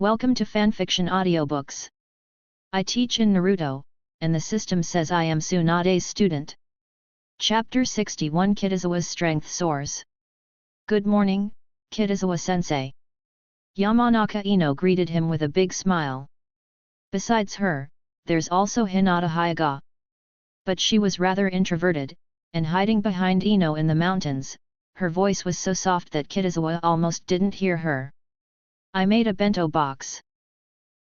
Welcome to Fanfiction Audiobooks. I teach in Naruto, and the system says I am Tsunade's student. Chapter 61 Kitazawa's Strength Soars. Good morning, Kitazawa-sensei. Yamanaka Ino greeted him with a big smile. Besides her, there's also Hinata Hyuga. But she was rather introverted, and hiding behind Ino in the mountains, her voice was so soft that Kitazawa almost didn't hear her. I made a bento box.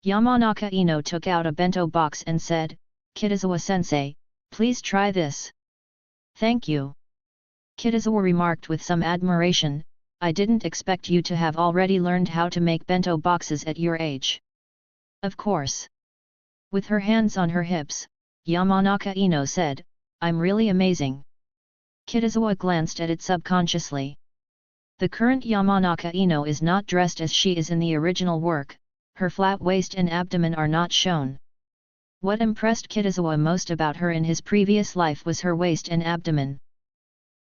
Yamanaka Ino took out a bento box and said, Kitazawa-sensei, please try this. Thank you. Kitazawa remarked with some admiration, I didn't expect you to have already learned how to make bento boxes at your age. Of course. With her hands on her hips, Yamanaka Ino said, I'm really amazing. Kitazawa glanced at it subconsciously. The current Yamanaka Ino is not dressed as she is in the original work, her flat waist and abdomen are not shown. What impressed Kitazawa most about her in his previous life was her waist and abdomen.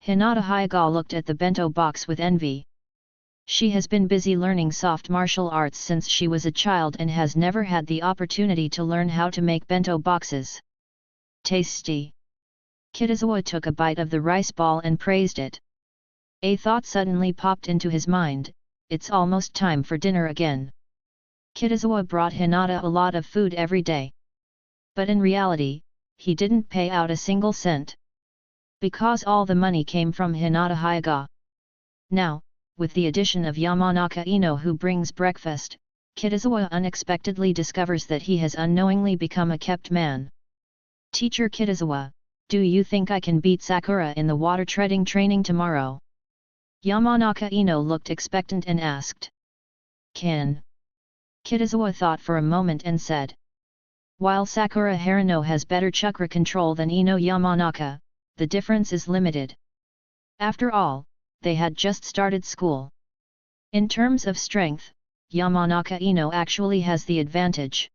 Hinata Hyuga looked at the bento box with envy. She has been busy learning soft martial arts since she was a child and has never had the opportunity to learn how to make bento boxes. Tasty! Kitazawa took a bite of the rice ball and praised it. A thought suddenly popped into his mind, it's almost time for dinner again. Kitazawa brought Hinata a lot of food every day. But in reality, he didn't pay out a single cent. Because all the money came from Hinata Hyuga. Now, with the addition of Yamanaka Ino who brings breakfast, Kitazawa unexpectedly discovers that he has unknowingly become a kept man. Teacher Kitazawa, do you think I can beat Sakura in the water treading training tomorrow? Yamanaka Ino looked expectant and asked. Can? Kitazawa thought for a moment and said. While Sakura Harino has better chakra control than Ino Yamanaka, the difference is limited. After all, they had just started school. In terms of strength, Yamanaka Ino actually has the advantage.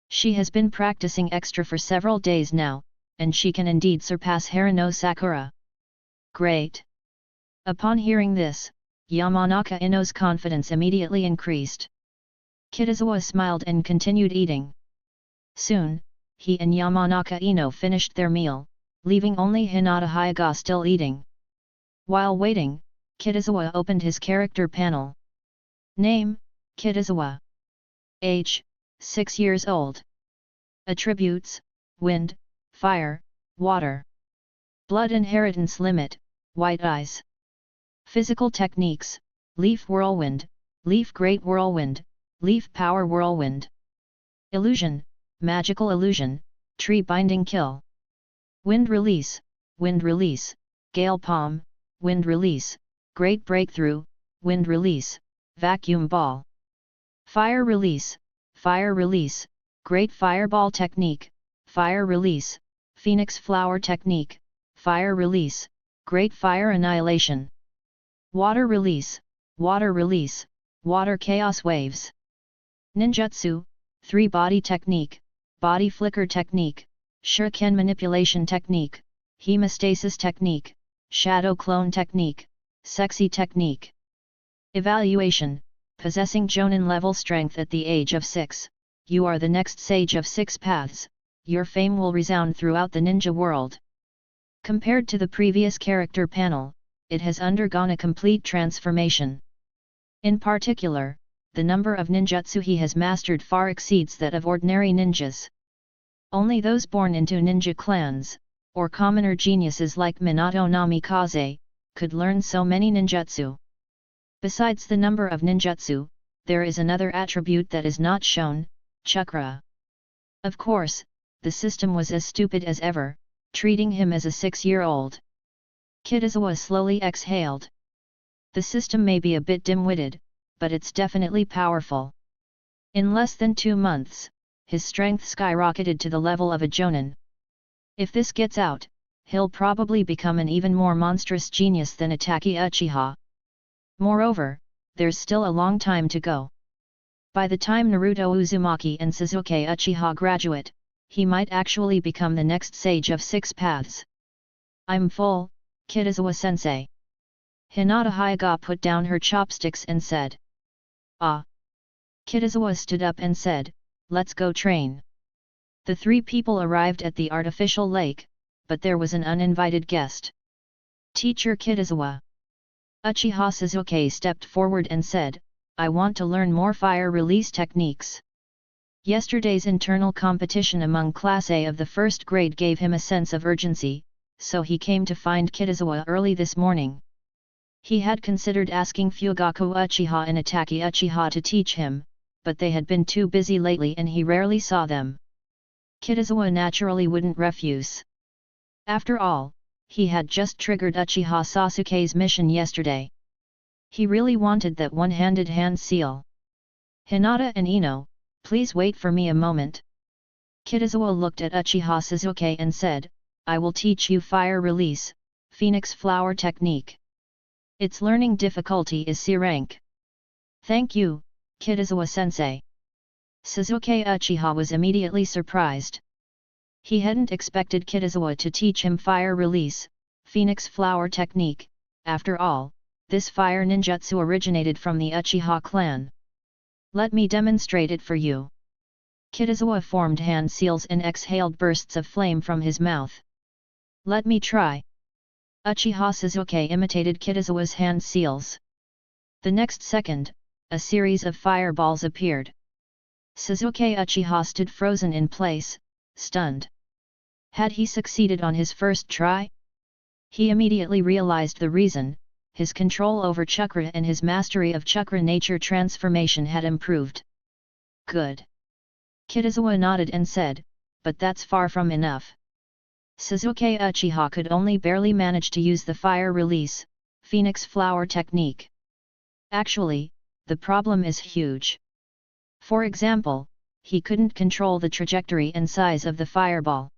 She has been practicing extra for several days now, and she can indeed surpass Harino Sakura. Great! Upon hearing this, Yamanaka Ino's confidence immediately increased. Kitazawa smiled and continued eating. Soon, he and Yamanaka Ino finished their meal, leaving only Hinata Hyuga still eating. While waiting, Kitazawa opened his character panel. Name, Kitazawa. Age, 6 years old. Attributes, wind, fire, water. Blood inheritance limit, white eyes. Physical techniques, leaf whirlwind, leaf great whirlwind, leaf power whirlwind. Illusion, magical illusion, tree binding kill. Wind release, gale palm, wind release, great breakthrough, wind release, vacuum ball. Fire release, great fireball technique, fire release, phoenix flower technique, fire release, great fire annihilation. Water release, water chaos waves. Ninjutsu, 3-body technique, body flicker technique, shuriken manipulation technique, hemostasis technique, shadow clone technique, sexy technique. Evaluation, possessing Jonin level strength at the age of 6, you are the next sage of 6 paths, your fame will resound throughout the ninja world. Compared to the previous character panel, it has undergone a complete transformation. In particular, the number of ninjutsu he has mastered far exceeds that of ordinary ninjas. Only those born into ninja clans, or commoner geniuses like Minato Namikaze, could learn so many ninjutsu. Besides the number of ninjutsu, there is another attribute that is not shown, chakra. Of course, the system was as stupid as ever, treating him as a 6-year-old. Kitazawa slowly exhaled. The system may be a bit dim-witted, but it's definitely powerful. In less than 2 months, his strength skyrocketed to the level of a Jonin. If this gets out, he'll probably become an even more monstrous genius than Itachi Uchiha. Moreover, there's still a long time to go. By the time Naruto Uzumaki and Sasuke Uchiha graduate, he might actually become the next sage of 6 paths. I'm full, Kitazawa-sensei. Hinata Hyuga put down her chopsticks and said. Ah! Kitazawa stood up and said, "Let's go train." The three people arrived at the artificial lake, but there was an uninvited guest. Teacher Kitazawa. Uchiha Sasuke stepped forward and said, "I want to learn more fire release techniques." Yesterday's internal competition among Class A of the first grade gave him a sense of urgency, so he came to find Kitazawa early this morning. He had considered asking Fugaku Uchiha and Ataki Uchiha to teach him, but they had been too busy lately and he rarely saw them. Kitazawa naturally wouldn't refuse. After all, he had just triggered Uchiha Sasuke's mission yesterday. He really wanted that one-handed hand seal. "Hinata and Ino, please wait for me a moment." Kitazawa looked at Uchiha Sasuke and said, "I will teach you fire release, Phoenix Flower technique. Its learning difficulty is C rank." "Thank you, Kitazawa-sensei." Sasuke Uchiha was immediately surprised. He hadn't expected Kitazawa to teach him fire release, Phoenix Flower technique. After all, this fire ninjutsu originated from the Uchiha clan. "Let me demonstrate it for you." Kitazawa formed hand seals and exhaled bursts of flame from his mouth. "Let me try." Uchiha Sasuke imitated Kitazawa's hand seals. The next second, a series of fireballs appeared. Sasuke Uchiha stood frozen in place, stunned. Had he succeeded on his first try? He immediately realized the reason: his control over chakra and his mastery of chakra nature transformation had improved. "Good." Kitazawa nodded and said, "But that's far from enough." Sasuke Uchiha could only barely manage to use the fire release, Phoenix Flower technique. Actually, the problem is huge. For example, he couldn't control the trajectory and size of the fireball.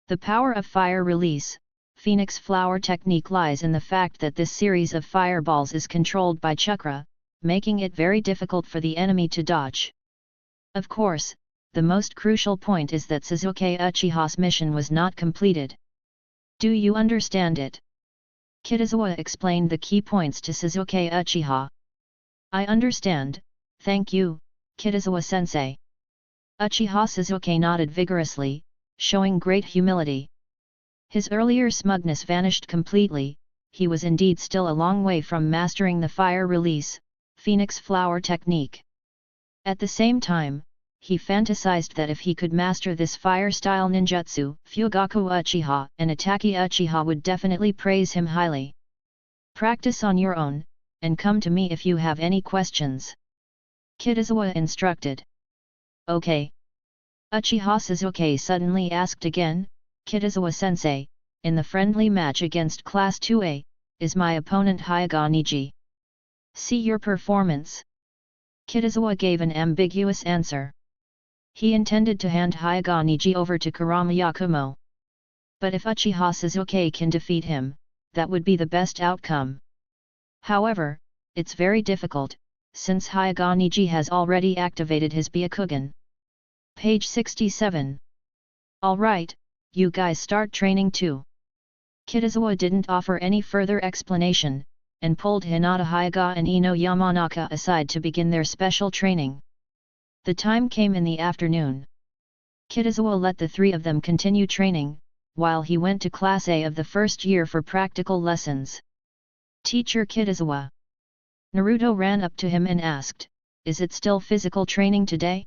The power of fire release, Phoenix Flower technique lies in the fact that this series of fireballs is controlled by chakra, making it very difficult for the enemy to dodge. Of course, the most crucial point is that Sasuke Uchiha's mission was not completed. "Do you understand it?" Kitazawa explained the key points to Sasuke Uchiha. "I understand, thank you, Kitazawa-sensei." Uchiha Sasuke nodded vigorously, showing great humility. His earlier smugness vanished completely. He was indeed still a long way from mastering the fire release, Phoenix Flower technique. At the same time, he fantasized that if he could master this fire-style ninjutsu, Fugaku Uchiha and Ataki Uchiha would definitely praise him highly. "Practice on your own, and come to me if you have any questions," Kitazawa instructed. "Okay." Uchiha Sasuke suddenly asked again, "Kitazawa-sensei, in the friendly match against Class 2A, is my opponent Hyuga Niji? See your performance." Kitazawa gave an ambiguous answer. He intended to hand Hyuga Niji over to Kurama Yakumo. But if Uchiha Sasuke can defeat him, that would be the best outcome. However, it's very difficult, since Hyuga Niji has already activated his Byakugan. Page 67. "Alright, you guys start training too." Kitazawa didn't offer any further explanation, and pulled Hinata Hyuga and Ino Yamanaka aside to begin their special training. The time came in the afternoon. Kitazawa let the three of them continue training, while he went to Class A of the first year for practical lessons. "Teacher Kitazawa." Naruto ran up to him and asked, "Is it still physical training today?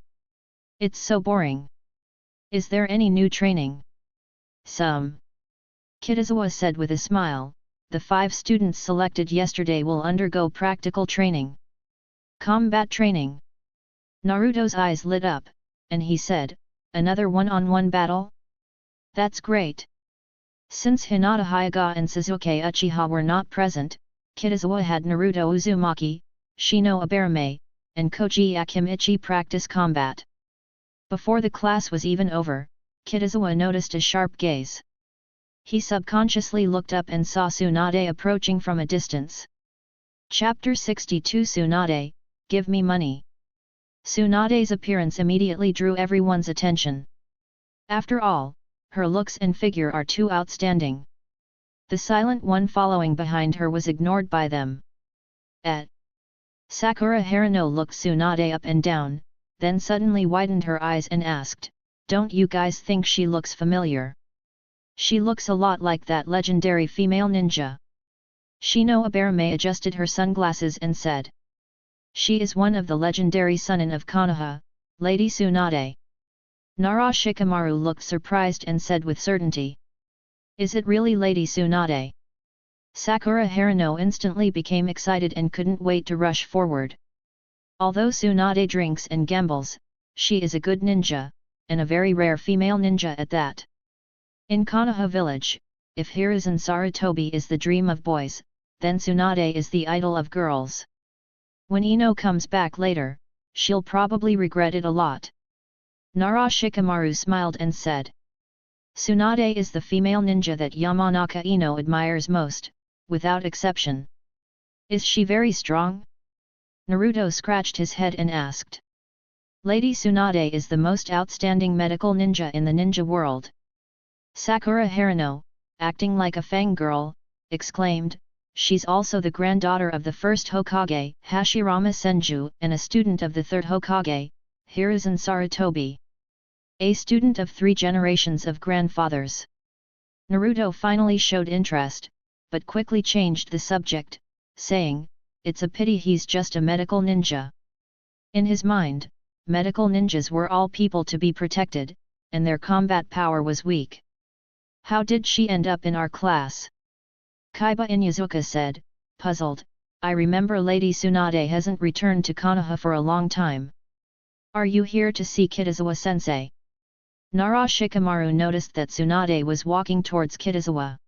It's so boring. Is there any new training?" "Some." Kitazawa said with a smile, "The 5 students selected yesterday will undergo practical training." "Combat training?" Naruto's eyes lit up, and he said, "Another one-on-one battle? That's great." Since Hinata Hyuga and Sasuke Uchiha were not present, Kitazawa had Naruto Uzumaki, Shino Abarame, and Koji Akimichi practice combat. Before the class was even over, Kitazawa noticed a sharp gaze. He subconsciously looked up and saw Tsunade approaching from a distance. Chapter 62 Tsunade, Give Me Money. Tsunade's appearance immediately drew everyone's attention. After all, her looks and figure are too outstanding. The silent one following behind her was ignored by them. Sakura Haruno looked Tsunade up and down, then suddenly widened her eyes and asked, "Don't you guys think she looks familiar? She looks a lot like that legendary female ninja." Shino Abarame adjusted her sunglasses and said, "She is one of the legendary Sannin of Konoha, Lady Tsunade." Nara Shikamaru looked surprised and said with certainty, "Is it really Lady Tsunade?" Sakura Haruno instantly became excited and couldn't wait to rush forward. Although Tsunade drinks and gambles, she is a good ninja, and a very rare female ninja at that. In Konoha village, if Hiruzen Sarutobi is the dream of boys, then Tsunade is the idol of girls. When Ino comes back later, she'll probably regret it a lot. Nara Shikamaru smiled and said, "Tsunade is the female ninja that Yamanaka Ino admires most, without exception. Is she very strong?" Naruto scratched his head and asked. "Lady Tsunade is the most outstanding medical ninja in the ninja world." Sakura Haruno, acting like a fangirl, exclaimed, "She's also the granddaughter of the first Hokage, Hashirama Senju, and a student of the third Hokage, Hiruzen Sarutobi. A student of 3 generations of grandfathers." Naruto finally showed interest, but quickly changed the subject, saying, "It's a pity he's just a medical ninja." In his mind, medical ninjas were all people to be protected, and their combat power was weak. "How did she end up in our class?" Kaiba Inyazuka said, puzzled, "I remember Lady Tsunade hasn't returned to Konoha for a long time. Are you here to see Kitazawa-sensei?" Nara Shikamaru noticed that Tsunade was walking towards Kitazawa.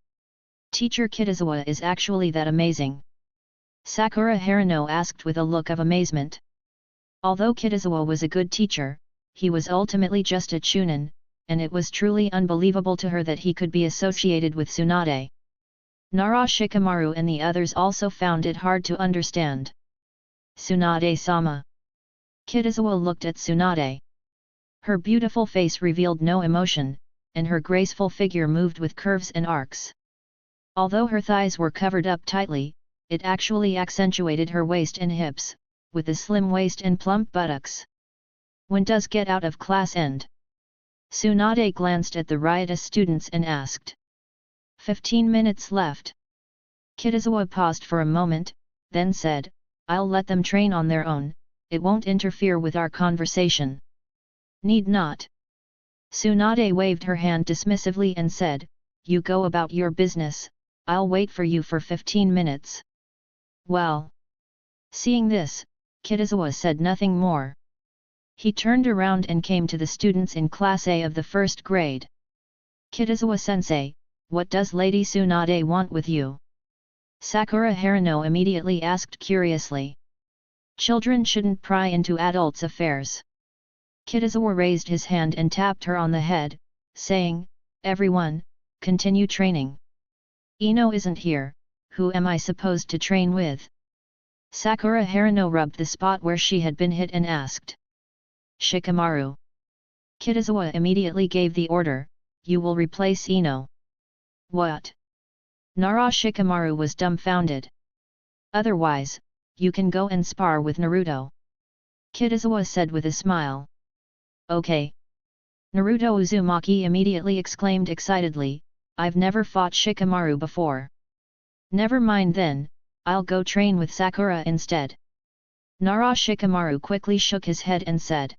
"Teacher Kitazawa is actually that amazing?" Sakura Haruno asked with a look of amazement. Although Kitazawa was a good teacher, he was ultimately just a chunin, and it was truly unbelievable to her that he could be associated with Tsunade. Nara Shikamaru and the others also found it hard to understand. "Tsunade-sama." Kitazawa looked at Tsunade. Her beautiful face revealed no emotion, and her graceful figure moved with curves and arcs. Although her thighs were covered up tightly, it actually accentuated her waist and hips, with a slim waist and plump buttocks. "When does get out of class end?" Tsunade glanced at the riotous students and asked. 15 minutes left." Kitazawa paused for a moment, then said, "I'll let them train on their own, it won't interfere with our conversation." "Need not." Tsunade waved her hand dismissively and said, "You go about your business, I'll wait for you for 15 minutes. "Well." Seeing this, Kitazawa said nothing more. He turned around and came to the students in Class A of the first grade. "Kitazawa-sensei, what does Lady Tsunade want with you?" Sakura Haruno immediately asked curiously. "Children shouldn't pry into adults' affairs." Kitazawa raised his hand and tapped her on the head, saying, "Everyone, continue training. Ino isn't here, who am I supposed to train with?" Sakura Haruno rubbed the spot where she had been hit and asked. "Shikamaru." Kitazawa immediately gave the order, "You will replace Ino." "What?" Nara Shikamaru was dumbfounded. "Otherwise, you can go and spar with Naruto," Kitazawa said with a smile. "Okay." Naruto Uzumaki immediately exclaimed excitedly, "I've never fought Shikamaru before." "Never mind then, I'll go train with Sakura instead." Nara Shikamaru quickly shook his head and said.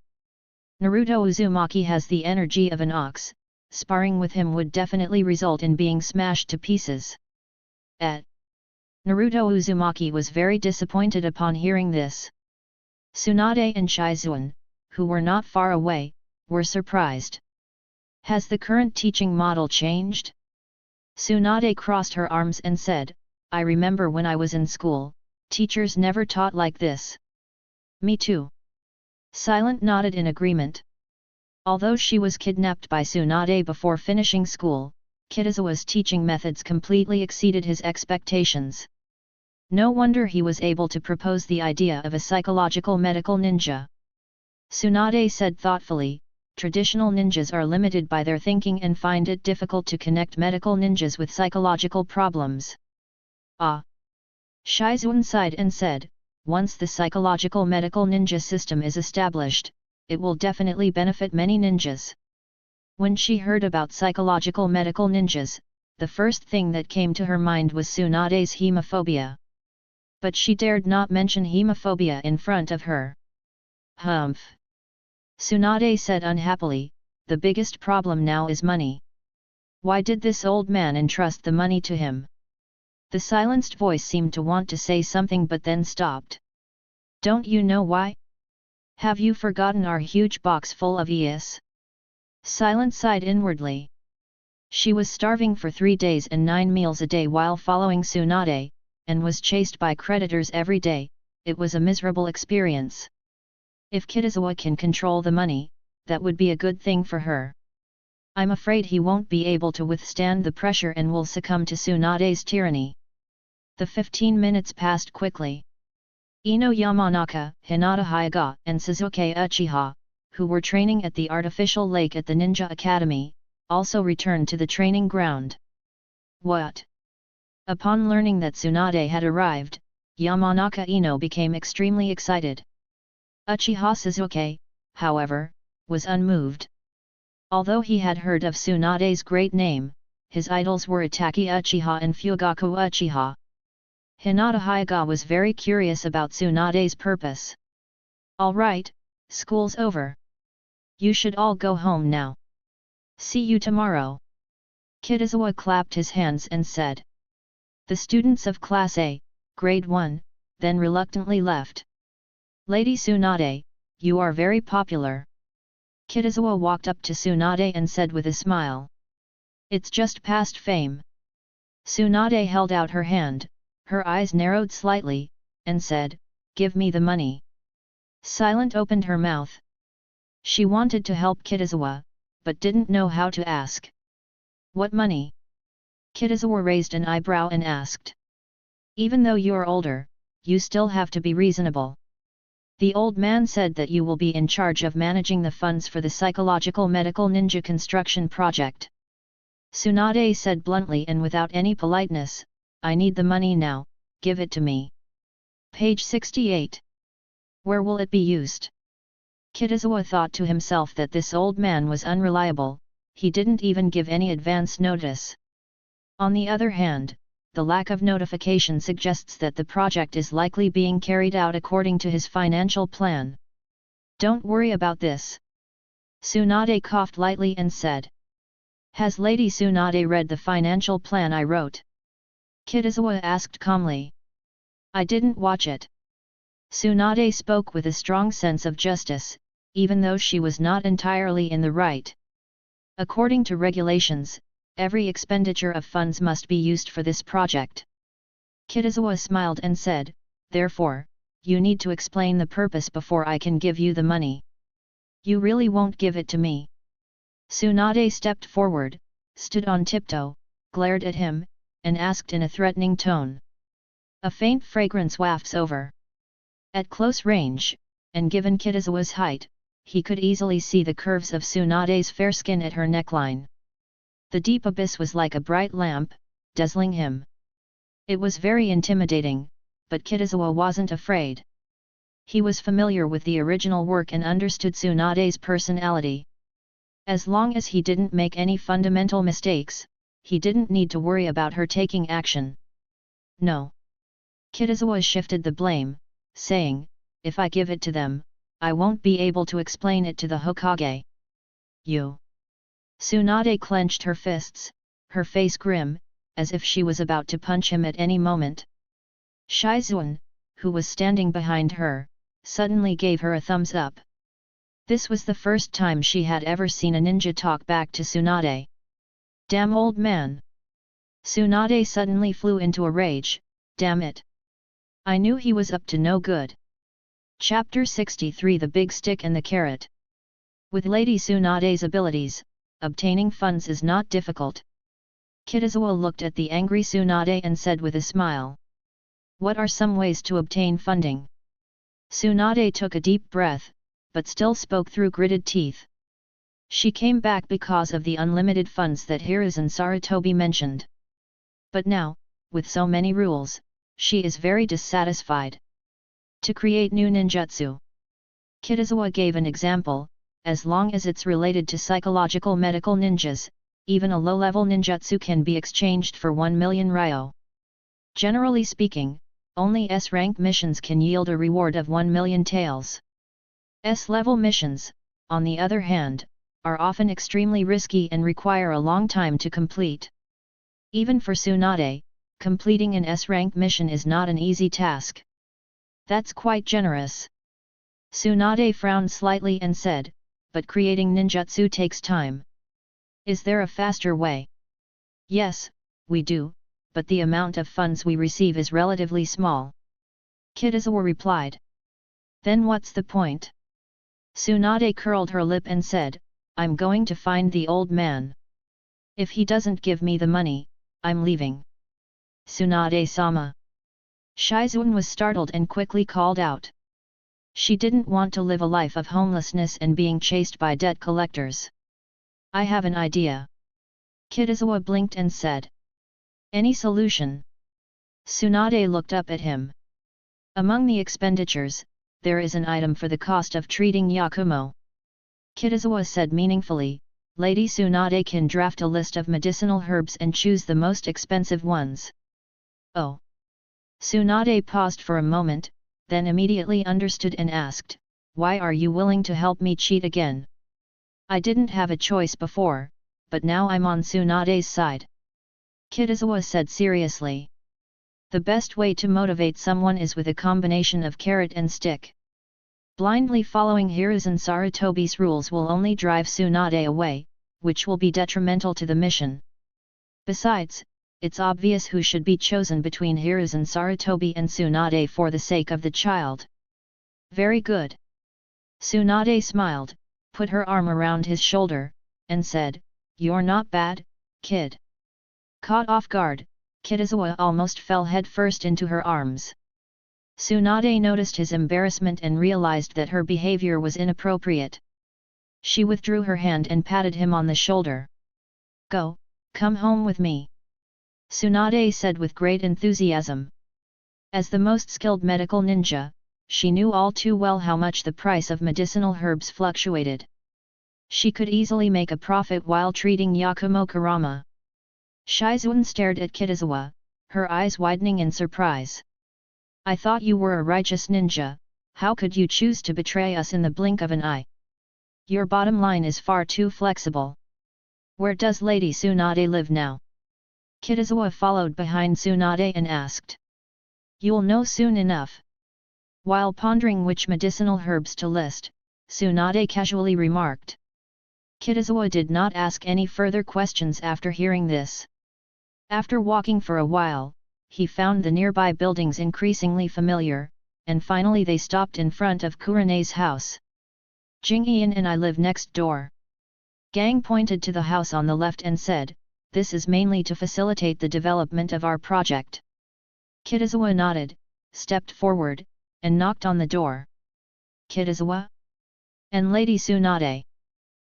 "Naruto Uzumaki has the energy of an ox, sparring with him would definitely result in being smashed to pieces." Naruto Uzumaki was very disappointed upon hearing this. Tsunade and Shizuan, who were not far away, were surprised. "Has the current teaching model changed?" Tsunade crossed her arms and said, "I remember when I was in school, teachers never taught like this." "Me too." Silent nodded in agreement. Although she was kidnapped by Tsunade before finishing school, Kitazawa's teaching methods completely exceeded his expectations. No wonder he was able to propose the idea of a psychological medical ninja. Tsunade said thoughtfully, "Traditional ninjas are limited by their thinking and find it difficult to connect medical ninjas with psychological problems." "Ah!" Shizuan sighed and said, once the psychological medical ninja system is established, it will definitely benefit many ninjas. When she heard about psychological medical ninjas, the first thing that came to her mind was Tsunade's hemophobia. But she dared not mention hemophobia in front of her. Humph! Tsunade said unhappily, the biggest problem now is money. Why did this old man entrust the money to him? The silenced voice seemed to want to say something but then stopped. Don't you know why? Have you forgotten our huge box full of ES? Silent sighed inwardly. She was starving for 3 days and 9 meals a day while following Tsunade, and was chased by creditors every day. It was a miserable experience. If Kitazawa can control the money, that would be a good thing for her. I'm afraid he won't be able to withstand the pressure and will succumb to Tsunade's tyranny. The 15 minutes passed quickly. Ino Yamanaka, Hinata Hyuga, and Sasuke Uchiha, who were training at the artificial lake at the Ninja Academy, also returned to the training ground. What? Upon learning that Tsunade had arrived, Yamanaka Ino became extremely excited. Uchiha Sasuke, however, was unmoved. Although he had heard of Tsunade's great name, his idols were Itachi Uchiha and Fugaku Uchiha. Hinata Hyuga was very curious about Tsunade's purpose. All right, school's over. You should all go home now. See you tomorrow. Kitazawa clapped his hands and said. The students of Class A, Grade 1, then reluctantly left. Lady Tsunade, you are very popular. Kitazawa walked up to Tsunade and said with a smile. It's just past fame. Tsunade held out her hand, her eyes narrowed slightly, and said, give me the money. Silent opened her mouth. She wanted to help Kitazawa, but didn't know how to ask. What money? Kitazawa raised an eyebrow and asked. Even though you're older, you still have to be reasonable. The old man said that you will be in charge of managing the funds for the psychological medical ninja construction project. Tsunade said bluntly and without any politeness, I need the money now, give it to me. Page 68. Where will it be used? Kitazawa thought to himself that this old man was unreliable, he didn't even give any advance notice. On the other hand, the lack of notification suggests that the project is likely being carried out according to his financial plan. Don't worry about this. Tsunade coughed lightly and said. Has Lady Tsunade read the financial plan I wrote? Kitazawa asked calmly. I didn't watch it. Tsunade spoke with a strong sense of justice, even though she was not entirely in the right. According to regulations, every expenditure of funds must be used for this project. Kitazawa smiled and said, therefore, you need to explain the purpose before I can give you the money. You really won't give it to me? Tsunade stepped forward, stood on tiptoe, glared at him, and asked in a threatening tone. A faint fragrance wafts over. At close range, and given Kitazawa's height, he could easily see the curves of Tsunade's fair skin at her neckline. The deep abyss was like a bright lamp, dazzling him. It was very intimidating, but Kitazawa wasn't afraid. He was familiar with the original work and understood Tsunade's personality. As long as he didn't make any fundamental mistakes, he didn't need to worry about her taking action. No. Kitazawa shifted the blame, saying, if I give it to them, I won't be able to explain it to the Hokage. You. Tsunade clenched her fists, her face grim, as if she was about to punch him at any moment. Shizuan, who was standing behind her, suddenly gave her a thumbs up. This was the first time she had ever seen a ninja talk back to Tsunade. Damn old man! Tsunade suddenly flew into a rage, damn it! I knew he was up to no good. Chapter 63 The Big Stick and the Carrot. With Lady Tsunade's abilities, obtaining funds is not difficult. Kitazawa looked at the angry Tsunade and said with a smile. What are some ways to obtain funding? Tsunade took a deep breath, but still spoke through gritted teeth. She came back because of the unlimited funds that Hiruzen Sarutobi mentioned. But now, with so many rules, she is very dissatisfied. To create new ninjutsu. Kitazawa gave an example, as long as it's related to psychological medical ninjas, even a low-level ninjutsu can be exchanged for 1 million ryo. Generally speaking, only S-rank missions can yield a reward of 1 million taels. S-level missions, on the other hand, are often extremely risky and require a long time to complete. Even for Tsunade, completing an S-rank mission is not an easy task. That's quite generous. Tsunade frowned slightly and said, but creating ninjutsu takes time. Is there a faster way? Yes, we do, but the amount of funds we receive is relatively small. Kitazawa replied. Then what's the point? Tsunade curled her lip and said, I'm going to find the old man. If he doesn't give me the money, I'm leaving. Tsunade-sama. Shizuan was startled and quickly called out. She didn't want to live a life of homelessness and being chased by debt collectors. I have an idea. Kitazawa blinked and said. Any solution? Tsunade looked up at him. Among the expenditures, there is an item for the cost of treating Yakumo. Kitazawa said meaningfully, Lady Tsunade can draft a list of medicinal herbs and choose the most expensive ones. Oh. Tsunade paused for a moment, then immediately understood and asked, why are you willing to help me cheat again? I didn't have a choice before, but now I'm on Tsunade's side. Kitazawa said seriously. The best way to motivate someone is with a combination of carrot and stick. Blindly following Hiruzen Sarutobi's rules will only drive Tsunade away, which will be detrimental to the mission. Besides, it's obvious who should be chosen between Hiruzen Sarutobi and Tsunade for the sake of the child. Very good. Tsunade smiled, put her arm around his shoulder, and said, You're not bad, kid. Caught off guard, Kitazawa almost fell headfirst into her arms. Tsunade noticed his embarrassment and realized that her behavior was inappropriate. She withdrew her hand and patted him on the shoulder. Go, come home with me. Tsunade said with great enthusiasm. As the most skilled medical ninja, she knew all too well how much the price of medicinal herbs fluctuated. She could easily make a profit while treating Yakumo Kurama. Shizuan stared at Kitazawa, her eyes widening in surprise. I thought you were a righteous ninja, how could you choose to betray us in the blink of an eye? Your bottom line is far too flexible. Where does Lady Tsunade live now? Kitazawa followed behind Tsunade and asked. You'll know soon enough. While pondering which medicinal herbs to list, Tsunade casually remarked. Kitazawa did not ask any further questions after hearing this. After walking for a while, he found the nearby buildings increasingly familiar, and finally they stopped in front of Kurane's house. Jingyan and I live next door. Gang pointed to the house on the left and said, this is mainly to facilitate the development of our project. Kitazawa nodded, stepped forward, and knocked on the door. Kitazawa? And Lady Tsunade.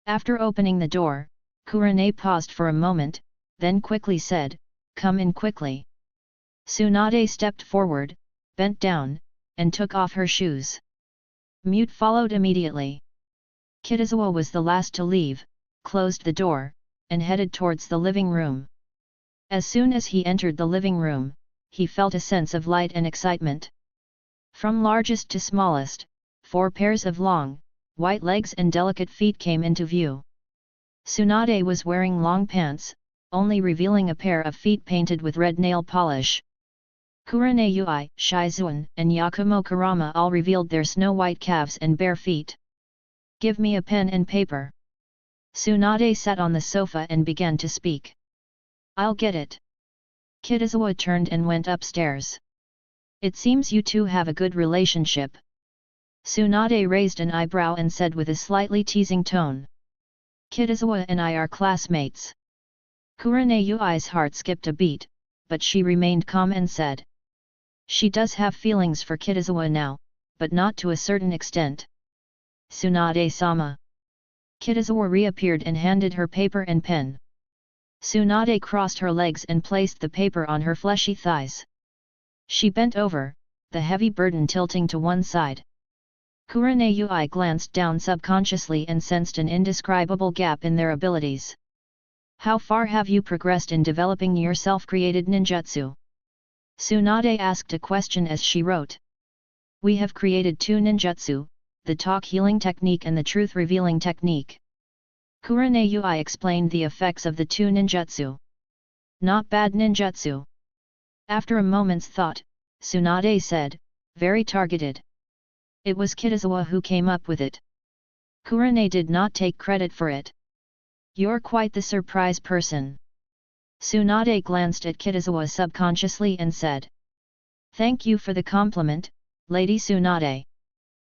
After opening the door, Kurane paused for a moment, then quickly said, come in quickly. Tsunade stepped forward, bent down, and took off her shoes. Mute followed immediately. Kitazawa was the last to leave, closed the door, and headed towards the living room. As soon as he entered the living room, he felt a sense of light and excitement. From largest to smallest, 4 pairs of long, white legs and delicate feet came into view. Tsunade was wearing long pants, only revealing a pair of feet painted with red nail polish. Kurane Yui, Shizuan, and Yakumo Kurama all revealed their snow-white calves and bare feet. Give me a pen and paper. Tsunade sat on the sofa and began to speak. I'll get it. Kitazawa turned and went upstairs. It seems you two have a good relationship. Tsunade raised an eyebrow and said with a slightly teasing tone. Kitazawa and I are classmates. Kurane Yui's heart skipped a beat, but she remained calm and said. She does have feelings for Kitazawa now, but not to a certain extent. Tsunade-sama. Kitazawa reappeared and handed her paper and pen. Tsunade crossed her legs and placed the paper on her fleshy thighs. She bent over, the heavy burden tilting to one side. Kurenai glanced down subconsciously and sensed an indescribable gap in their abilities. How far have you progressed in developing your self-created ninjutsu? Tsunade asked a question as she wrote. We have created 2 ninjutsu, the talk healing technique and the truth revealing technique. Kurenai explained the effects of the 2 ninjutsu. Not bad ninjutsu. After a moment's thought, Tsunade said, very targeted. It was Kitazawa who came up with it. Kurenai did not take credit for it. You're quite the surprise person. Tsunade glanced at Kitazawa subconsciously and said. Thank you for the compliment, Lady Tsunade.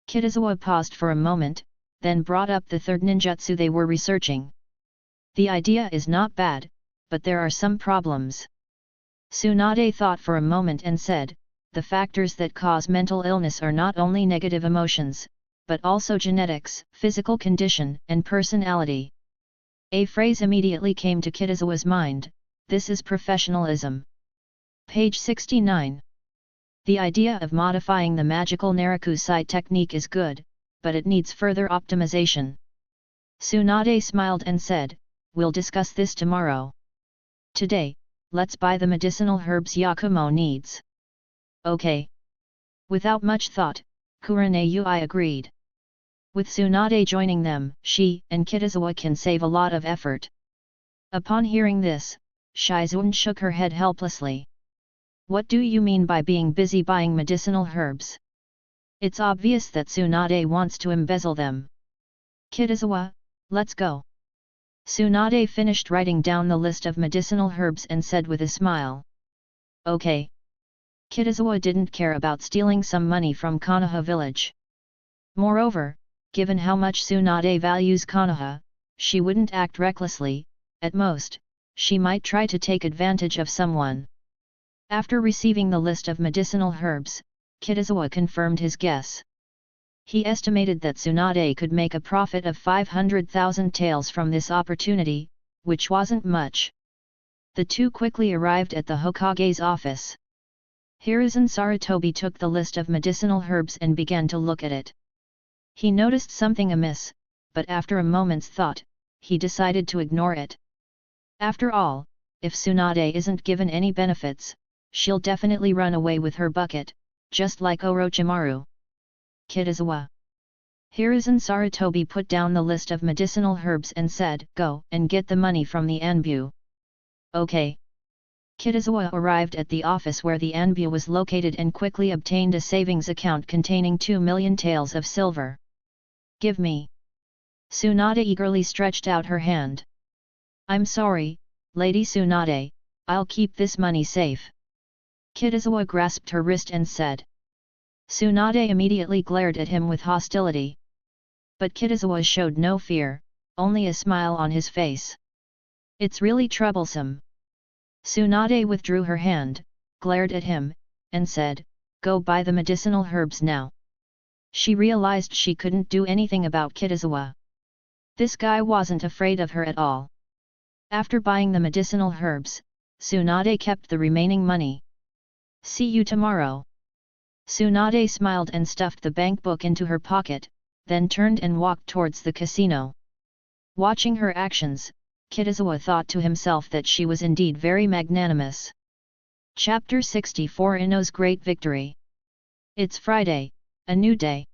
Kitazawa paused for a moment, then brought up the 3rd ninjutsu they were researching. The idea is not bad, but there are some problems. Tsunade thought for a moment and said, the factors that cause mental illness are not only negative emotions, but also genetics, physical condition, and personality. A phrase immediately came to Kitazawa's mind, this is professionalism. Page 69. The idea of modifying the magical Narakusai technique is good, but it needs further optimization. Tsunade smiled and said, we'll discuss this tomorrow. Today, let's buy the medicinal herbs Yakumo needs. Okay. Without much thought, Kurenai agreed. With Tsunade joining them, she and Kitazawa can save a lot of effort. Upon hearing this, Shizune shook her head helplessly. What do you mean by being busy buying medicinal herbs? It's obvious that Tsunade wants to embezzle them. Kitazawa, let's go. Tsunade finished writing down the list of medicinal herbs and said with a smile. Okay. Kitazawa didn't care about stealing some money from Konoha village. Moreover, given how much Tsunade values Konoha, she wouldn't act recklessly. At most, she might try to take advantage of someone. After receiving the list of medicinal herbs, Kitazawa confirmed his guess. He estimated that Tsunade could make a profit of 500,000 taels from this opportunity, which wasn't much. The 2 quickly arrived at the Hokage's office. Hiruzen Sarutobi took the list of medicinal herbs and began to look at it. He noticed something amiss, but after a moment's thought, he decided to ignore it. After all, if Tsunade isn't given any benefits, she'll definitely run away with her bucket, just like Orochimaru. Kitazawa. Hiruzen Sarutobi put down the list of medicinal herbs and said, go and get the money from the Anbu. Okay. Kitazawa arrived at the office where the Anbu was located and quickly obtained a savings account containing 2 million taels of silver. Give me. Tsunade eagerly stretched out her hand. I'm sorry, Lady Tsunade, I'll keep this money safe. Kitazawa grasped her wrist and said. Tsunade immediately glared at him with hostility. But Kitazawa showed no fear, only a smile on his face. It's really troublesome. Tsunade withdrew her hand, glared at him, and said, go buy the medicinal herbs now. She realized she couldn't do anything about Kitazawa. This guy wasn't afraid of her at all. After buying the medicinal herbs, Tsunade kept the remaining money. See you tomorrow. Tsunade smiled and stuffed the bank book into her pocket, then turned and walked towards the casino. Watching her actions, Kitazawa thought to himself that she was indeed very magnanimous. Chapter 64 Ino's Great Victory. It's Friday, a new day.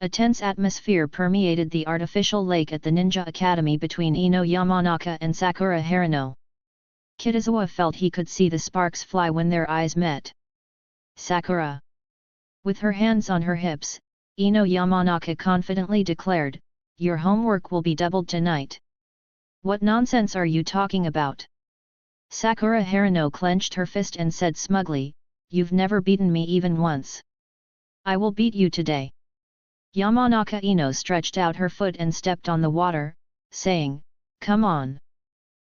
A tense atmosphere permeated the artificial lake at the Ninja Academy between Ino Yamanaka and Sakura Harino. Kitazawa felt he could see the sparks fly when their eyes met. Sakura. With her hands on her hips, Ino Yamanaka confidently declared, your homework will be doubled tonight. What nonsense are you talking about? Sakura Harino clenched her fist and said smugly, you've never beaten me even once. I will beat you today. Yamanaka Ino stretched out her foot and stepped on the water, saying, come on.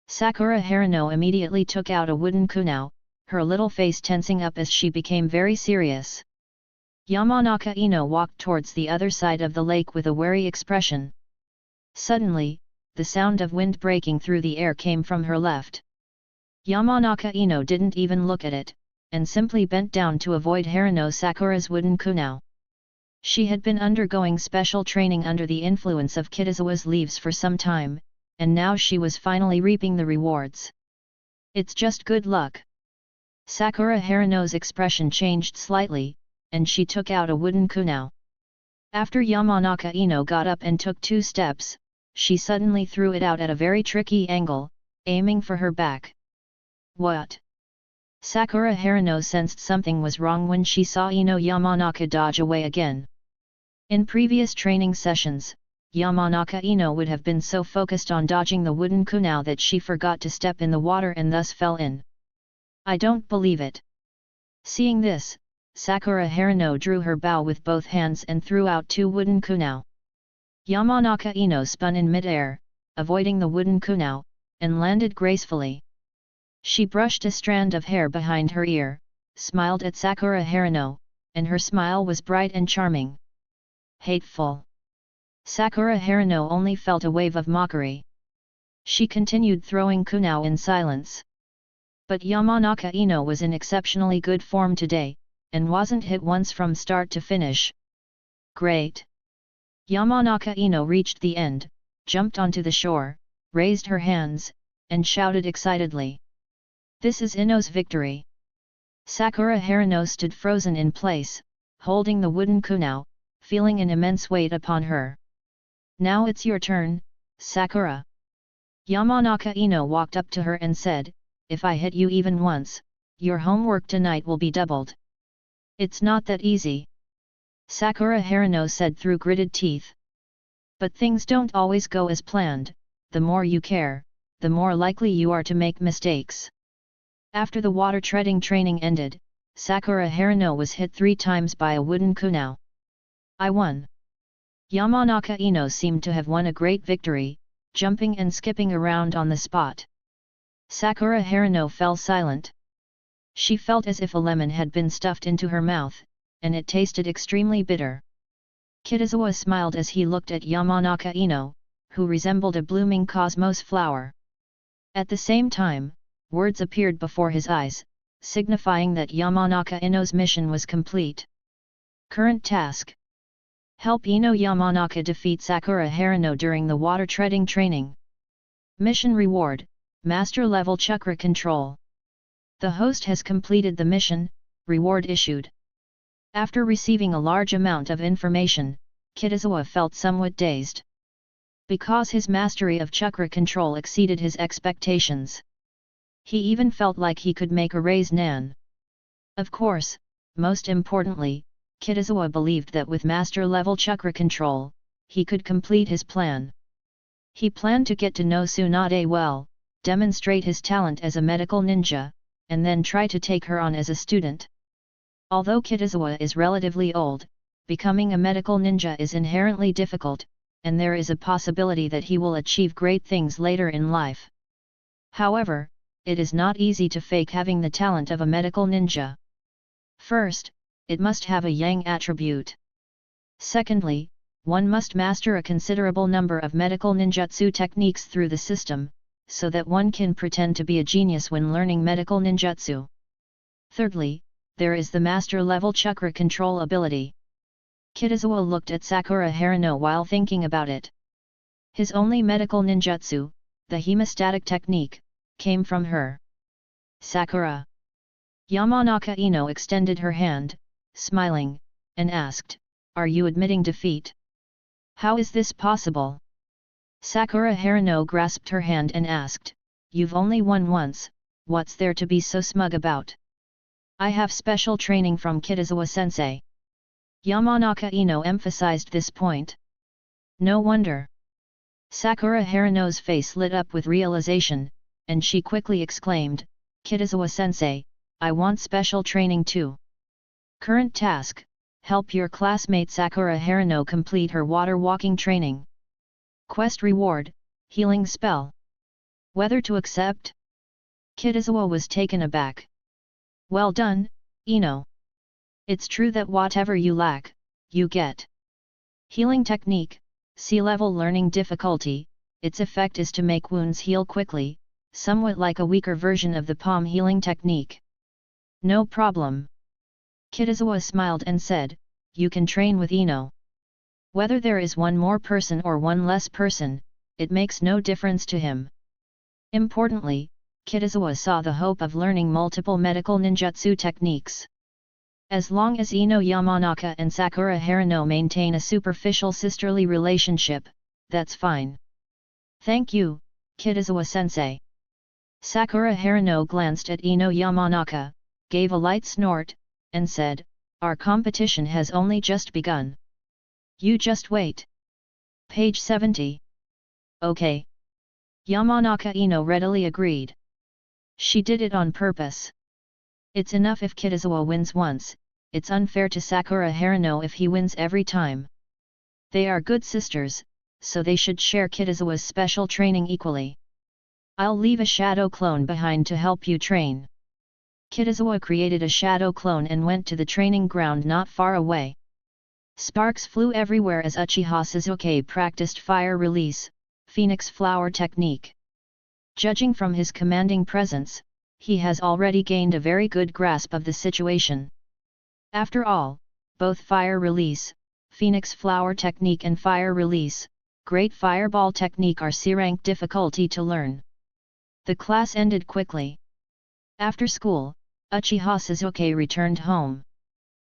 Sakura Harino immediately took out a wooden kunao, her little face tensing up as she became very serious. Yamanaka Ino walked towards the other side of the lake with a wary expression. Suddenly, the sound of wind breaking through the air came from her left. Yamanaka Ino didn't even look at it, and simply bent down to avoid Harano Sakura's wooden kunao. She had been undergoing special training under the influence of Kitazawa's leaves for some time, and now she was finally reaping the rewards. It's just good luck. Sakura Harano's expression changed slightly, and she took out a wooden kunao. After Yamanaka Ino got up and took 2 steps, she suddenly threw it out at a very tricky angle, aiming for her back. What? Sakura Harano sensed something was wrong when she saw Ino Yamanaka dodge away again. In previous training sessions, Yamanaka Ino would have been so focused on dodging the wooden kunao that she forgot to step in the water and thus fell in. I don't believe it. Seeing this, Sakura Harano drew her bow with both hands and threw out 2 wooden kunao. Yamanaka Ino spun in mid-air, avoiding the wooden kunao, and landed gracefully. She brushed a strand of hair behind her ear, smiled at Sakura Harano, and her smile was bright and charming. Hateful. Sakura Harano only felt a wave of mockery. She continued throwing kunao in silence. But Yamanaka Ino was in exceptionally good form today, and wasn't hit once from start to finish. Great! Yamanaka Ino reached the end, jumped onto the shore, raised her hands, and shouted excitedly. This is Ino's victory! Sakura Harano stood frozen in place, holding the wooden kunao, feeling an immense weight upon her. Now it's your turn, Sakura. Yamanaka Ino walked up to her and said, if I hit you even once, your homework tonight will be doubled. It's not that easy. Sakura Harano said through gritted teeth. But things don't always go as planned, the more you care, the more likely you are to make mistakes. After the water treading training ended, Sakura Harano was hit 3 times by a wooden kunao. I won. Yamanaka Ino seemed to have won a great victory, jumping and skipping around on the spot. Sakura Harano fell silent. She felt as if a lemon had been stuffed into her mouth, and it tasted extremely bitter. Kitazawa smiled as he looked at Yamanaka Ino, who resembled a blooming cosmos flower. At the same time, words appeared before his eyes, signifying that Yamanaka Ino's mission was complete. Current task. Help Ino Yamanaka defeat Sakura Harano during the water treading training. Mission reward, Master Level Chakra Control. The host has completed the mission, reward issued. After receiving a large amount of information, Kitazawa felt somewhat dazed. Because his mastery of chakra control exceeded his expectations. He even felt like he could make a raise nan. Of course, most importantly, Kitazawa believed that with master-level chakra control, he could complete his plan. He planned to get to know Tsunade well, demonstrate his talent as a medical ninja, and then try to take her on as a student. Although Kitazawa is relatively old, becoming a medical ninja is inherently difficult, and there is a possibility that he will achieve great things later in life. However, it is not easy to fake having the talent of a medical ninja. First, it must have a yang attribute. Secondly, one must master a considerable number of medical ninjutsu techniques through the system, so that one can pretend to be a genius when learning medical ninjutsu. Thirdly, there is the master-level chakra control ability. Kitazawa looked at Sakura Harano while thinking about it. His only medical ninjutsu, the hemostatic technique, came from her. Sakura. Yamanaka Ino extended her hand, smiling, and asked, "Are you admitting defeat? How is this possible?" Sakura Harano grasped her hand and asked, "You've only won once, what's there to be so smug about?" "I have special training from Kitazawa-sensei." Yamanaka Ino emphasized this point. No wonder. Sakura Harano's face lit up with realization, and she quickly exclaimed, "Kitazawa-sensei, I want special training too." Current task, help your classmate Sakura Harano complete her water walking training. Quest reward, healing spell. Whether to accept? Kitazawa was taken aback. Well done, Ino. It's true that whatever you lack, you get. Healing technique, sea-level learning difficulty, its effect is to make wounds heal quickly, somewhat like a weaker version of the palm healing technique. No problem. Kitazawa smiled and said, you can train with Ino. Whether there is one more person or one less person, it makes no difference to him. Importantly, Kitazawa saw the hope of learning multiple medical ninjutsu techniques. As long as Ino Yamanaka and Sakura Harano maintain a superficial sisterly relationship, that's fine. Thank you, Kitazawa-sensei. Sakura Harano glanced at Ino Yamanaka, gave a light snort, and said, our competition has only just begun. You just wait. Page 70. Okay. Yamanaka Ino readily agreed. She did it on purpose. It's enough if Kitazawa wins once, it's unfair to Sakura Harano if he wins every time. They are good sisters, so they should share Kitazawa's special training equally. I'll leave a shadow clone behind to help you train. Kitazawa created a shadow clone and went to the training ground not far away. Sparks flew everywhere as Uchiha Sasuke practiced fire release, phoenix flower technique. Judging from his commanding presence, he has already gained a very good grasp of the situation. After all, both fire release, phoenix flower technique and fire release, great fireball technique are C-rank difficulty to learn. The class ended quickly. After school, Uchiha Sasuke returned home.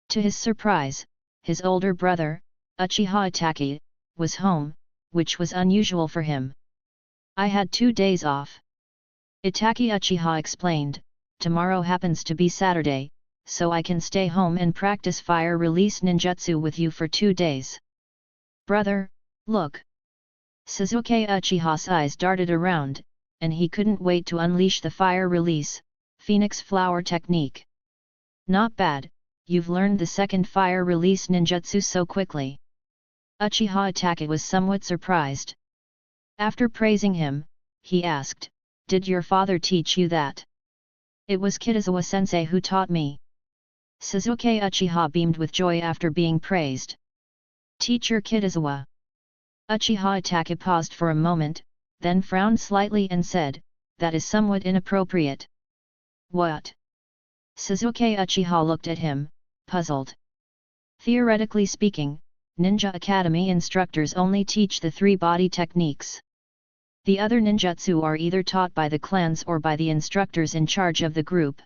To his surprise, his older brother, Uchiha Itachi, was home, which was unusual for him. I had 2 days off. Itachi Uchiha explained, tomorrow happens to be Saturday, so I can stay home and practice fire release ninjutsu with you for 2 days. Brother, look! Sasuke Uchiha's eyes darted around, and he couldn't wait to unleash the fire release, phoenix flower technique. Not bad, you've learned the second fire release ninjutsu so quickly. Uchiha Itachi was somewhat surprised. After praising him, he asked, did your father teach you that? It was Kitazawa-sensei who taught me. Sasuke Uchiha beamed with joy after being praised. Teacher Kitazawa. Uchiha Itachi paused for a moment, then frowned slightly and said, that is somewhat inappropriate. What? Sasuke Uchiha looked at him, puzzled. Theoretically speaking, Ninja Academy instructors only teach the 3 body techniques. The other ninjutsu are either taught by the clans or by the instructors in charge of the group.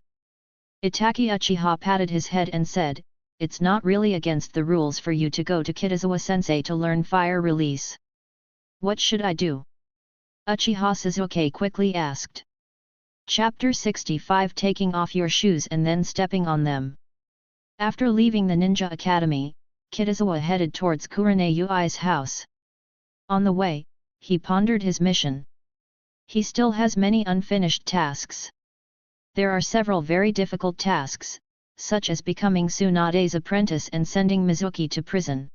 Itachi Uchiha patted his head and said, it's not really against the rules for you to go to Kitazawa-sensei to learn fire release. What should I do? Uchiha Sasuke quickly asked. Chapter 65 Taking off your shoes and then stepping on them. After leaving the Ninja Academy, Kitazawa headed towards Kurane Yui's house. On the way, he pondered his mission. He still has many unfinished tasks. There are several very difficult tasks, such as becoming Tsunade's apprentice and sending Mizuki to prison.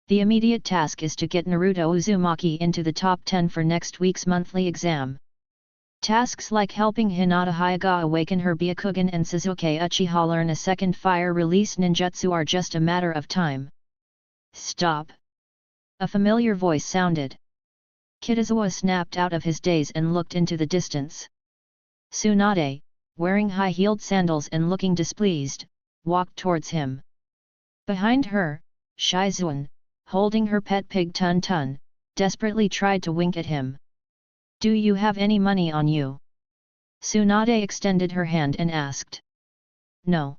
The immediate task is to get Naruto Uzumaki into the top 10 for next week's monthly exam. Tasks like helping Hinata Hyuga awaken her Byakugan and Sasuke Uchiha learn a second fire release ninjutsu are just a matter of time. Stop! A familiar voice sounded. Kitazawa snapped out of his daze and looked into the distance. Tsunade, wearing high-heeled sandals and looking displeased, walked towards him. Behind her, Shizuan, holding her pet pig Tun Tun, desperately tried to wink at him. Do you have any money on you? Tsunade extended her hand and asked. No.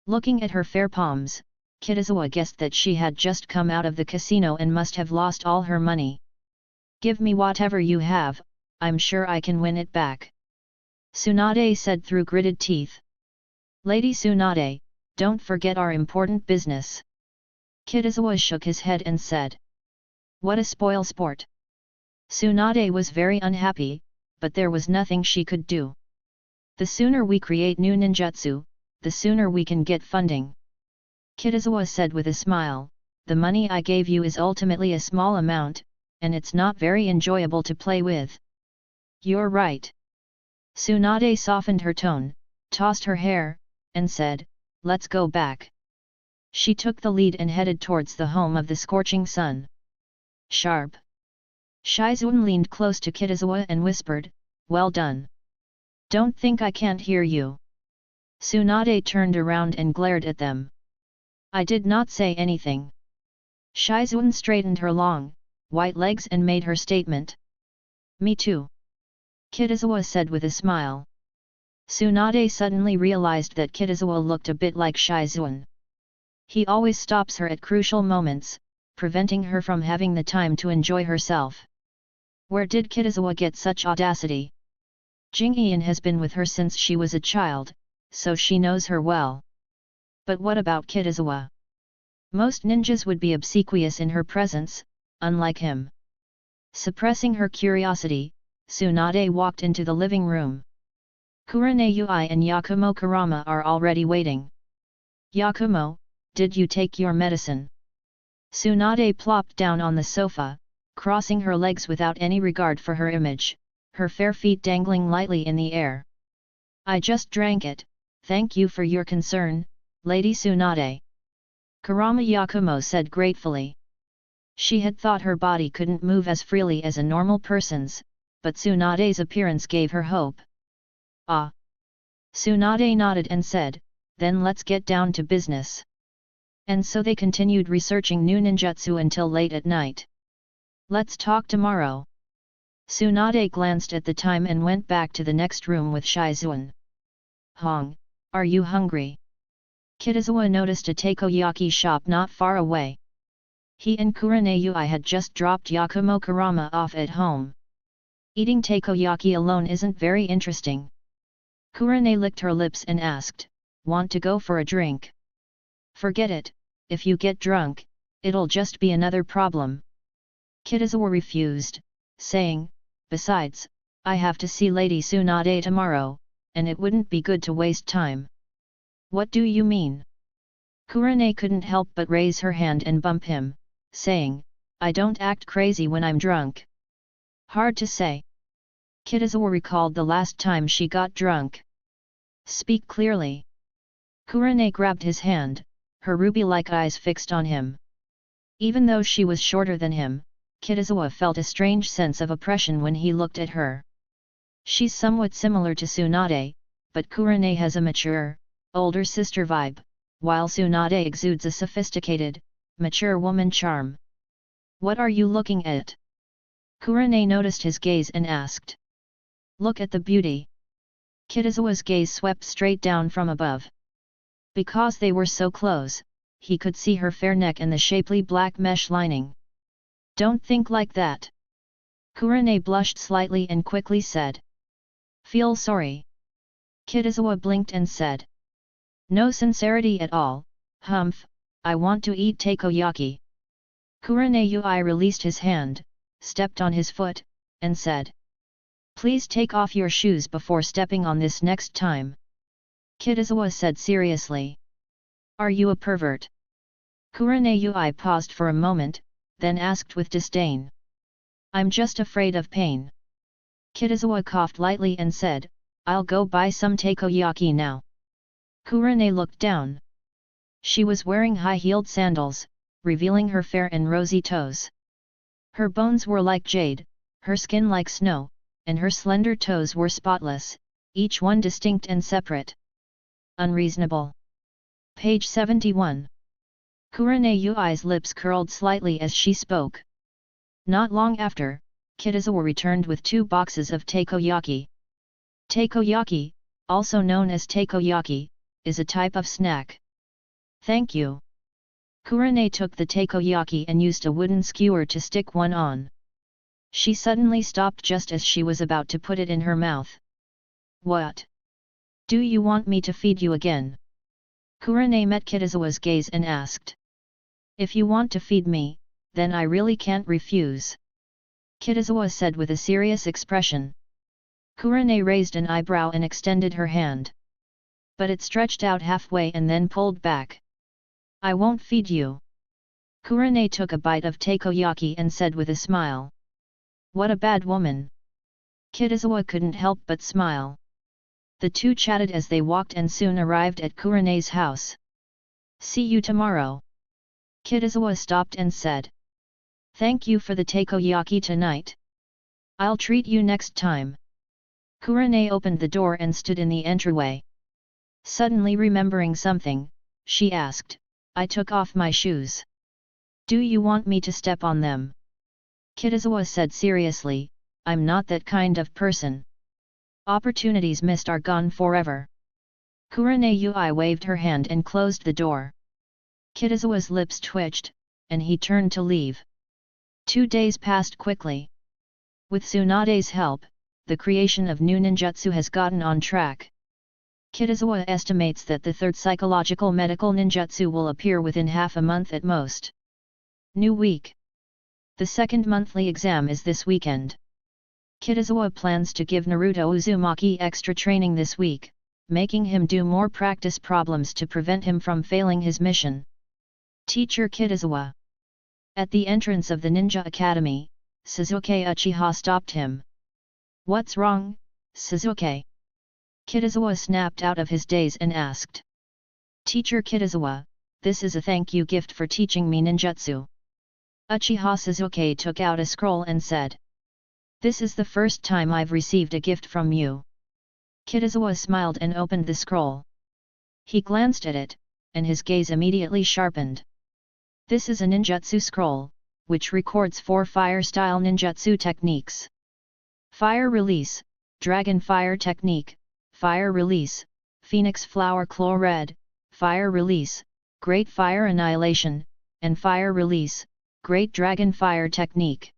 Looking at her fair palms, Kitazawa guessed that she had just come out of the casino and must have lost all her money. Give me whatever you have, I'm sure I can win it back. Tsunade said through gritted teeth. Lady Tsunade, don't forget our important business. Kitazawa shook his head and said. What a spoil sport. Tsunade was very unhappy, but there was nothing she could do. The sooner we create new ninjutsu, the sooner we can get funding. Kitazawa said with a smile, the money I gave you is ultimately a small amount, and it's not very enjoyable to play with. You're right. Tsunade softened her tone, tossed her hair, and said, let's go back. She took the lead and headed towards the home of the scorching sun. Sharp. Shizuan leaned close to Kitazawa and whispered, well done. Don't think I can't hear you. Tsunade turned around and glared at them. I did not say anything. Shizuan straightened her long, white legs and made her statement. Me too. Kitazawa said with a smile. Tsunade suddenly realized that Kitazawa looked a bit like Shizuan. He always stops her at crucial moments, preventing her from having the time to enjoy herself. Where did Kitazawa get such audacity? Jingyan has been with her since she was a child, so she knows her well. But what about Kitazawa? Most ninjas would be obsequious in her presence, unlike him. Suppressing her curiosity, Tsunade walked into the living room. Kurane Yui and Yakumo Kurama are already waiting. Yakumo, did you take your medicine? Tsunade plopped down on the sofa, crossing her legs without any regard for her image, her fair feet dangling lightly in the air. I just drank it, thank you for your concern, Lady Tsunade. Kurama Yakumo said gratefully. She had thought her body couldn't move as freely as a normal person's, but Tsunade's appearance gave her hope. Ah! Tsunade nodded and said, then let's get down to business. And so they continued researching new ninjutsu until late at night. Let's talk tomorrow. Tsunade glanced at the time and went back to the next room with Shizuan. Hong, are you hungry? Kitazawa noticed a takoyaki shop not far away. He and Kurane Yui had just dropped Yakumo Kurama off at home. Eating takoyaki alone isn't very interesting. Kurane licked her lips and asked, want to go for a drink? Forget it, if you get drunk, it'll just be another problem. Kitazawa refused, saying, besides, I have to see Lady Tsunade tomorrow, and it wouldn't be good to waste time. What do you mean? Kurane couldn't help but raise her hand and bump him, saying, I don't act crazy when I'm drunk. Hard to say. Kitazawa recalled the last time she got drunk. Speak clearly. Kurane grabbed his hand, her ruby-like eyes fixed on him. Even though she was shorter than him, Kitazawa felt a strange sense of oppression when he looked at her. She's somewhat similar to Tsunade, but Kurane has a mature, older sister vibe, while Tsunade exudes a sophisticated, mature woman charm. What are you looking at? Kurane noticed his gaze and asked. Look at the beauty. Kitazawa's gaze swept straight down from above. Because they were so close, he could see her fair neck and the shapely black mesh lining. Don't think like that. Kurane blushed slightly and quickly said. Feel sorry. Kitazawa blinked and said. No sincerity at all, humph, I want to eat takoyaki. Kurane Yui released his hand, stepped on his foot, and said. Please take off your shoes before stepping on this next time. Kitazawa said seriously. Are you a pervert? Kurane Yui paused for a moment, then asked with disdain. I'm just afraid of pain. Kitazawa coughed lightly and said, I'll go buy some takoyaki now. Kurane looked down. She was wearing high-heeled sandals, revealing her fair and rosy toes. Her bones were like jade, her skin like snow, and her slender toes were spotless, each one distinct and separate. Unreasonable. Page 71. Kurane Yui's lips curled slightly as she spoke. Not long after, Kitazawa returned with 2 boxes of takoyaki. Takoyaki, also known as takoyaki, is a type of snack. Thank you. Kurane took the takoyaki and used a wooden skewer to stick one on. She suddenly stopped just as she was about to put it in her mouth. What? Do you want me to feed you again? Kurane met Kitazawa's gaze and asked. If you want to feed me, then I really can't refuse. Kitazawa said with a serious expression. Kurane raised an eyebrow and extended her hand. But it stretched out halfway and then pulled back. I won't feed you. Kurane took a bite of takoyaki and said with a smile. What a bad woman. Kitazawa couldn't help but smile. The two chatted as they walked and soon arrived at Kurane's house. See you tomorrow. Kitazawa stopped and said. Thank you for the takoyaki tonight. I'll treat you next time. Kurane opened the door and stood in the entryway. Suddenly remembering something, she asked, I took off my shoes. Do you want me to step on them? Kitazawa said seriously, I'm not that kind of person. Opportunities missed are gone forever. Kurane Yui waved her hand and closed the door. Kitazawa's lips twitched, and he turned to leave. 2 days passed quickly. With Tsunade's help, the creation of new ninjutsu has gotten on track. Kitazawa estimates that the third psychological medical ninjutsu will appear within half a month at most. New week. The second monthly exam is this weekend. Kitazawa plans to give Naruto Uzumaki extra training this week, making him do more practice problems to prevent him from failing his mission. Teacher Kitazawa. At the entrance of the Ninja Academy, Sasuke Uchiha stopped him. What's wrong, Sasuke? Kitazawa snapped out of his daze and asked. Teacher Kitazawa, this is a thank you gift for teaching me ninjutsu. Uchiha Sasuke took out a scroll and said. This is the first time I've received a gift from you. Kitazawa smiled and opened the scroll. He glanced at it, and his gaze immediately sharpened. This is a ninjutsu scroll, which records 4 fire-style ninjutsu techniques. Fire Release, Dragon Fire Technique, Fire Release, Phoenix Flower Claw Red, Fire Release, Great Fire Annihilation, and Fire Release, Great Dragon Fire Technique.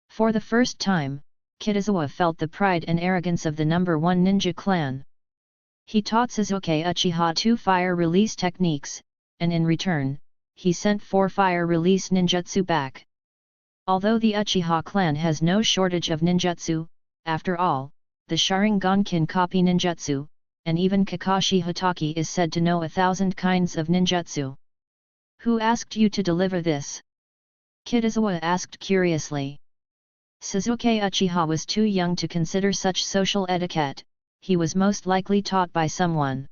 For the first time, Kitazawa felt the pride and arrogance of the number 1 ninja clan. He taught Sasuke Uchiha 2 fire release techniques, and in return, he sent 4 fire release ninjutsu back. Although the Uchiha clan has no shortage of ninjutsu, after all, the Sharingan can copy ninjutsu, and even Kakashi Hatake is said to know 1,000 kinds of ninjutsu. Who asked you to deliver this? Kitazawa asked curiously. Sasuke Uchiha was too young to consider such social etiquette, he was most likely taught by someone.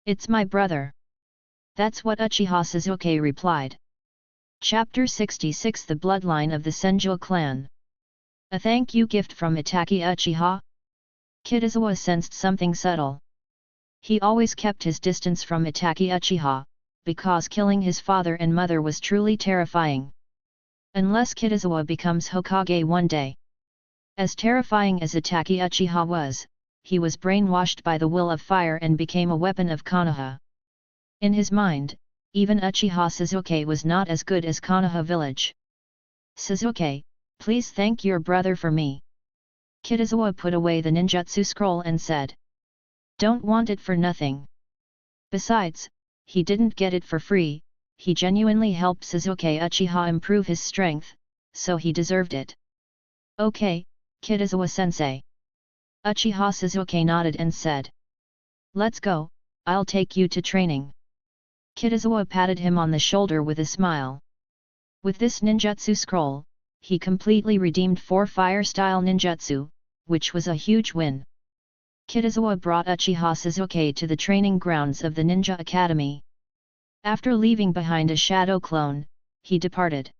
It's my brother. That's what Uchiha Sasuke replied. Chapter 66 The Bloodline of the Senju Clan. A thank you gift from Itachi Uchiha? Kitazawa sensed something subtle. He always kept his distance from Itachi Uchiha, because killing his father and mother was truly terrifying. Unless Kitazawa becomes Hokage one day. As terrifying as Itachi Uchiha was, he was brainwashed by the will of fire and became a weapon of Konoha. In his mind, even Uchiha Sasuke was not as good as Konoha village. Sasuke, please thank your brother for me. Kitazawa put away the ninjutsu scroll and said. Don't want it for nothing. Besides, he didn't get it for free, he genuinely helped Sasuke Uchiha improve his strength, so he deserved it. Okay, Kitazawa-sensei. Uchiha Sasuke nodded and said. Let's go, I'll take you to training. Kitazawa patted him on the shoulder with a smile. With this ninjutsu scroll, he completely redeemed 4 fire-style ninjutsu, which was a huge win. Kitazawa brought Uchiha Sasuke to the training grounds of the Ninja Academy. After leaving behind a shadow clone, he departed.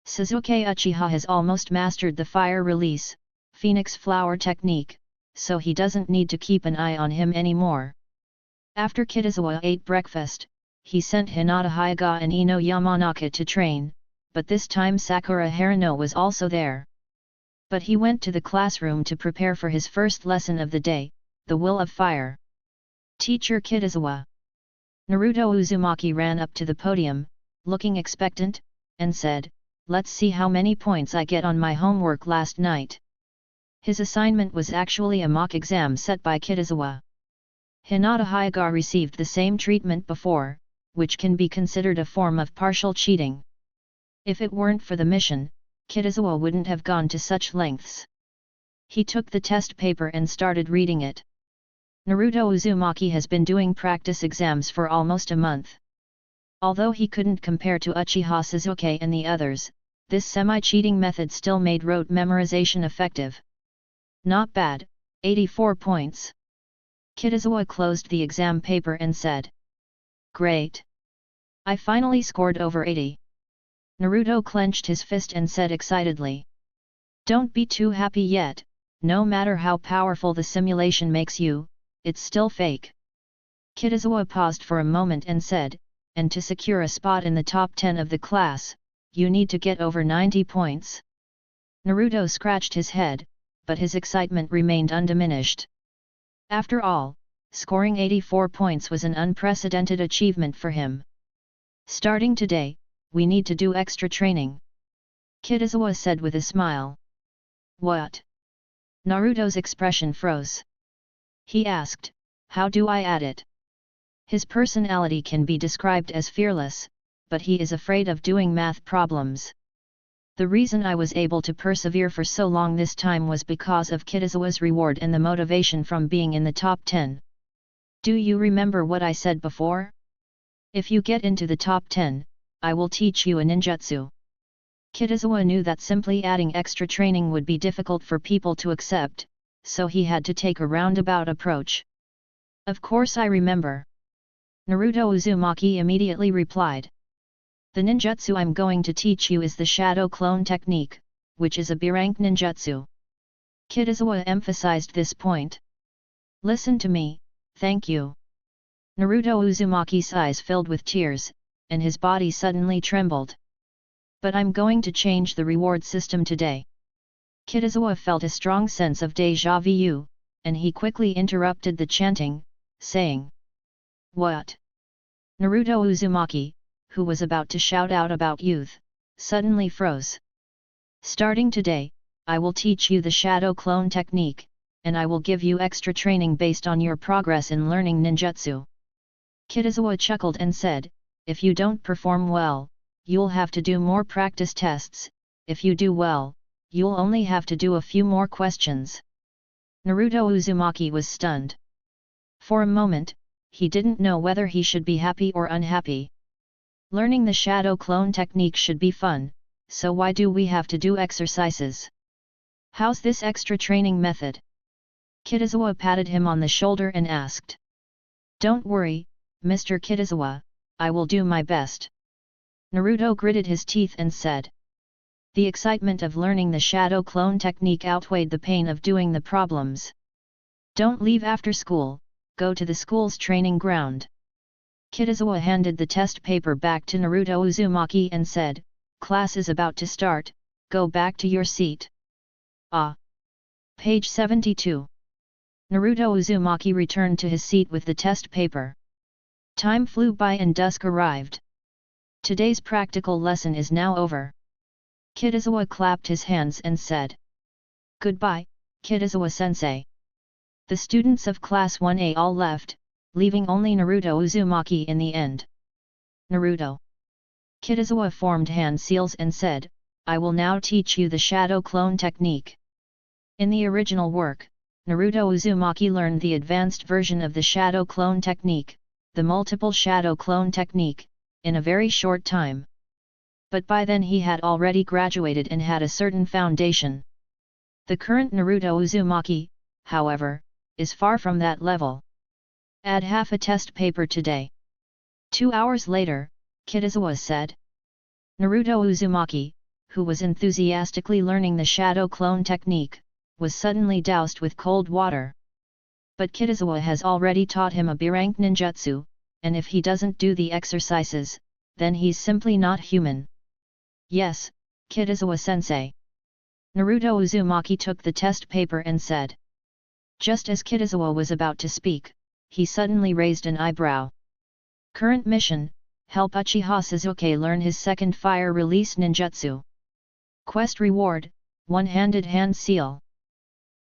Sasuke Uchiha has almost mastered the fire release, Phoenix Flower technique, so he doesn't need to keep an eye on him anymore. After Kitazawa ate breakfast, he sent Hinata Hyuga and Ino Yamanaka to train, but this time Sakura Haruno was also there. But he went to the classroom to prepare for his first lesson of the day, the Will of Fire. Teacher Kitazawa. Naruto Uzumaki ran up to the podium, looking expectant, and said, let's see how many points I get on my homework last night. His assignment was actually a mock exam set by Kitazawa. Hinata Hyuga received the same treatment before, which can be considered a form of partial cheating. If it weren't for the mission, Kitazawa wouldn't have gone to such lengths. He took the test paper and started reading it. Naruto Uzumaki has been doing practice exams for almost a month. Although he couldn't compare to Uchiha Sasuke and the others, this semi-cheating method still made rote memorization effective. Not bad, 84 points. Kitazawa closed the exam paper and said. Great! I finally scored over 80. Naruto clenched his fist and said excitedly. Don't be too happy yet, no matter how powerful the simulation makes you, it's still fake. Kitazawa paused for a moment and said, and to secure a spot in the top 10 of the class, you need to get over 90 points. Naruto scratched his head, but his excitement remained undiminished. After all, scoring 84 points was an unprecedented achievement for him. Starting today, we need to do extra training. Kitazawa said with a smile. What? Naruto's expression froze. He asked, how do I add it? His personality can be described as fearless, but he is afraid of doing math problems. The reason I was able to persevere for so long this time was because of Kitazawa's reward and the motivation from being in the top 10. Do you remember what I said before? If you get into the top 10, I will teach you a ninjutsu. Kitazawa knew that simply adding extra training would be difficult for people to accept, so he had to take a roundabout approach. Of course I remember. Naruto Uzumaki immediately replied. The ninjutsu I'm going to teach you is the shadow clone technique, which is a B-rank ninjutsu. Kitazawa emphasized this point. Listen to me, thank you. Naruto Uzumaki's eyes filled with tears, and his body suddenly trembled. But I'm going to change the reward system today. Kitazawa felt a strong sense of déjà vu, and he quickly interrupted the chanting, saying, What? Naruto Uzumaki, who was about to shout out about youth, suddenly froze. Starting today, I will teach you the shadow clone technique, and I will give you extra training based on your progress in learning ninjutsu. Kitazawa chuckled and said, if you don't perform well, you'll have to do more practice tests, if you do well, you'll only have to do a few more questions. Naruto Uzumaki was stunned. For a moment, he didn't know whether he should be happy or unhappy. Learning the shadow clone technique should be fun, so why do we have to do exercises? How's this extra training method? Kitazawa patted him on the shoulder and asked. Don't worry, Mr. Kitazawa, I will do my best. Naruto gritted his teeth and said. The excitement of learning the shadow clone technique outweighed the pain of doing the problems. Don't leave after school, go to the school's training ground. Kitazawa handed the test paper back to Naruto Uzumaki and said, class is about to start, go back to your seat. Ah! Page 72. Naruto Uzumaki returned to his seat with the test paper. Time flew by and dusk arrived. Today's practical lesson is now over. Kitazawa clapped his hands and said. Goodbye, Kitazawa-sensei. The students of Class 1A all left, leaving only Naruto Uzumaki in the end. Naruto. Kitazawa formed hand seals and said, I will now teach you the shadow clone technique. In the original work, Naruto Uzumaki learned the advanced version of the shadow clone technique, the multiple shadow clone technique, in a very short time. But by then he had already graduated and had a certain foundation. The current Naruto Uzumaki, however, is far from that level. Add half a test paper today. 2 hours later, Kitazawa said. Naruto Uzumaki, who was enthusiastically learning the shadow clone technique, was suddenly doused with cold water. But Kitazawa has already taught him a B-rank ninjutsu, and if he doesn't do the exercises, then he's simply not human. Yes, Kitazawa-sensei. Naruto Uzumaki took the test paper and said. Just as Kitazawa was about to speak, he suddenly raised an eyebrow. Current mission, help Uchiha Sasuke learn his second fire release ninjutsu. Quest reward, one-handed hand seal.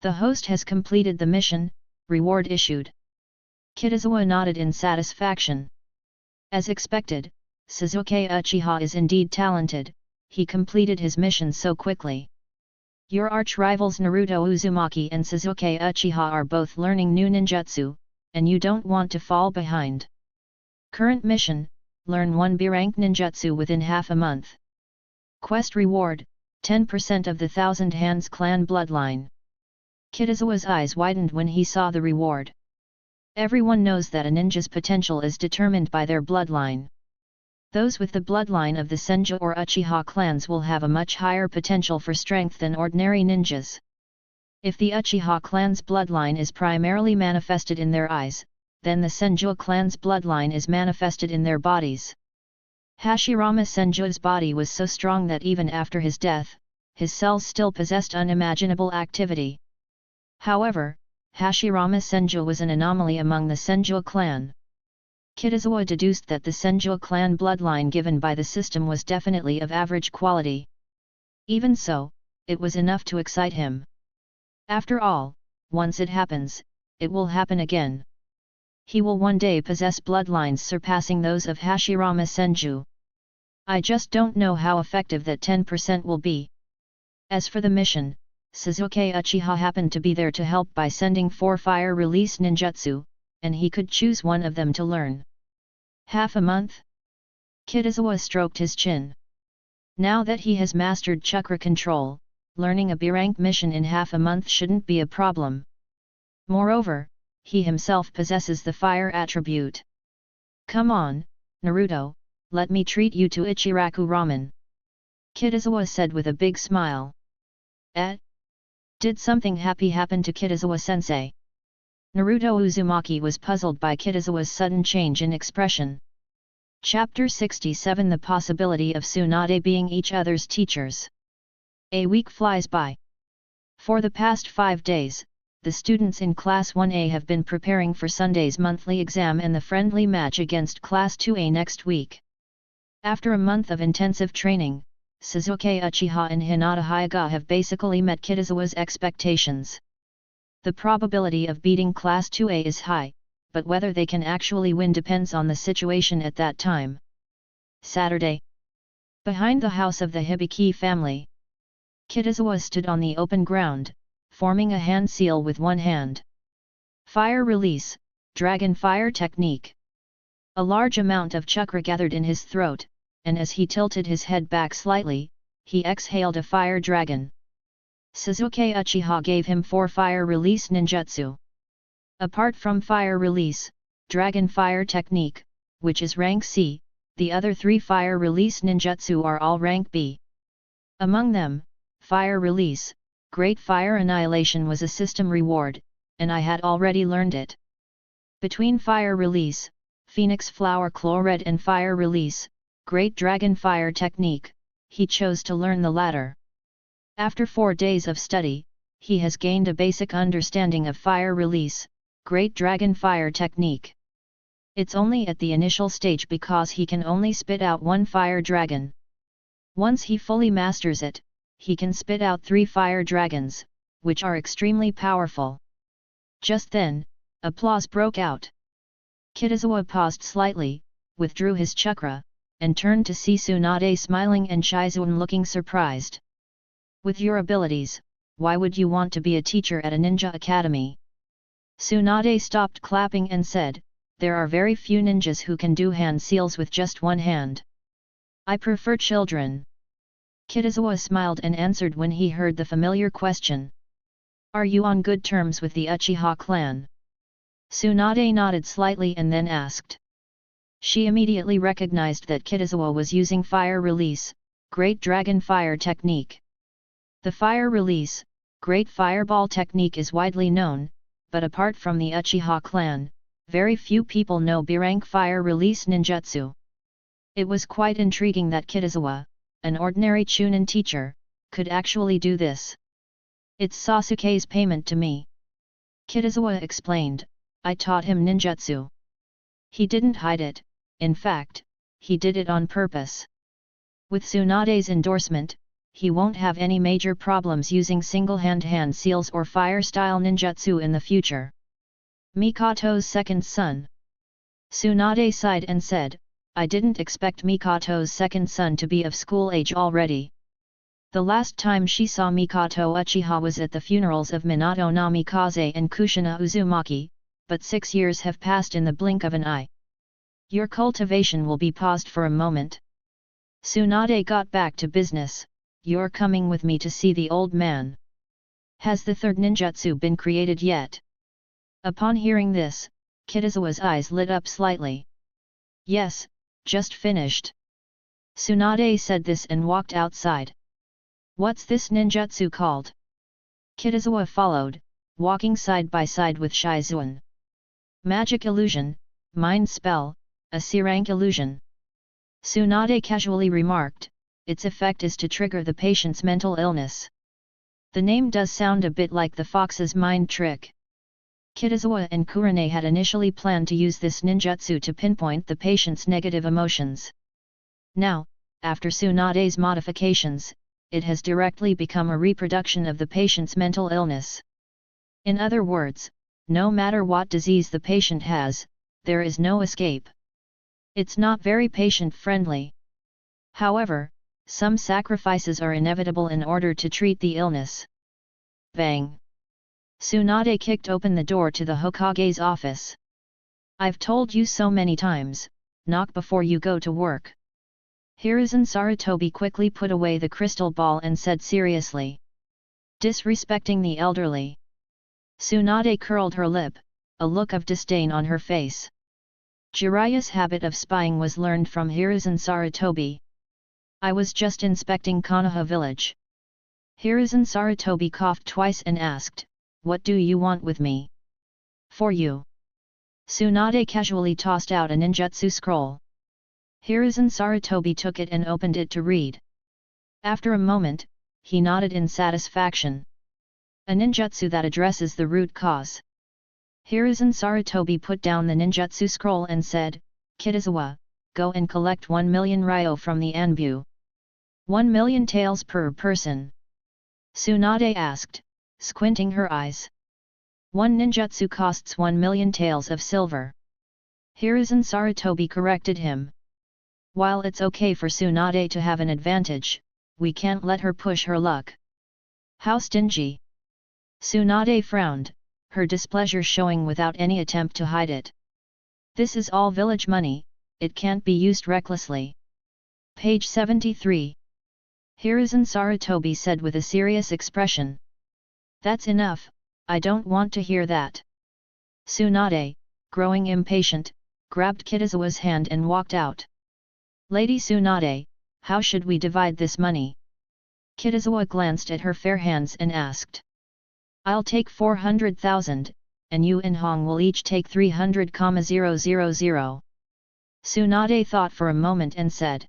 The host has completed the mission, reward issued. Kitazawa nodded in satisfaction. As expected, Sasuke Uchiha is indeed talented, he completed his mission so quickly. Your arch-rivals Naruto Uzumaki and Sasuke Uchiha are both learning new ninjutsu, and you don't want to fall behind. Current mission, learn 1 B-rank ninjutsu within half a month. Quest reward, 10% of the Thousand Hands clan bloodline. Kitazawa's eyes widened when he saw the reward. Everyone knows that a ninja's potential is determined by their bloodline. Those with the bloodline of the Senju or Uchiha clans will have a much higher potential for strength than ordinary ninjas. If the Uchiha clan's bloodline is primarily manifested in their eyes, then the Senju clan's bloodline is manifested in their bodies. Hashirama Senju's body was so strong that even after his death, his cells still possessed unimaginable activity. However, Hashirama Senju was an anomaly among the Senju clan. Kitazawa deduced that the Senju clan bloodline given by the system was definitely of average quality. Even so, it was enough to excite him. After all, once it happens, it will happen again. He will one day possess bloodlines surpassing those of Hashirama Senju. I just don't know how effective that 10% will be. As for the mission, Sasuke Uchiha happened to be there to help by sending 4 fire release ninjutsu, and he could choose one of them to learn. Half a month? Kitazawa stroked his chin. Now that he has mastered chakra control, learning a B-rank mission in half a month shouldn't be a problem. Moreover, he himself possesses the fire attribute. Come on, Naruto, let me treat you to Ichiraku ramen. Kitazawa said with a big smile. Did something happy happen to Kitazawa-sensei? Naruto Uzumaki was puzzled by Kitazawa's sudden change in expression. Chapter 67 The Possibility of Tsunade Being Each Other's Teachers. A week flies by. For the past 5 days, the students in Class 1A have been preparing for Sunday's monthly exam and the friendly match against Class 2A next week. After a month of intensive training, Sasuke Uchiha and Hinata Hyuga have basically met Kitazawa's expectations. The probability of beating Class 2A is high, but whether they can actually win depends on the situation at that time. Saturday. Behind the house of the Hibiki family, Kitazawa stood on the open ground, forming a hand seal with one hand. Fire release, dragon fire technique. A large amount of chakra gathered in his throat, and as he tilted his head back slightly, he exhaled a fire dragon. Sasuke Uchiha gave him 4 fire release ninjutsu. Apart from fire release, dragon fire technique, which is rank C, the other 3 fire release ninjutsu are all rank B. Among them, fire release, great fire annihilation was a system reward, and I had already learned it. Between fire release, phoenix flower chlorid and fire release, great dragon fire technique, he chose to learn the latter. After 4 days of study, he has gained a basic understanding of fire release, great dragon fire technique. It's only at the initial stage because he can only spit out 1 fire dragon. Once he fully masters it, he can spit out 3 fire dragons, which are extremely powerful. Just then, applause broke out. Kitazawa paused slightly, withdrew his chakra, and turned to see Tsunade smiling and Shizuan looking surprised. With your abilities, why would you want to be a teacher at a ninja academy? Tsunade stopped clapping and said, there are very few ninjas who can do hand seals with just one hand. I prefer children. Kitazawa smiled and answered when he heard the familiar question. Are you on good terms with the Uchiha clan? Tsunade nodded slightly and then asked. She immediately recognized that Kitazawa was using fire release, great dragon fire technique. The fire release, great fireball technique is widely known, but apart from the Uchiha clan, very few people know B-rank fire release ninjutsu. It was quite intriguing that Kitazawa, an ordinary Chunin teacher, could actually do this. It's Sasuke's payment to me. Kitazawa explained, I taught him ninjutsu. He didn't hide it, in fact, he did it on purpose. With Tsunade's endorsement, he won't have any major problems using single-hand seals or fire-style ninjutsu in the future. Mikato's second son. Tsunade sighed and said, I didn't expect Mikato's second son to be of school age already. The last time she saw Mikoto Uchiha was at the funerals of Minato Namikaze and Kushina Uzumaki, but 6 years have passed in the blink of an eye. Your cultivation will be paused for a moment. Tsunade got back to business, you're coming with me to see the old man. Has the third ninjutsu been created yet? Upon hearing this, Kitazawa's eyes lit up slightly. Yes, just finished. Tsunade said this and walked outside. What's this ninjutsu called? Kitazawa followed, walking side by side with Shizuan. Magic illusion, mind spell, a C-rank illusion. Tsunade casually remarked, its effect is to trigger the patient's mental illness. The name does sound a bit like the fox's mind trick. Kitazawa and Kurane had initially planned to use this ninjutsu to pinpoint the patient's negative emotions. Now, after Tsunade's modifications, it has directly become a reproduction of the patient's mental illness. In other words, no matter what disease the patient has, there is no escape. It's not very patient-friendly. However, some sacrifices are inevitable in order to treat the illness. Bang! Tsunade kicked open the door to the Hokage's office. I've told you so many times, knock before you go to work. Hiruzen Sarutobi quickly put away the crystal ball and said seriously. Disrespecting the elderly. Tsunade curled her lip, a look of disdain on her face. Jiraiya's habit of spying was learned from Hiruzen Sarutobi. I was just inspecting Konoha village. Hiruzen Sarutobi coughed twice and asked, what do you want with me? For you. Tsunade casually tossed out a ninjutsu scroll. Hiruzen Sarutobi took it and opened it to read. After a moment, he nodded in satisfaction. A ninjutsu that addresses the root cause. Hiruzen Sarutobi put down the ninjutsu scroll and said, Kitazawa, go and collect 1 million ryo from the Anbu. 1 million taels per person. Tsunade asked, squinting her eyes. 1 ninjutsu costs 1 million taels of silver. Hiruzen Sarutobi corrected him. While it's okay for Tsunade to have an advantage, we can't let her push her luck. How stingy! Tsunade frowned, her displeasure showing without any attempt to hide it. This is all village money, it can't be used recklessly. Page 73. Hiruzen Sarutobi said with a serious expression. That's enough, I don't want to hear that. Tsunade, growing impatient, grabbed Kitazawa's hand and walked out. Lady Tsunade, how should we divide this money? Kitazawa glanced at her fair hands and asked. I'll take 400,000, and you and Hong will each take 300,000. Tsunade thought for a moment and said.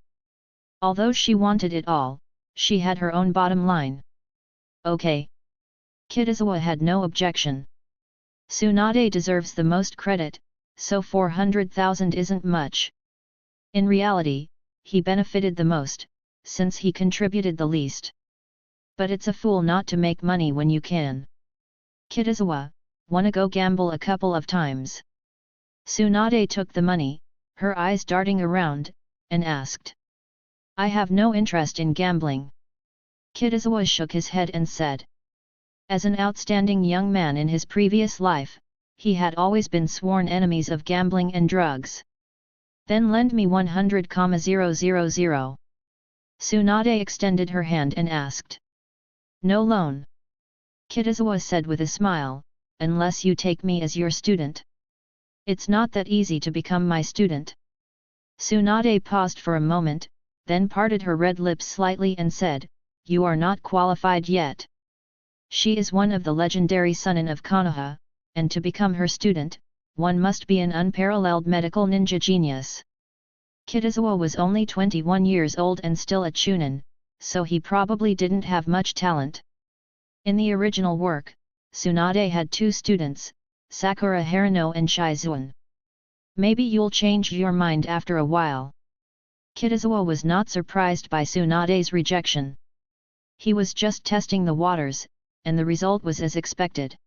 Although she wanted it all, she had her own bottom line. Okay. Kitazawa had no objection. Tsunade deserves the most credit, so 400,000 isn't much. In reality, he benefited the most, since he contributed the least. But it's a fool not to make money when you can. Kitazawa, wanna go gamble a couple of times? Tsunade took the money, her eyes darting around, and asked. I have no interest in gambling. Kitazawa shook his head and said. As an outstanding young man in his previous life, he had always been sworn enemies of gambling and drugs. Then lend me 100,000. Tsunade extended her hand and asked. No loan. Kitazawa said with a smile, unless you take me as your student. It's not that easy to become my student. Tsunade paused for a moment, then parted her red lips slightly and said, you are not qualified yet. She is one of the legendary Sannin of Konoha, and to become her student, one must be an unparalleled medical ninja genius. Kitazawa was only 21 years old and still a chunin, so he probably didn't have much talent. In the original work, Tsunade had 2 students, Sakura Haruno and Shizuan. Maybe you'll change your mind after a while. Kitazawa was not surprised by Tsunade's rejection. He was just testing the waters, and the result was as expected.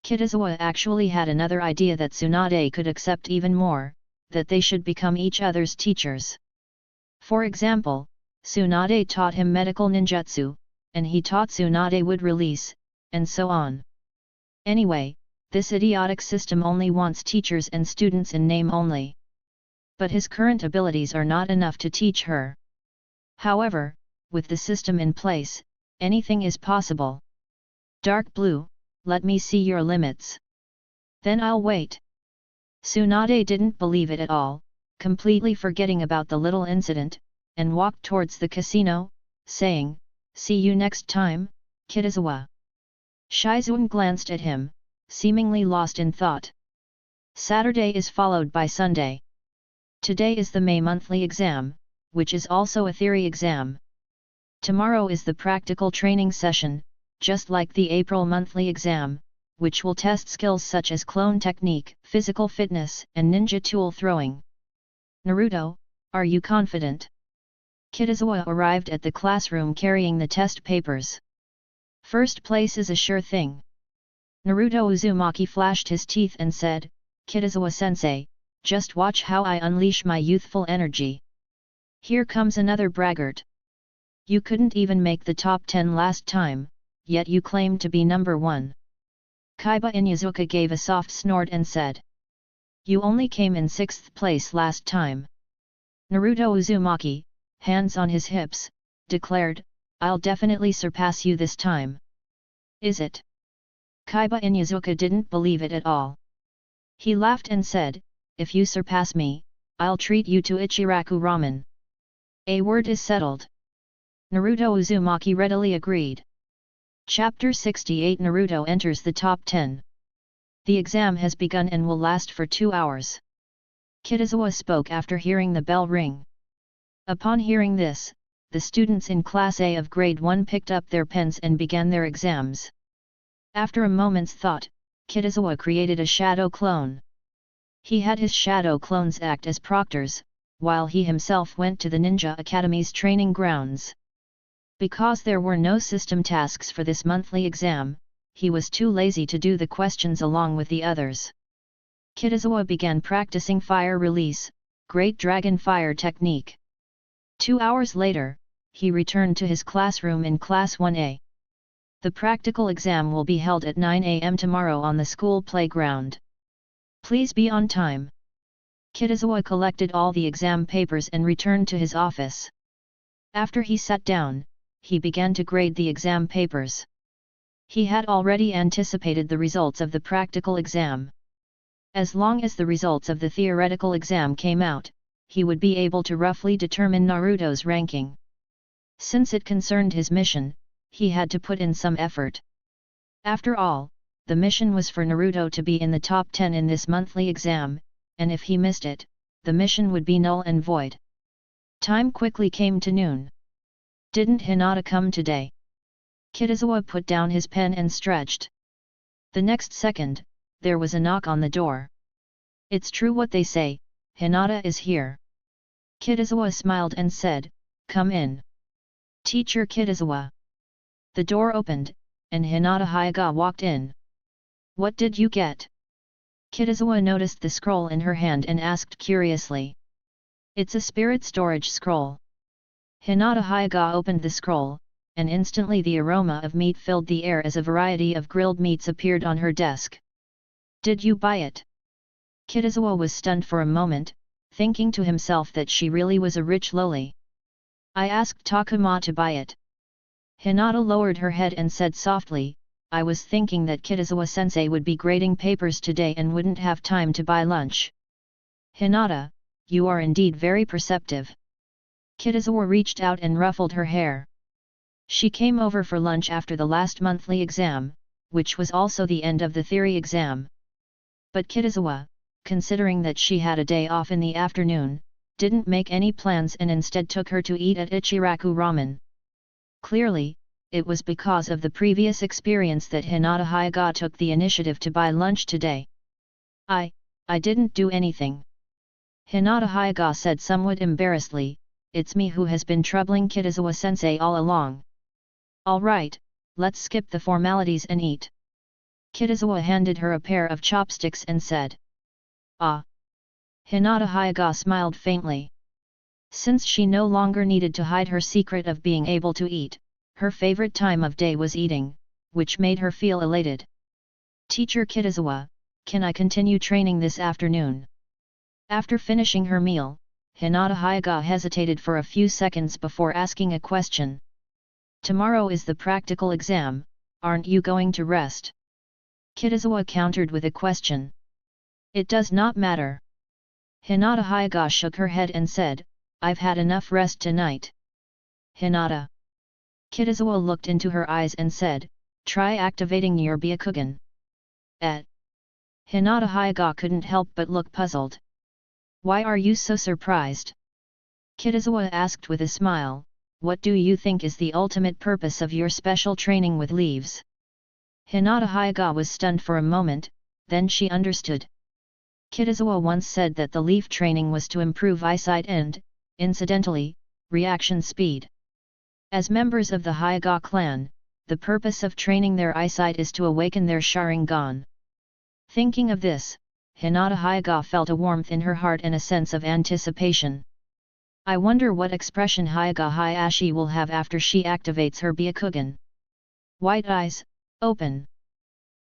Kitazawa actually had another idea that Tsunade could accept even more, that they should become each other's teachers. For example, Tsunade taught him medical ninjutsu, and he taught Tsunade wood release, and so on. Anyway, this idiotic system only wants teachers and students in name only. But his current abilities are not enough to teach her. However, with the system in place, anything is possible. Dark blue, let me see your limits. Then I'll wait. Tsunade didn't believe it at all, completely forgetting about the little incident, and walked towards the casino, saying, see you next time, Kitazawa. Shizuan glanced at him, seemingly lost in thought. Saturday is followed by Sunday. Today is the May monthly exam, which is also a theory exam. Tomorrow is the practical training session, just like the April monthly exam, which will test skills such as clone technique, physical fitness, and ninja tool throwing. Naruto, are you confident? Kitazawa arrived at the classroom carrying the test papers. First place is a sure thing. Naruto Uzumaki flashed his teeth and said, Kitazawa-sensei, just watch how I unleash my youthful energy. Here comes another braggart. You couldn't even make the top 10 last time, yet you claim to be number 1. Kaiba Inyazuka gave a soft snort and said. You only came in 6th place last time. Naruto Uzumaki, hands on his hips, declared, I'll definitely surpass you this time. Is it? Kaiba Inyazuka didn't believe it at all. He laughed and said, if you surpass me, I'll treat you to Ichiraku ramen. A word is settled. Naruto Uzumaki readily agreed. Chapter 68 Naruto enters the top 10. The exam has begun and will last for 2 hours. Kitazawa spoke after hearing the bell ring. Upon hearing this, the students in Class A of Grade 1 picked up their pens and began their exams. After a moment's thought, Kitazawa created a shadow clone. He had his shadow clones act as proctors, while he himself went to the Ninja Academy's training grounds. Because there were no system tasks for this monthly exam, he was too lazy to do the questions along with the others. Kitazawa began practicing fire release, Great Dragon Fire technique. 2 hours later, he returned to his classroom in Class 1A. The practical exam will be held at 9 a.m. tomorrow on the school playground. Please be on time. Kitazawa collected all the exam papers and returned to his office. After he sat down, he began to grade the exam papers. He had already anticipated the results of the practical exam. As long as the results of the theoretical exam came out, he would be able to roughly determine Naruto's ranking. Since it concerned his mission, he had to put in some effort. After all, the mission was for Naruto to be in the top 10 in this monthly exam, and if he missed it, the mission would be null and void. Time quickly came to noon. Didn't Hinata come today? Kitazawa put down his pen and stretched. The next second, there was a knock on the door. It's true what they say, Hinata is here. Kitazawa smiled and said, come in. Teacher Kitazawa. The door opened, and Hinata Hyuga walked in. What did you get? Kitazawa noticed the scroll in her hand and asked curiously. It's a spirit storage scroll. Hinata Hyuga opened the scroll, and instantly the aroma of meat filled the air as a variety of grilled meats appeared on her desk. Did you buy it? Kitazawa was stunned for a moment, thinking to himself that she really was a rich loli. I asked Takuma to buy it. Hinata lowered her head and said softly, I was thinking that Kitazawa-sensei would be grading papers today and wouldn't have time to buy lunch. Hinata, you are indeed very perceptive. Kitazawa reached out and ruffled her hair. She came over for lunch after the last monthly exam, which was also the end of the theory exam. But Kitazawa, considering that she had a day off in the afternoon, didn't make any plans and instead took her to eat at Ichiraku ramen. Clearly, it was because of the previous experience that Hinata Hyuga took the initiative to buy lunch today. I didn't do anything. Hinata Hyuga said somewhat embarrassedly, it's me who has been troubling Kitazawa-sensei all along. Alright, let's skip the formalities and eat. Kitazawa handed her a pair of chopsticks and said. Ah! Hinata Hyuga smiled faintly. Since she no longer needed to hide her secret of being able to eat, her favorite time of day was eating, which made her feel elated. Teacher Kitazawa, can I continue training this afternoon? After finishing her meal, Hinata Hyuga hesitated for a few seconds before asking a question. Tomorrow is the practical exam, aren't you going to rest? Kitazawa countered with a question. It does not matter. Hinata Hyuga shook her head and said, I've had enough rest tonight. Hinata. Kitazawa looked into her eyes and said, try activating your Byakugan. Hinata Hyuga couldn't help but look puzzled. Why are you so surprised? Kitazawa asked with a smile, what do you think is the ultimate purpose of your special training with leaves? Hinata Hyuga was stunned for a moment, then she understood. Kitazawa once said that the leaf training was to improve eyesight and, incidentally, reaction speed. As members of the Hyuga clan, the purpose of training their eyesight is to awaken their Sharingan. Thinking of this, Hinata Hyuga felt a warmth in her heart and a sense of anticipation. I wonder what expression Hyuga Hayashi will have after she activates her Byakugan. White eyes, open.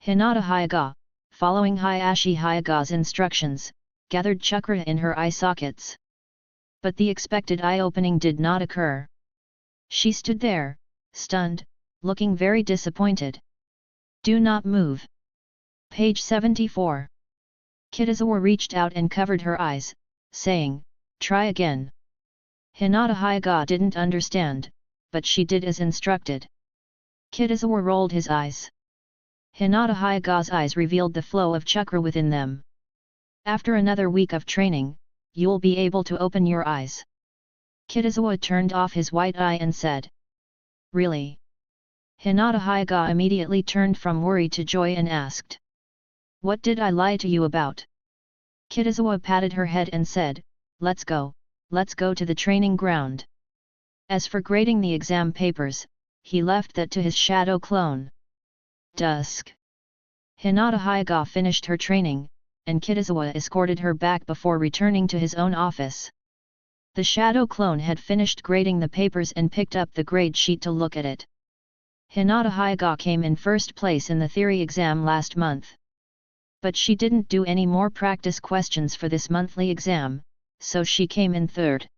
Hinata Hyuga, following Hayashi Hyuga's instructions, gathered chakra in her eye sockets. But the expected eye-opening did not occur. She stood there, stunned, looking very disappointed. Do not move. Page 74. Kitazawa reached out and covered her eyes, saying, try again. Hinata Hyuga didn't understand, but she did as instructed. Kitazawa rolled his eyes. Hinata Hyuga's eyes revealed the flow of chakra within them. After another week of training, you'll be able to open your eyes. Kitazawa turned off his white eye and said. Really? Hinata Hyuga immediately turned from worry to joy and asked. What did I lie to you about? Kitazawa patted her head and said, let's go to the training ground. As for grading the exam papers, he left that to his shadow clone. Dusk. Hinata Hyuga finished her training, and Kitazawa escorted her back before returning to his own office. The shadow clone had finished grading the papers and picked up the grade sheet to look at it. Hinata Hyuga came in first place in the theory exam last month. But she didn't do any more practice questions for this monthly exam, so she came in third.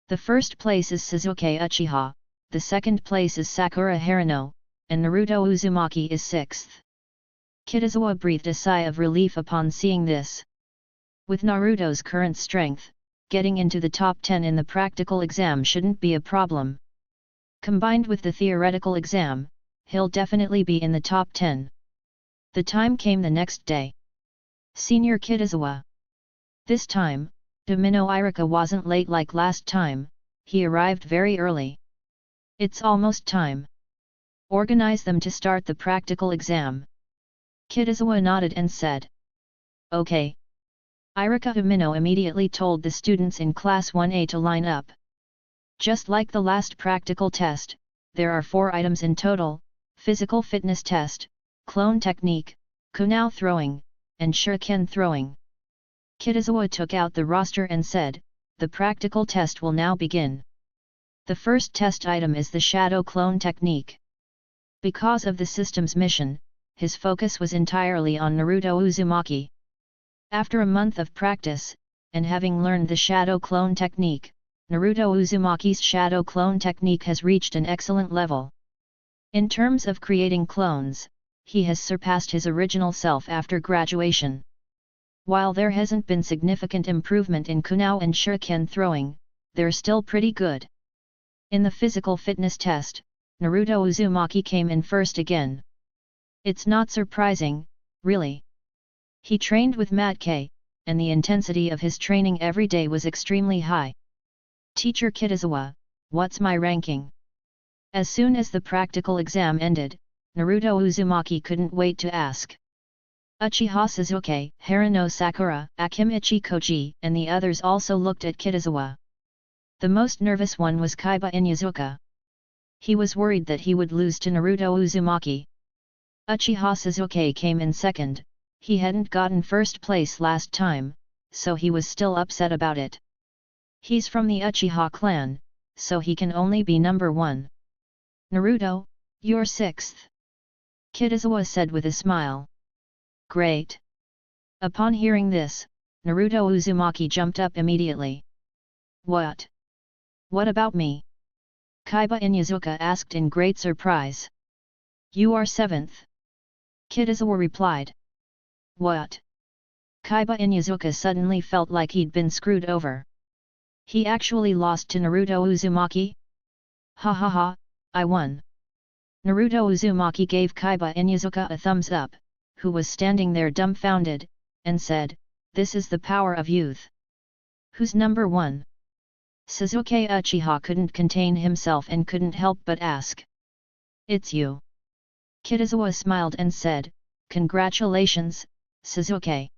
The first place is Sasuke Uchiha, the second place is Sakura Haruno, and Naruto Uzumaki is sixth. Kitazawa breathed a sigh of relief upon seeing this. With Naruto's current strength, getting into the top 10 in the practical exam shouldn't be a problem. Combined with the theoretical exam, he'll definitely be in the top 10. The time came the next day. Senior Kitazawa. This time, Domino Irika wasn't late like last time, he arrived very early. It's almost time. Organize them to start the practical exam. Kitazawa nodded and said. Okay. Irika Domino immediately told the students in Class 1A to line up. Just like the last practical test, there are 4 items in total: physical fitness test, clone technique, kunao throwing, and shuriken throwing. Kitazawa took out the roster and said, the practical test will now begin. The first test item is the shadow clone technique. Because of the system's mission, his focus was entirely on Naruto Uzumaki. After a month of practice, and having learned the shadow clone technique, Naruto Uzumaki's shadow clone technique has reached an excellent level. In terms of creating clones, he has surpassed his original self after graduation. While there hasn't been significant improvement in kunao and shuriken throwing, they're still pretty good. In the physical fitness test, Naruto Uzumaki came in first again. It's not surprising, really. He trained with Matke, and the intensity of his training every day was extremely high. Teacher Kitazawa, what's my ranking? As soon as the practical exam ended, Naruto Uzumaki couldn't wait to ask. Uchiha Sasuke, Haruno Sakura, Akimichi Koji, and the others also looked at Kitazawa. The most nervous one was Kaiba Inuzuka. He was worried that he would lose to Naruto Uzumaki. Uchiha Sasuke came in second. He hadn't gotten first place last time, so he was still upset about it. He's from the Uchiha clan, so he can only be number 1. Naruto, you're 6th. Kitazawa said with a smile. Great. Upon hearing this, Naruto Uzumaki jumped up immediately. What? What about me? Kaiba Inuzuka asked in great surprise. You are 7th. Kitazawa replied. What? Kaiba Inuzuka suddenly felt like he'd been screwed over. He actually lost to Naruto Uzumaki? Ha ha ha, I won. Naruto Uzumaki gave Kaiba Inuzuka a thumbs up, who was standing there dumbfounded, and said, "This is the power of youth. Who's number one?" Sasuke Uchiha couldn't contain himself and couldn't help but ask. "It's you." Kitazawa smiled and said, "Congratulations, Sasuke."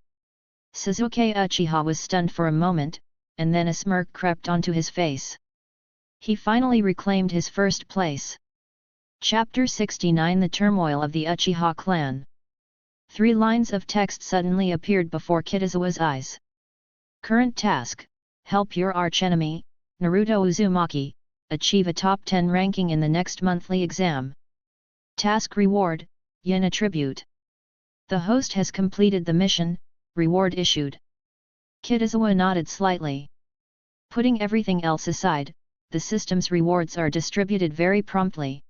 Sasuke Uchiha was stunned for a moment, and then a smirk crept onto his face. He finally reclaimed his first place. Chapter 69 The Turmoil of the Uchiha Clan. 3 lines of text suddenly appeared before Kitazawa's eyes. Current task: help your archenemy, Naruto Uzumaki, achieve a top 10 ranking in the next monthly exam. Task reward: yen attribute. The host has completed the mission, reward issued. Kitazawa nodded slightly. Putting everything else aside, the system's rewards are distributed very promptly.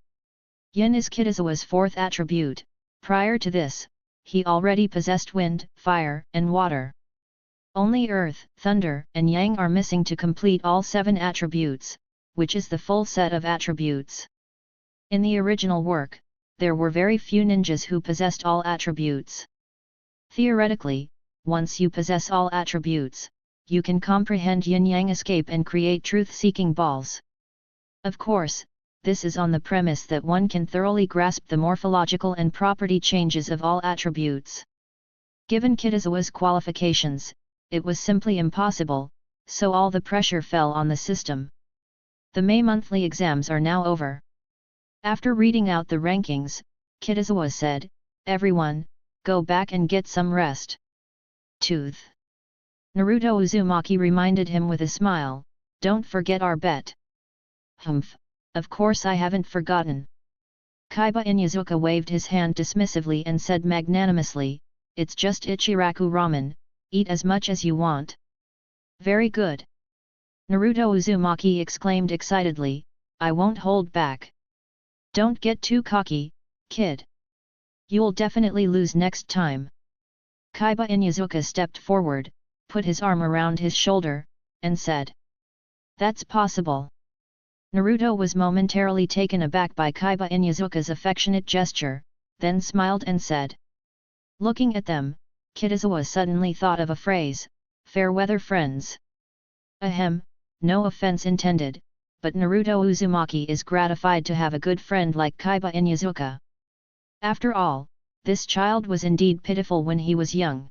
Yen is Kitazawa's 4th attribute. Prior to this, he already possessed wind, fire, and water. Only earth, thunder, and yang are missing to complete all 7 attributes, which is the full set of attributes. In the original work, there were very few ninjas who possessed all attributes. Theoretically, once you possess all attributes, you can comprehend yin-yang escape and create truth-seeking balls. Of course, this is on the premise that one can thoroughly grasp the morphological and property changes of all attributes. Given Kitazawa's qualifications, it was simply impossible, so all the pressure fell on the system. The May monthly exams are now over. After reading out the rankings, Kitazawa said, "Everyone, go back and get some rest." Tooth. Naruto Uzumaki reminded him with a smile, "Don't forget our bet." "Humph, of course I haven't forgotten." Kaiba Inyazuka waved his hand dismissively and said magnanimously, "It's just Ichiraku ramen, eat as much as you want." "Very good." Naruto Uzumaki exclaimed excitedly, "I won't hold back." "Don't get too cocky, kid. You'll definitely lose next time." Kaiba Inyazuka stepped forward, put his arm around his shoulder, and said, "That's possible." Naruto was momentarily taken aback by Kaiba Inyazuka's affectionate gesture, then smiled and said. Looking at them, Kitazawa suddenly thought of a phrase, "fair weather friends." Ahem, no offense intended, but Naruto Uzumaki is gratified to have a good friend like Kaiba Inyazuka. After all, this child was indeed pitiful when he was young.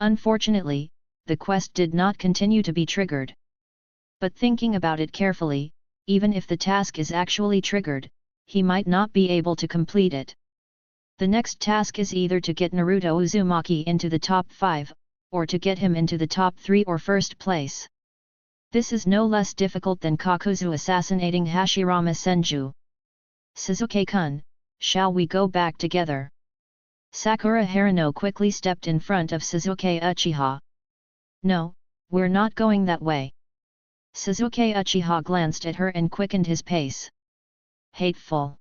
Unfortunately, the quest did not continue to be triggered. But thinking about it carefully, even if the task is actually triggered, he might not be able to complete it. The next task is either to get Naruto Uzumaki into the top 5, or to get him into the top 3 or first place. This is no less difficult than Kakuzu assassinating Hashirama Senju. "Sasuke-kun, shall we go back together?" Sakura Haruno quickly stepped in front of Sasuke Uchiha. "No, we're not going that way." Sasuke Uchiha glanced at her and quickened his pace. "Hateful."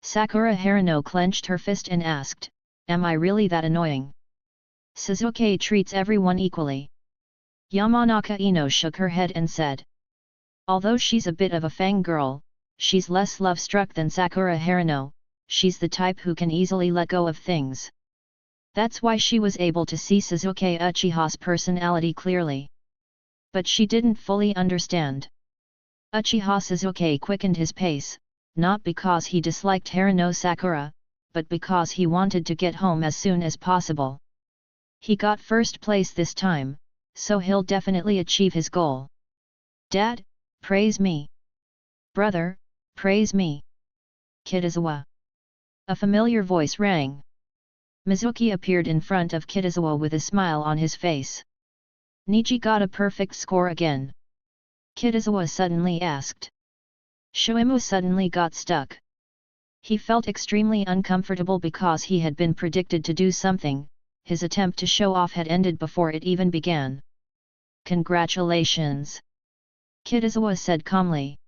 Sakura Haruno clenched her fist and asked, "Am I really that annoying?" "Sasuke treats everyone equally." Yamanaka Ino shook her head and said. "Although she's a bit of a fangirl, she's less love-struck than Sakura Haruno, she's the type who can easily let go of things. That's why she was able to see Sasuke Uchiha's personality clearly. But she didn't fully understand. Uchiha Sasuke quickened his pace, not because he disliked Haruno Sakura, but because he wanted to get home as soon as possible. He got first place this time, so he'll definitely achieve his goal. "Dad, praise me. Brother, praise me." Kitazawa. A familiar voice rang. Mizuki appeared in front of Kitazawa with a smile on his face. "Niji got a perfect score again?" Kitazawa suddenly asked. Shuimu suddenly got stuck. He felt extremely uncomfortable because he had been predicted to do something. His attempt to show off had ended before it even began. "Congratulations," Kitazawa said calmly.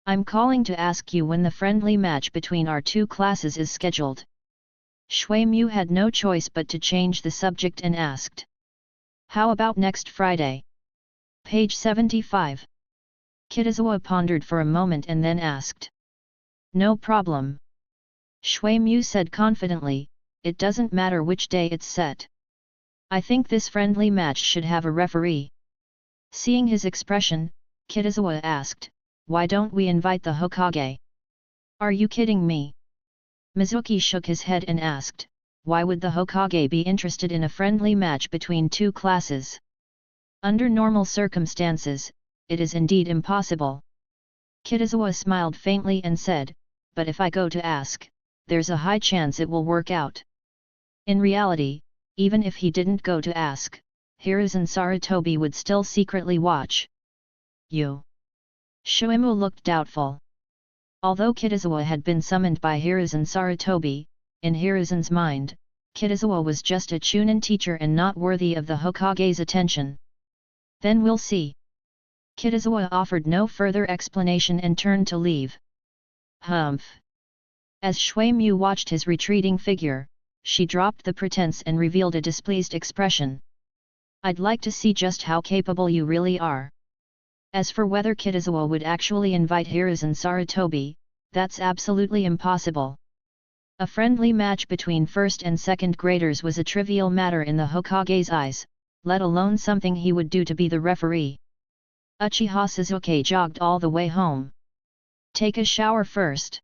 "I'm calling to ask you when the friendly match between our two classes is scheduled." Shuimu had no choice but to change the subject and asked. "How about next Friday?" Page 75. Kitazawa pondered for a moment and then asked. "No problem." Shuimu said confidently, it doesn't matter which day it's set. I think this friendly match should have a referee. Seeing his expression, Kitazawa asked, why don't we invite the Hokage? Are you kidding me? Mizuki shook his head and asked, why would the Hokage be interested in a friendly match between two classes? Under normal circumstances, it is indeed impossible. Kitazawa smiled faintly and said, but if I go to ask, there's a high chance it will work out. In reality, even if he didn't go to ask, Hiruzen Sarutobi would still secretly watch. You. Shuimu looked doubtful. Although Kitazawa had been summoned by Hiruzen Sarutobi, in Hiruzen's mind, Kitazawa was just a Chunin teacher and not worthy of the Hokage's attention. Then we'll see. Kitazawa offered no further explanation and turned to leave. Humph. As Shuimu watched his retreating figure, she dropped the pretense and revealed a displeased expression. I'd like to see just how capable you really are. As for whether Kitazawa would actually invite Hiruzen Sarutobi, that's absolutely impossible. A friendly match between first and second graders was a trivial matter in the Hokage's eyes, let alone something he would do to be the referee. Uchiha Sasuke jogged all the way home. Take a shower first.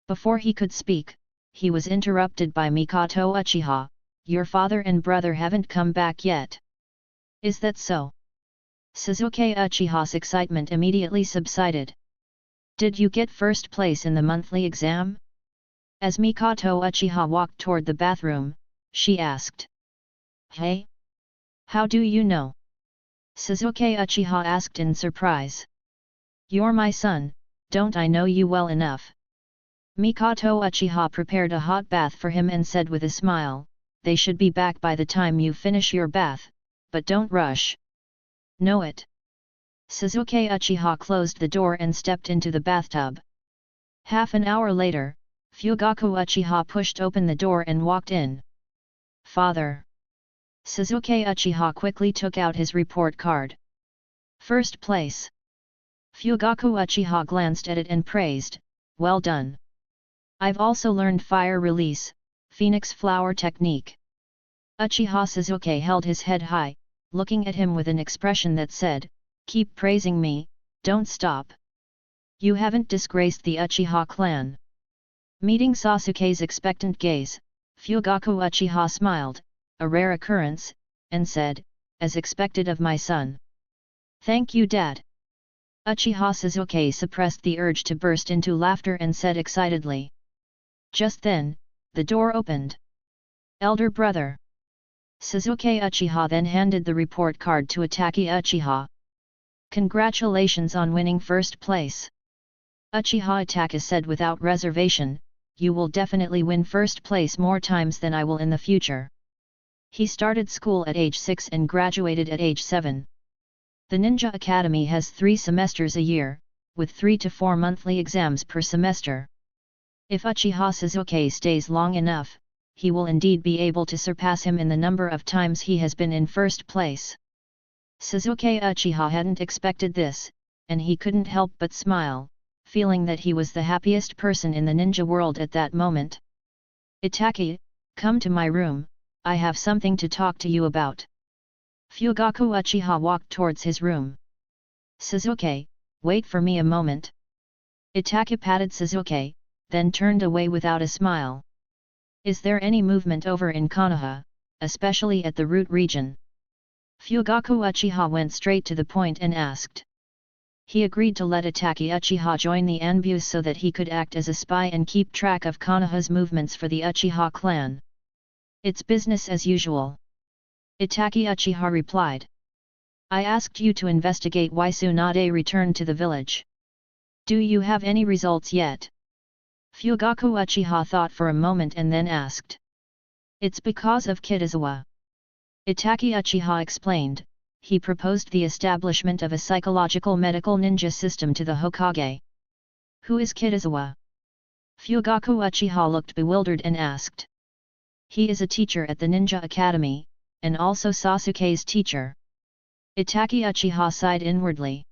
Before he could speak, he was interrupted by Mikoto Uchiha. Your father and brother haven't come back yet. Is that so? Sasuke Uchiha's excitement immediately subsided. Did you get first place in the monthly exam? As Mikoto Uchiha walked toward the bathroom, she asked. Hey? How do you know? Sasuke Uchiha asked in surprise. You're my son, don't I know you well enough? Mikoto Uchiha prepared a hot bath for him and said with a smile, they should be back by the time you finish your bath, but don't rush. Know it. Sasuke Uchiha closed the door and stepped into the bathtub. Half an hour later, Fugaku Uchiha pushed open the door and walked in. Father. Sasuke Uchiha quickly took out his report card. First place. Fugaku Uchiha glanced at it and praised, well done. I've also learned fire release, phoenix flower technique. Uchiha Sasuke held his head high, looking at him with an expression that said, keep praising me, don't stop. You haven't disgraced the Uchiha clan. Meeting Sasuke's expectant gaze, Fugaku Uchiha smiled, a rare occurrence, and said, as expected of my son. Thank you, Dad. Uchiha Sasuke suppressed the urge to burst into laughter and said excitedly. Just then, the door opened. Elder brother. Sasuke Uchiha then handed the report card to Itachi Uchiha. Congratulations on winning first place. Uchiha Itachi said without reservation, you will definitely win first place more times than I will in the future. He started school at age 6 and graduated at age 7. The Ninja Academy has 3 semesters a year, with 3 to 4 monthly exams per semester. If Uchiha Sasuke stays long enough, he will indeed be able to surpass him in the number of times he has been in first place. Sasuke Uchiha hadn't expected this, and he couldn't help but smile, feeling that he was the happiest person in the ninja world at that moment. Itachi, come to my room, I have something to talk to you about. Fugaku Uchiha walked towards his room. Sasuke, wait for me a moment. Itachi patted Sasuke, then turned away without a smile. Is there any movement over in Konoha, especially at the root region? Fugaku Uchiha went straight to the point and asked. He agreed to let Itachi Uchiha join the Anbus so that he could act as a spy and keep track of Konoha's movements for the Uchiha clan. It's business as usual. Itachi Uchiha replied. I asked you to investigate why Tsunade returned to the village. Do you have any results yet? Fugaku Uchiha thought for a moment and then asked. It's because of Kitazawa. Itachi Uchiha explained. He proposed the establishment of a psychological medical ninja system to the Hokage. Who is Kitazawa? Fugaku Uchiha looked bewildered and asked. He is a teacher at the Ninja Academy, and also Sasuke's teacher. Itachi Uchiha sighed inwardly.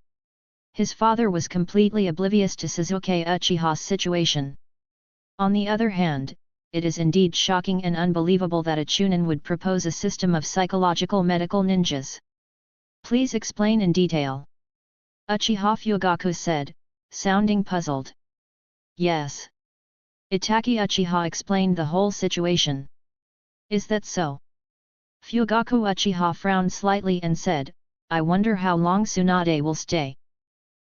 His father was completely oblivious to Sasuke Uchiha's situation. On the other hand, it is indeed shocking and unbelievable that a Chunin would propose a system of psychological medical ninjas. Please explain in detail. Uchiha Fugaku said, sounding puzzled. Yes. Itaki Uchiha explained the whole situation. Is that so? Fugaku Uchiha frowned slightly and said, I wonder how long Tsunade will stay.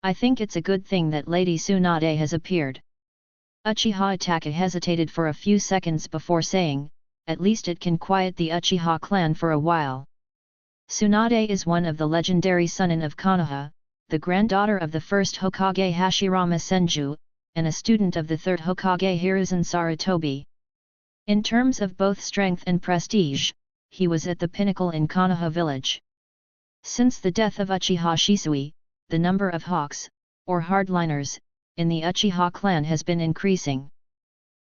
I think it's a good thing that Lady Tsunade has appeared. Uchiha Itaka hesitated for a few seconds before saying, at least it can quiet the Uchiha clan for a while. Tsunade is one of the legendary Sannin of Konoha, the granddaughter of the first Hokage Hashirama Senju, and a student of the third Hokage Hiruzen Sarutobi. In terms of both strength and prestige, he was at the pinnacle in Konoha village. Since the death of Uchiha Shisui, the number of hawks, or hardliners, in the Uchiha clan has been increasing.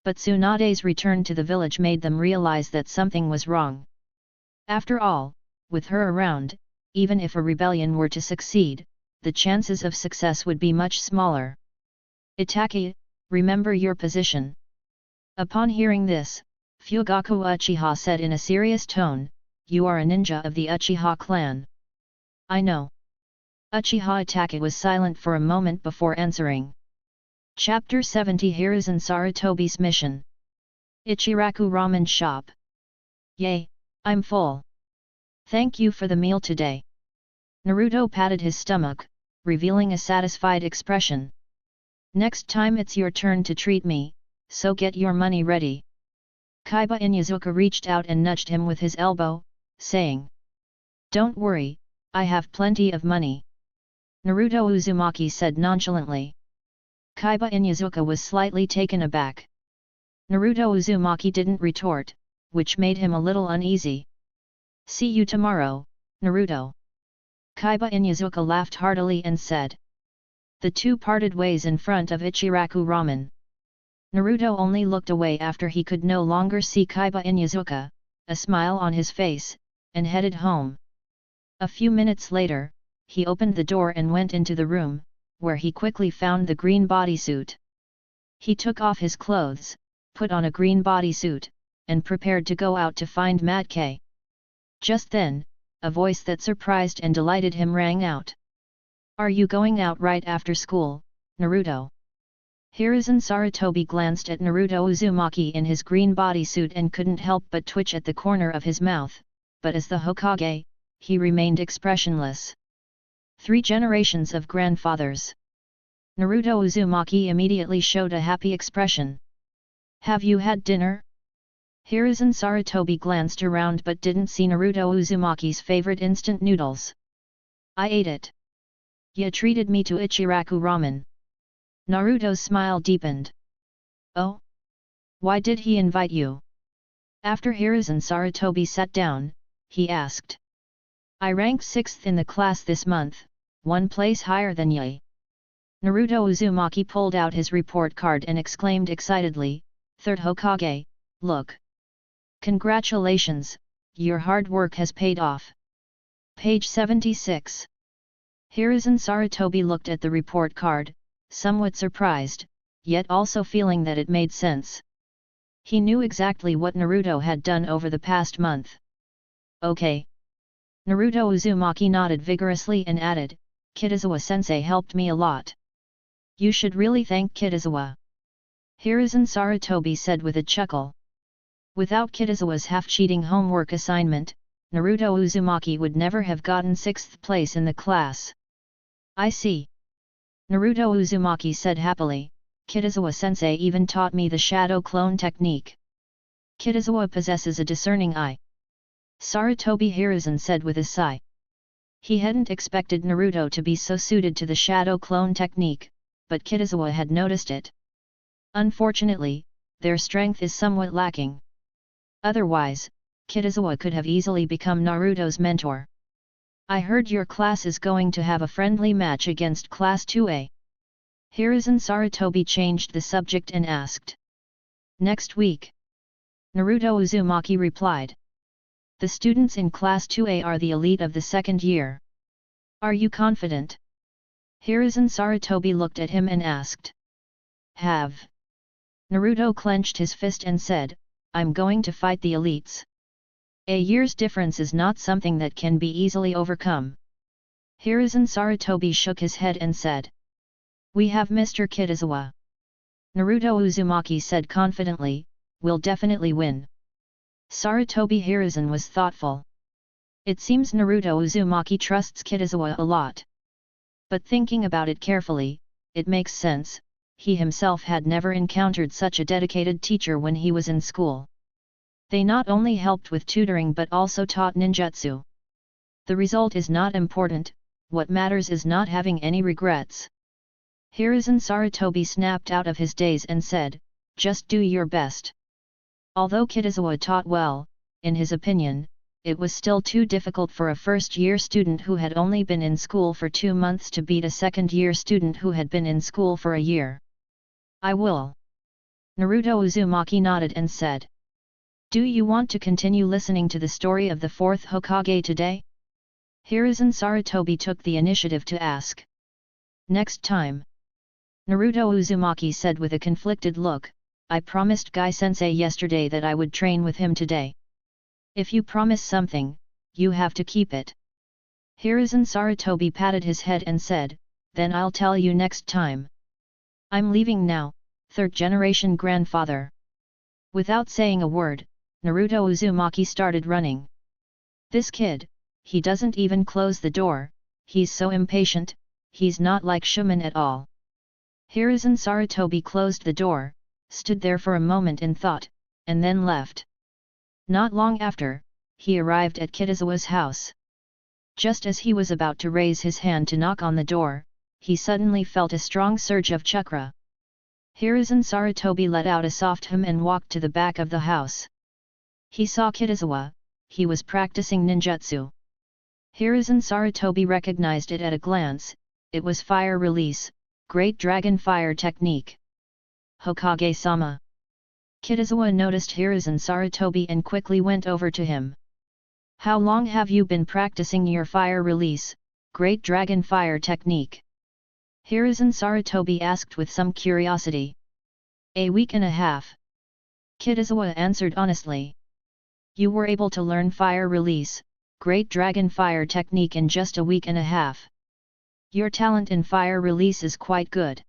But Tsunade's return to the village made them realize that something was wrong. After all, with her around, even if a rebellion were to succeed, the chances of success would be much smaller. Itaki, remember your position. Upon hearing this, Fugaku Uchiha said in a serious tone, you are a ninja of the Uchiha clan. I know. Uchiha Itaki was silent for a moment before answering. Chapter 70 Hiruzen Sarutobi's Mission. Ichiraku Ramen Shop. Yay, I'm full. Thank you for the meal today. Naruto patted his stomach, revealing a satisfied expression. Next time it's your turn to treat me, so get your money ready. Kaiba Inyazuka reached out and nudged him with his elbow, saying, don't worry, I have plenty of money. Naruto Uzumaki said nonchalantly. Kaiba Inyazuka was slightly taken aback. Naruto Uzumaki didn't retort, which made him a little uneasy. See you tomorrow, Naruto. Kaiba Inyazuka laughed heartily and said. The two parted ways in front of Ichiraku Ramen. Naruto only looked away after he could no longer see Kaiba Inyazuka, a smile on his face, and headed home. A few minutes later, he opened the door and went into the room, where he quickly found the green bodysuit. He took off his clothes, put on a green bodysuit, and prepared to go out to find Matke. Just then, a voice that surprised and delighted him rang out. Are you going out right after school, Naruto? Hiruzen Sarutobi glanced at Naruto Uzumaki in his green bodysuit and couldn't help but twitch at the corner of his mouth, but as the Hokage, he remained expressionless. 3 generations of grandfathers. Naruto Uzumaki immediately showed a happy expression. Have you had dinner? Hiruzen Sarutobi glanced around but didn't see Naruto Uzumaki's favorite instant noodles. I ate it. Ya treated me to Ichiraku Ramen. Naruto's smile deepened. Oh? Why did he invite you? After Hiruzen Sarutobi sat down, he asked. I ranked 6th in the class this month, 1 place higher than Ye. Naruto Uzumaki pulled out his report card and exclaimed excitedly, 3rd Hokage, look. Congratulations, your hard work has paid off. Page 76. Hiruzen Sarutobi looked at the report card, somewhat surprised, yet also feeling that it made sense. He knew exactly what Naruto had done over the past month. Okay. Naruto Uzumaki nodded vigorously and added, Kitazawa-sensei helped me a lot. You should really thank Kitazawa. Hiruzen Sarutobi said with a chuckle. Without Kitazawa's half-cheating homework assignment, Naruto Uzumaki would never have gotten 6th place in the class. I see. Naruto Uzumaki said happily, Kitazawa-sensei even taught me the shadow clone technique. Kitazawa possesses a discerning eye. Sarutobi Hiruzen said with a sigh. He hadn't expected Naruto to be so suited to the shadow clone technique, but Kitazawa had noticed it. Unfortunately, their strength is somewhat lacking. Otherwise, Kitazawa could have easily become Naruto's mentor. I heard your class is going to have a friendly match against Class 2A. Hiruzen Sarutobi changed the subject and asked. Next week. Naruto Uzumaki replied. The students in Class 2A are the elite of the 2nd year. Are you confident? Hiruzen Sarutobi looked at him and asked. Have. Naruto clenched his fist and said, I'm going to fight the elites. A year's difference is not something that can be easily overcome. Hiruzen Sarutobi shook his head and said. We have Mr. Kitazawa. Naruto Uzumaki said confidently, we'll definitely win. Sarutobi Hiruzen was thoughtful. It seems Naruto Uzumaki trusts Kitazawa a lot. But thinking about it carefully, it makes sense, he himself had never encountered such a dedicated teacher when he was in school. They not only helped with tutoring but also taught ninjutsu. The result is not important, what matters is not having any regrets. Hiruzen Sarutobi snapped out of his daze and said, just do your best. Although Kitazawa taught well, in his opinion, it was still too difficult for a first-year student who had only been in school for 2 months to beat a second-year student who had been in school for a year. I will. Naruto Uzumaki nodded and said. Do you want to continue listening to the story of the 4th Hokage today? Hiruzen Sarutobi took the initiative to ask. Next time. Naruto Uzumaki said with a conflicted look, I promised Gai-sensei yesterday that I would train with him today. If you promise something, you have to keep it. Hiruzen Sarutobi patted his head and said, then I'll tell you next time. I'm leaving now, 3rd generation grandfather. Without saying a word, Naruto Uzumaki started running. This kid, he doesn't even close the door, he's so impatient, he's not like Shuman at all. Hiruzen Sarutobi closed the door, stood there for a moment in thought, and then left. Not long after, he arrived at Kitazawa's house. Just as he was about to raise his hand to knock on the door, he suddenly felt a strong surge of chakra. Hiruzen Sarutobi let out a soft hum and walked to the back of the house. He saw Kitazawa, he was practicing ninjutsu. Hiruzen Sarutobi recognized it at a glance, it was fire release, Great Dragon Fire technique. Hokage-sama. Kitazawa noticed Hiruzen Sarutobi and quickly went over to him. How long have you been practicing your fire release, Great Dragon Fire technique? Hiruzen Sarutobi asked with some curiosity. A week and a half. Kitazawa answered honestly. You were able to learn fire release, Great Dragon Fire technique in just a week and a half. Your talent in fire release is quite good.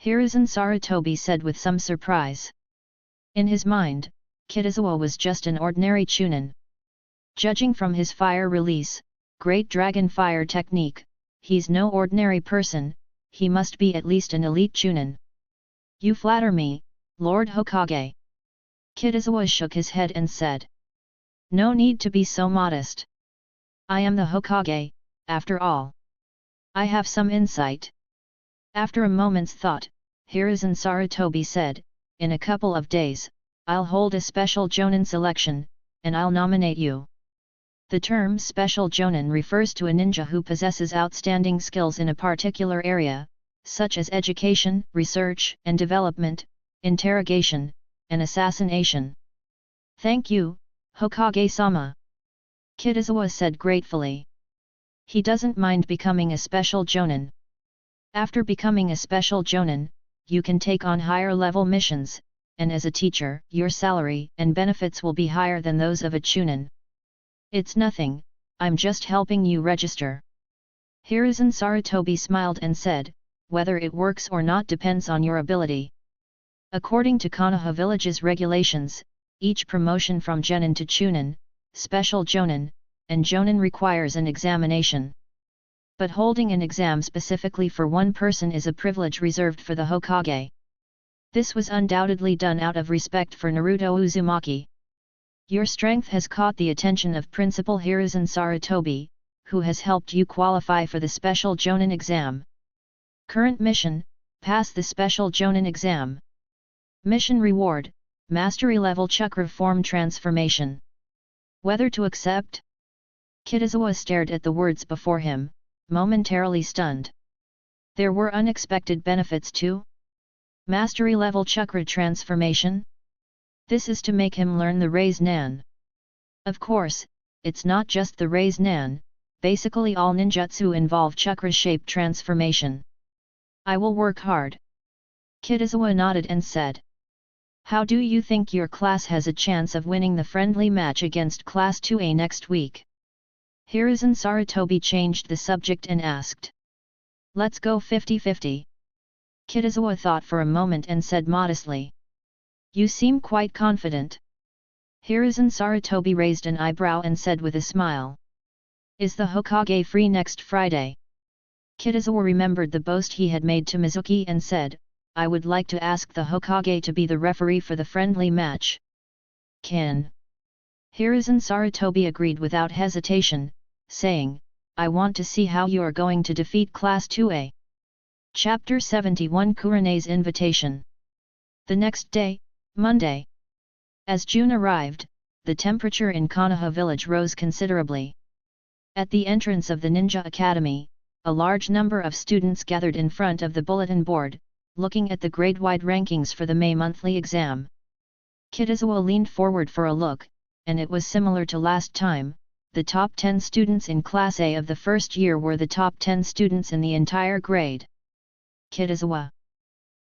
Hiruzen Sarutobi said with some surprise. In his mind, Kitazawa was just an ordinary chunin. Judging from his fire release, Great Dragon Fire technique, he's no ordinary person, he must be at least an elite chunin. You flatter me, Lord Hokage. Kitazawa shook his head and said. No need to be so modest. I am the Hokage, after all. I have some insight. After a moment's thought, Hiruzen Sarutobi said, in a couple of days, I'll hold a special Jonin selection, and I'll nominate you. The term special Jonin refers to a ninja who possesses outstanding skills in a particular area, such as education, research and development, interrogation, and assassination. Thank you, Hokage-sama. Kitazawa said gratefully. He doesn't mind becoming a special Jonin. After becoming a special Jonin, you can take on higher level missions, and as a teacher, your salary and benefits will be higher than those of a chunin. It's nothing, I'm just helping you register. Hiruzen Sarutobi smiled and said, whether it works or not depends on your ability. According to Konoha village's regulations, each promotion from Genin to Chunin, Special Jonin, and Jonin requires an examination. But holding an exam specifically for one person is a privilege reserved for the Hokage. This was undoubtedly done out of respect for Naruto Uzumaki. Your strength has caught the attention of Principal Hiruzen Sarutobi, who has helped you qualify for the Special Jonin exam. Current mission, pass the Special Jonin exam. Mission reward, Mastery level chakra form transformation. Whether to accept? Kitazawa stared at the words before him, momentarily stunned. There were unexpected benefits too? Mastery level chakra transformation? This is to make him learn the Raise Nan. Of course, it's not just the Raise Nan, basically all ninjutsu involve chakra-shaped transformation. I will work hard. Kitazawa nodded and said. How do you think your class has a chance of winning the friendly match against Class 2A next week? Hiruzen Sarutobi changed the subject and asked. Let's go 50-50. Kitazawa thought for a moment and said modestly. You seem quite confident. Hiruzen Sarutobi raised an eyebrow and said with a smile. Is the Hokage free next Friday? Kitazawa remembered the boast he had made to Mizuki and said, I would like to ask the Hokage to be the referee for the friendly match. Can. Hiruzen Sarutobi agreed without hesitation, saying, I want to see how you are going to defeat Class 2A. Chapter 71 Kurene's Invitation. The next day, Monday. As June arrived, the temperature in Konoha village rose considerably. At the entrance of the Ninja Academy, a large number of students gathered in front of the bulletin board, looking at the grade-wide rankings for the May monthly exam. Kitazawa leaned forward for a look, and it was similar to last time. The top 10 students in Class A of the first year were the top 10 students in the entire grade. Kitazawa.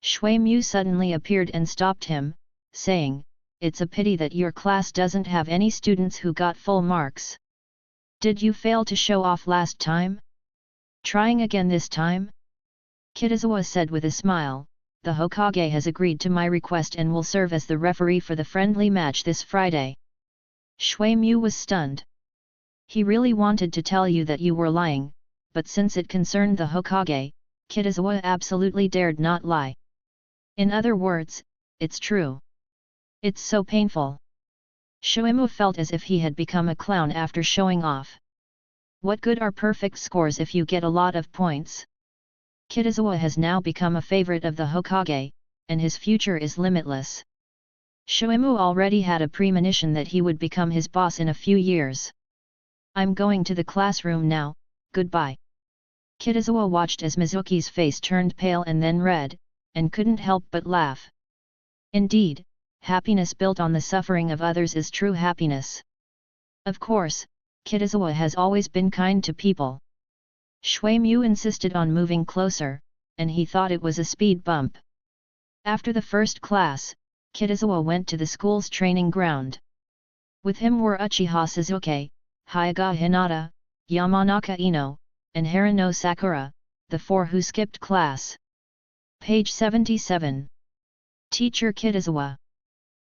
Shui Mu suddenly appeared and stopped him, saying, It's a pity that your class doesn't have any students who got full marks. Did you fail to show off last time? Trying again this time? Kitazawa said with a smile, The Hokage has agreed to my request and will serve as the referee for the friendly match this Friday. Shui Mu was stunned. He really wanted to tell you that you were lying, but since it concerned the Hokage, Kitazawa absolutely dared not lie. In other words, it's true. It's so painful. Shuimu felt as if he had become a clown after showing off. What good are perfect scores if you get a lot of points? Kitazawa has now become a favorite of the Hokage, and his future is limitless. Shuimu already had a premonition that he would become his boss in a few years. I'm going to the classroom now, goodbye. Kitazawa watched as Mizuki's face turned pale and then red, and couldn't help but laugh. Indeed, happiness built on the suffering of others is true happiness. Of course, Kitazawa has always been kind to people. Shui Mu insisted on moving closer, and he thought it was a speed bump. After the first class, Kitazawa went to the school's training ground. With him were Uchiha Sasuke, Hyuga Hinata, Yamanaka Ino, and Harano Sakura, the four who skipped class. Page 77. Teacher Kitazawa.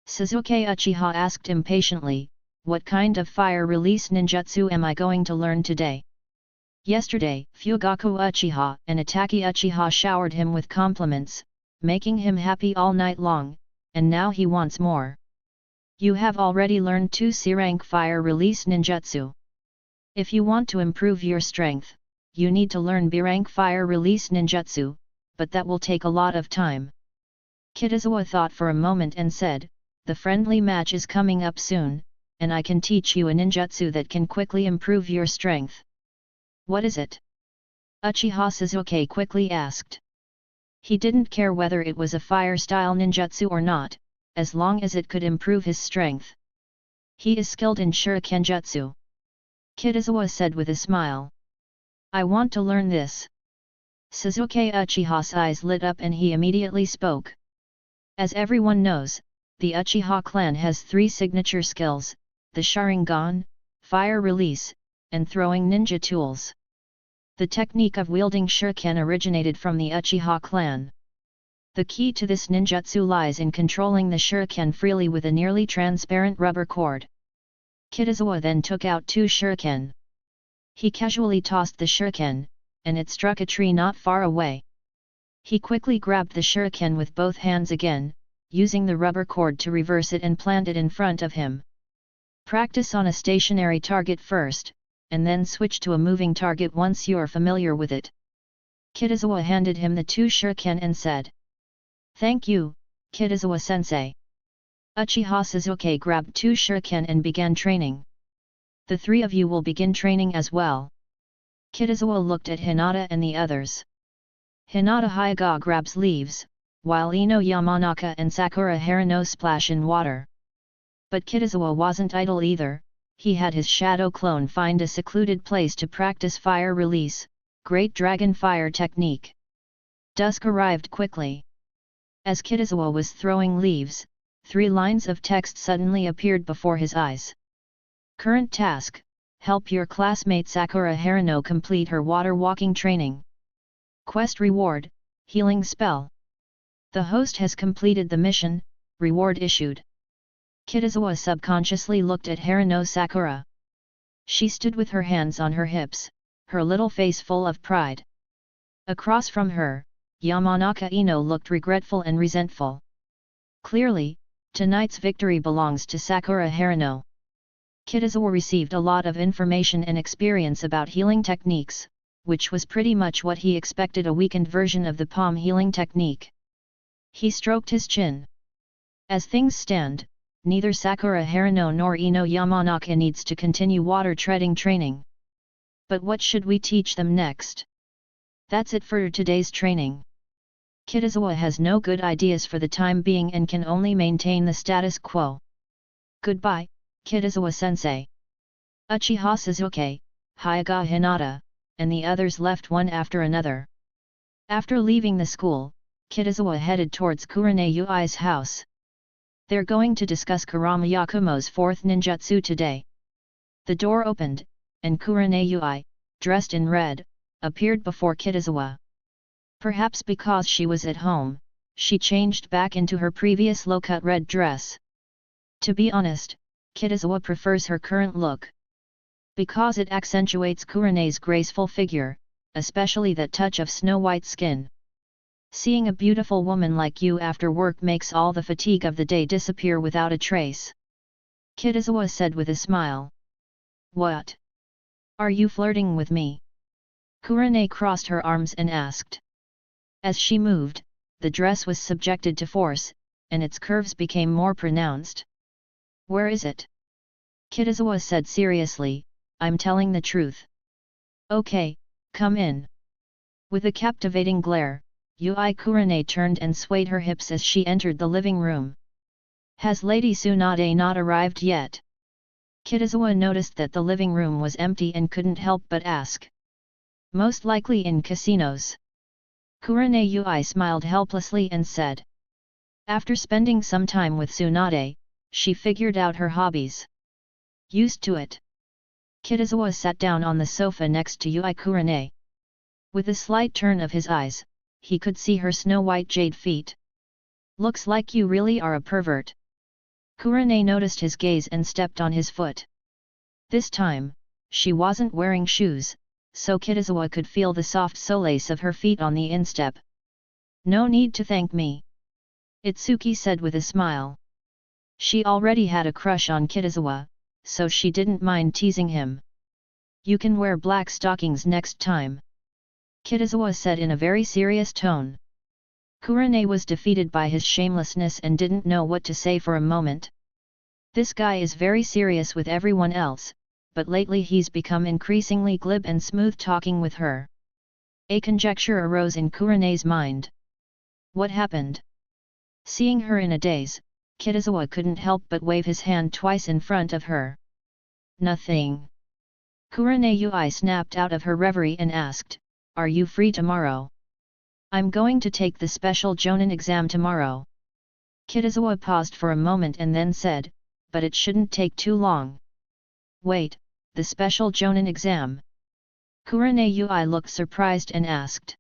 Sasuke Uchiha asked impatiently, What kind of fire release ninjutsu am I going to learn today? Yesterday, Fugaku Uchiha and Ataki Uchiha showered him with compliments, making him happy all night long, and now he wants more. You have already learned 2 C-rank fire release ninjutsu. If you want to improve your strength, you need to learn B-rank fire release ninjutsu, but that will take a lot of time. Kitazawa thought for a moment and said, The friendly match is coming up soon, and I can teach you a ninjutsu that can quickly improve your strength. What is it? Uchiha Sasuke quickly asked. He didn't care whether it was a fire-style ninjutsu or not, as long as it could improve his strength. He is skilled in shurikenjutsu. Kitazawa said with a smile. I want to learn this. Sasuke Uchiha's eyes lit up and he immediately spoke. As everyone knows, the Uchiha clan has 3 signature skills, the Sharingan, fire release, and throwing ninja tools. The technique of wielding shuriken originated from the Uchiha clan. The key to this ninjutsu lies in controlling the shuriken freely with a nearly transparent rubber cord. Kitazawa then took out 2 shuriken. He casually tossed the shuriken, and it struck a tree not far away. He quickly grabbed the shuriken with both hands again, using the rubber cord to reverse it and plant it in front of him. Practice on a stationary target first, and then switch to a moving target once you're familiar with it. Kitazawa handed him the 2 shuriken and said. Thank you, Kitazawa-sensei. Uchiha Sasuke grabbed 2 shuriken and began training. The 3 of you will begin training as well. Kitazawa looked at Hinata and the others. Hinata Hyuga grabs leaves, while Ino Yamanaka and Sakura Harano splash in water. But Kitazawa wasn't idle either, he had his shadow clone find a secluded place to practice fire release, Great Dragon Fire technique. Dusk arrived quickly. As Kitazawa was throwing leaves, 3 lines of text suddenly appeared before his eyes. Current task: help your classmate Sakura Haruno complete her water walking training. Quest reward: healing spell. The host has completed the mission, reward issued. Kitazawa subconsciously looked at Haruno Sakura. She stood with her hands on her hips, her little face full of pride. Across from her, Yamanaka Ino looked regretful and resentful. Clearly, tonight's victory belongs to Sakura Haruno. Kitazawa received a lot of information and experience about healing techniques, which was pretty much what he expected, a weakened version of the palm healing technique. He stroked his chin. As things stand, neither Sakura Haruno nor Ino Yamanaka needs to continue water treading training. But what should we teach them next? That's it for today's training. Kitazawa has no good ideas for the time being and can only maintain the status quo. Goodbye, Kitazawa-sensei. Uchiha Sasuke, Hyuga Hinata, and the others left one after another. After leaving the school, Kitazawa headed towards Kurane Yui's house. They're going to discuss Kurama Yakumo's 4th ninjutsu today. The door opened, and Kurane Yui, dressed in red, appeared before Kitazawa. Perhaps because she was at home, she changed back into her previous low-cut red dress. To be honest, Kitazawa prefers her current look. Because it accentuates Kurane's graceful figure, especially that touch of snow-white skin. Seeing a beautiful woman like you after work makes all the fatigue of the day disappear without a trace. Kitazawa said with a smile. What? Are you flirting with me? Kurane crossed her arms and asked. As she moved, the dress was subjected to force, and its curves became more pronounced. Where is it? Kitazawa said seriously, I'm telling the truth. Okay, come in. With a captivating glare, Yui Kurane turned and swayed her hips as she entered the living room. Has Lady Tsunade not arrived yet? Kitazawa noticed that the living room was empty and couldn't help but ask. Most likely in casinos. Kurane Yui smiled helplessly and said. After spending some time with Tsunade, she figured out her hobbies. Used to it. Kitazawa sat down on the sofa next to Yui Kurane. With a slight turn of his eyes, he could see her snow-white jade feet. Looks like you really are a pervert. Kurane noticed his gaze and stepped on his foot. This time, she wasn't wearing shoes, so Kitazawa could feel the soft solace of her feet on the instep. No need to thank me. Itsuki said with a smile. She already had a crush on Kitazawa, so she didn't mind teasing him. You can wear black stockings next time. Kitazawa said in a very serious tone. Kurane was defeated by his shamelessness and didn't know what to say for a moment. This guy is very serious with everyone else, but lately he's become increasingly glib and smooth-talking with her. A conjecture arose in Kurane's mind. What happened? Seeing her in a daze, Kitazawa couldn't help but wave his hand twice in front of her. Nothing. Kurane Yui snapped out of her reverie and asked, Are you free tomorrow? I'm going to take the special Jonin exam tomorrow. Kitazawa paused for a moment and then said, But it shouldn't take too long. Wait, the special Jonin exam? Kurane Yui looked surprised and asked.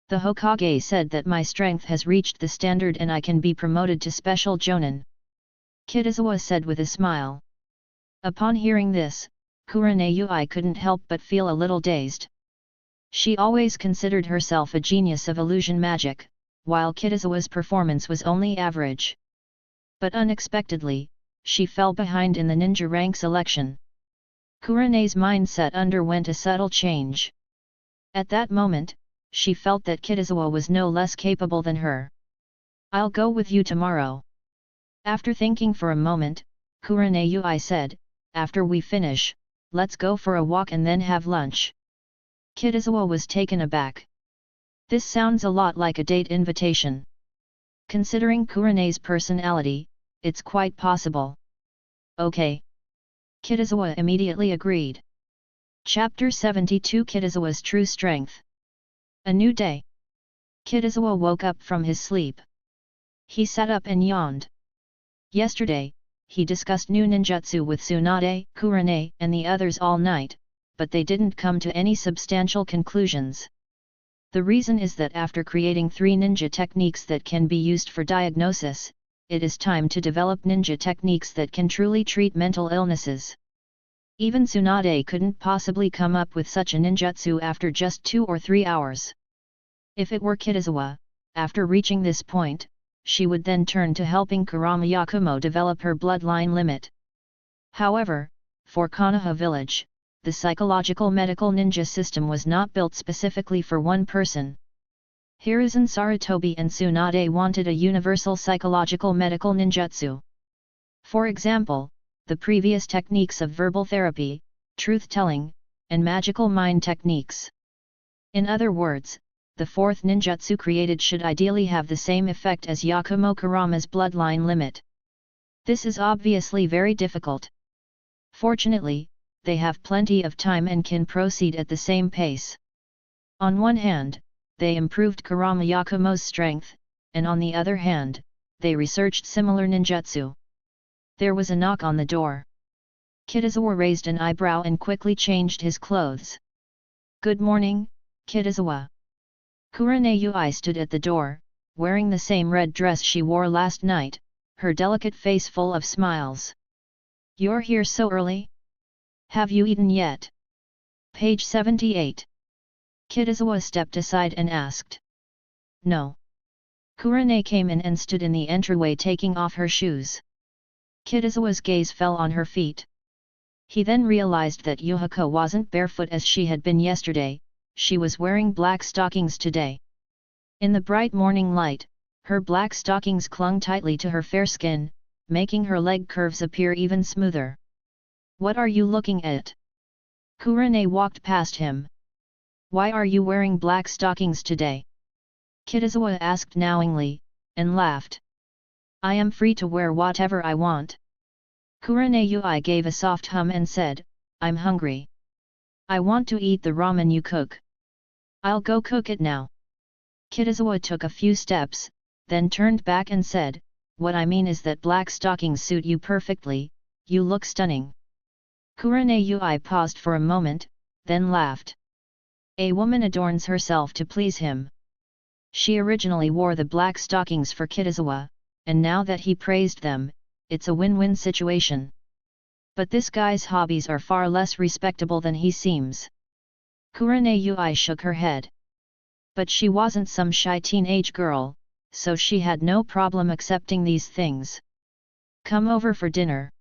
The Hokage said that my strength has reached the standard and I can be promoted to special Jonin. Kitazawa said with a smile. Upon hearing this, Kurane Yui couldn't help but feel a little dazed. She always considered herself a genius of illusion magic, while Kitazawa's performance was only average. But unexpectedly, she fell behind in the ninja rank selection. Kurane's mindset underwent a subtle change. At that moment, she felt that Kitazawa was no less capable than her. I'll go with you tomorrow. After thinking for a moment, Kurane Yui said, After we finish, let's go for a walk and then have lunch. Kitazawa was taken aback. This sounds a lot like a date invitation. Considering Kurane's personality, it's quite possible. Okay. Kitazawa immediately agreed. Chapter 72 Kitazawa's True Strength. A new day. Kitazawa woke up from his sleep. He sat up and yawned. Yesterday, he discussed new ninjutsu with Tsunade, Kurane, and the others all night, but they didn't come to any substantial conclusions. The reason is that after creating 3 ninja techniques that can be used for diagnosis, it is time to develop ninja techniques that can truly treat mental illnesses. Even Tsunade couldn't possibly come up with such a ninjutsu after just 2 or 3 hours. If it were Kitazawa, after reaching this point, she would then turn to helping Kurama Yakumo develop her bloodline limit. However, for Konoha village, the psychological medical ninja system was not built specifically for one person. Hiruzen Sarutobi and Tsunade wanted a universal psychological medical ninjutsu. For example, the previous techniques of verbal therapy, truth-telling, and magical mind techniques. In other words, the 4th ninjutsu created should ideally have the same effect as Yakumo Kurama's bloodline limit. This is obviously very difficult. Fortunately, they have plenty of time and can proceed at the same pace. On one hand, they improved Kurama Yakumo's strength, and on the other hand, they researched similar ninjutsu. There was a knock on the door. Kitazawa raised an eyebrow and quickly changed his clothes. "Good morning, Kitazawa." Kurane Yui stood at the door, wearing the same red dress she wore last night, her delicate face full of smiles. "You're here so early? Have you eaten yet?" Page 78. Kitazawa stepped aside and asked. "No." Kurane came in and stood in the entryway taking off her shoes. Kitazawa's gaze fell on her feet. He then realized that Yuhiko wasn't barefoot as she had been yesterday, she was wearing black stockings today. In the bright morning light, her black stockings clung tightly to her fair skin, making her leg curves appear even smoother. "What are you looking at?" Kurane walked past him. "Why are you wearing black stockings today?" Kitazawa asked knowingly, and laughed. "I am free to wear whatever I want." Kurane Yui gave a soft hum and said, "I'm hungry. I want to eat the ramen you cook. I'll go cook it now." Kitazawa took a few steps, then turned back and said, "What I mean is that black stockings suit you perfectly, you look stunning." Kurane Yui paused for a moment, then laughed. A woman adorns herself to please him. She originally wore the black stockings for Kitazawa, and now that he praised them, it's a win-win situation. But this guy's hobbies are far less respectable than he seems. Kurane Yui shook her head. But she wasn't some shy teenage girl, so she had no problem accepting these things. "Come over for dinner."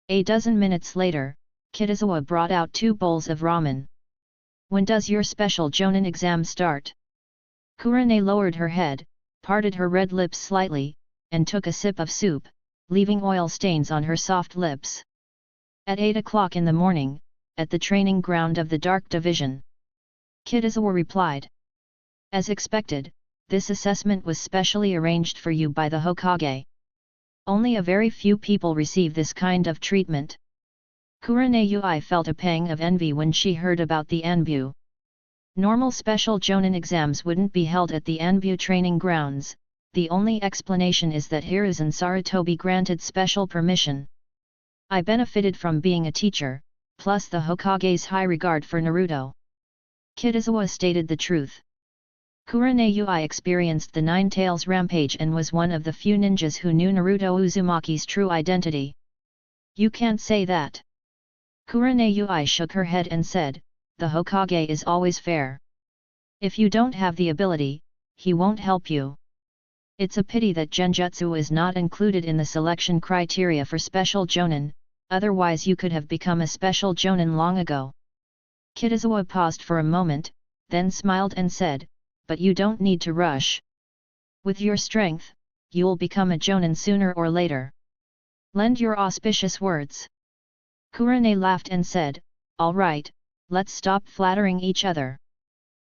A dozen minutes later, Kitazawa brought out 2 bowls of ramen. "When does your special Jonin exam start?" Kurane lowered her head, parted her red lips slightly, and took a sip of soup, leaving oil stains on her soft lips. "At 8 o'clock in the morning, at the training ground of the Dark Division," Kitazawa replied. "As expected, this assessment was specially arranged for you by the Hokage. Only a very few people receive this kind of treatment." Kurane Yui felt a pang of envy when she heard about the Anbu. Normal special Jonin exams wouldn't be held at the Anbu training grounds. The only explanation is that Hiruzen Sarutobi granted special permission. "I benefited from being a teacher, plus the Hokage's high regard for Naruto." Kitazawa stated the truth. Kurane Yui experienced the Nine Tails Rampage and was one of the few ninjas who knew Naruto Uzumaki's true identity. "You can't say that." Kurane Yui shook her head and said, "The Hokage is always fair. If you don't have the ability, he won't help you. It's a pity that Genjutsu is not included in the selection criteria for special Jonin, otherwise you could have become a special Jonin long ago." Kitazawa paused for a moment, then smiled and said, "But you don't need to rush. With your strength, you'll become a Jonin sooner or later. Lend your auspicious words." Kurane laughed and said, "All right, let's stop flattering each other.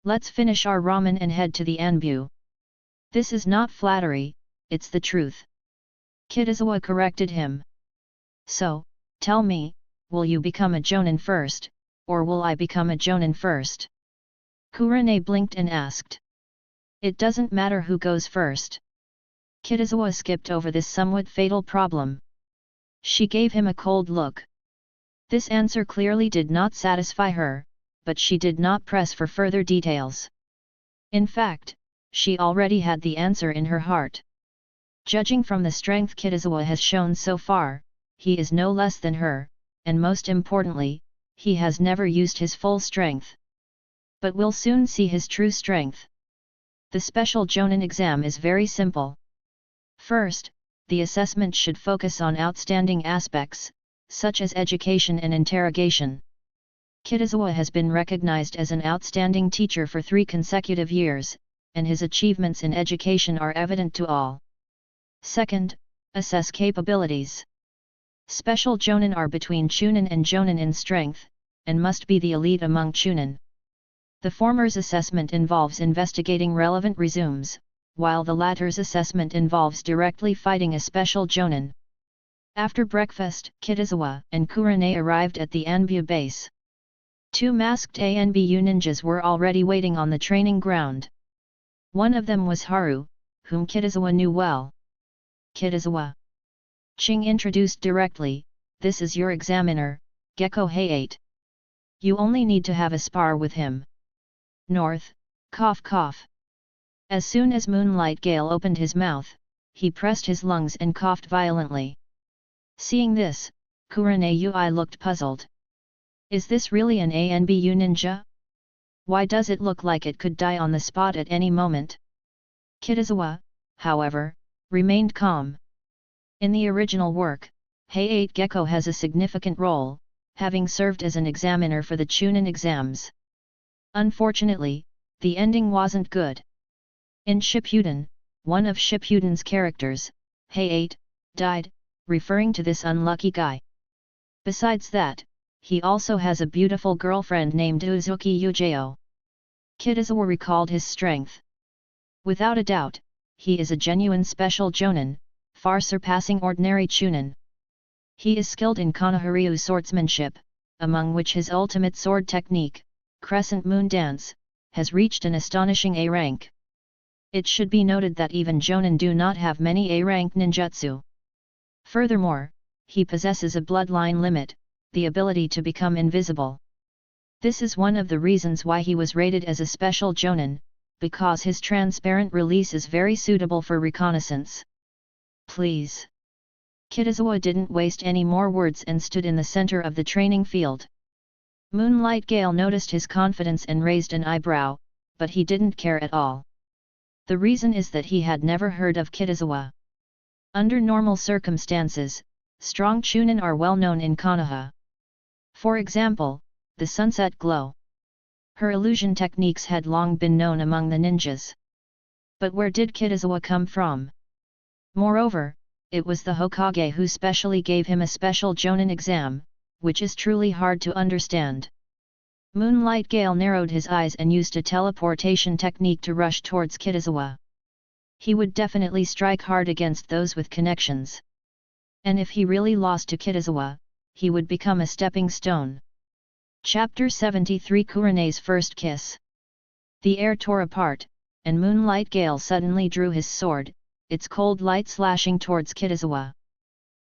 Let's finish our ramen and head to the Anbu." "This is not flattery, it's the truth." Kitazawa corrected him. "So, tell me, will you become a Jonin first, or will I become a Jonin first?" Kurane blinked and asked. "It doesn't matter who goes first." Kitazawa skipped over this somewhat fatal problem. She gave him a cold look. This answer clearly did not satisfy her, but she did not press for further details. In fact, she already had the answer in her heart. Judging from the strength Kitazawa has shown so far, he is no less than her, and most importantly, he has never used his full strength. But we'll soon see his true strength. The special Jonin exam is very simple. First, the assessment should focus on outstanding aspects, such as education and interrogation. Kitazawa has been recognized as an outstanding teacher for 3 consecutive years, and his achievements in education are evident to all. Second, assess capabilities. Special Jonin are between Chunin and Jonin in strength, and must be the elite among Chunin. The former's assessment involves investigating relevant resumes, while the latter's assessment involves directly fighting a special Jonin. After breakfast, Kitazawa and Kurenai arrived at the Anbu base. 2 masked ANBU ninjas were already waiting on the training ground. One of them was Haru, whom Kitazawa knew well. Kitazawa. Ching introduced directly, "This is your examiner, Gecko Hayate. You only need to have a spar with him." North, cough cough. As soon as Moonlight Gale opened his mouth, he pressed his lungs and coughed violently. Seeing this, Kurenai Ui looked puzzled. Is this really an ANBU ninja? Why does it look like it could die on the spot at any moment? Kitazawa, however, remained calm. In the original work, Hayate Gecko has a significant role, having served as an examiner for the Chunin exams. Unfortunately, the ending wasn't good. In Shippuden, one of Shippuden's characters, Hayate, died, referring to this unlucky guy. Besides that, he also has a beautiful girlfriend named Uzuki Yujao. Kitazawa recalled his strength. Without a doubt, he is a genuine special Jonin, far surpassing ordinary Chunin. He is skilled in Konoha swordsmanship, among which his ultimate sword technique, Crescent Moon Dance, has reached an astonishing A rank. It should be noted that even Jonin do not have many A rank ninjutsu. Furthermore, he possesses a bloodline limit, the ability to become invisible. This is one of the reasons why he was rated as a special Jonin, because his transparent release is very suitable for reconnaissance. Please. Kitazawa didn't waste any more words and stood in the center of the training field. Moonlight Gale noticed his confidence and raised an eyebrow, but he didn't care at all. The reason is that he had never heard of Kitazawa. Under normal circumstances, strong Chunin are well known in Konoha. For example, the sunset glow. Her illusion techniques had long been known among the ninjas. But where did Kitazawa come from? Moreover, it was the Hokage who specially gave him a special Jonin exam, which is truly hard to understand. Moonlight Gale narrowed his eyes and used a teleportation technique to rush towards Kitazawa. He would definitely strike hard against those with connections. And if he really lost to Kitazawa, he would become a stepping stone. Chapter 73 Kurenai's First Kiss. The air tore apart, and Moonlight Gale suddenly drew his sword, its cold light slashing towards Kitazawa.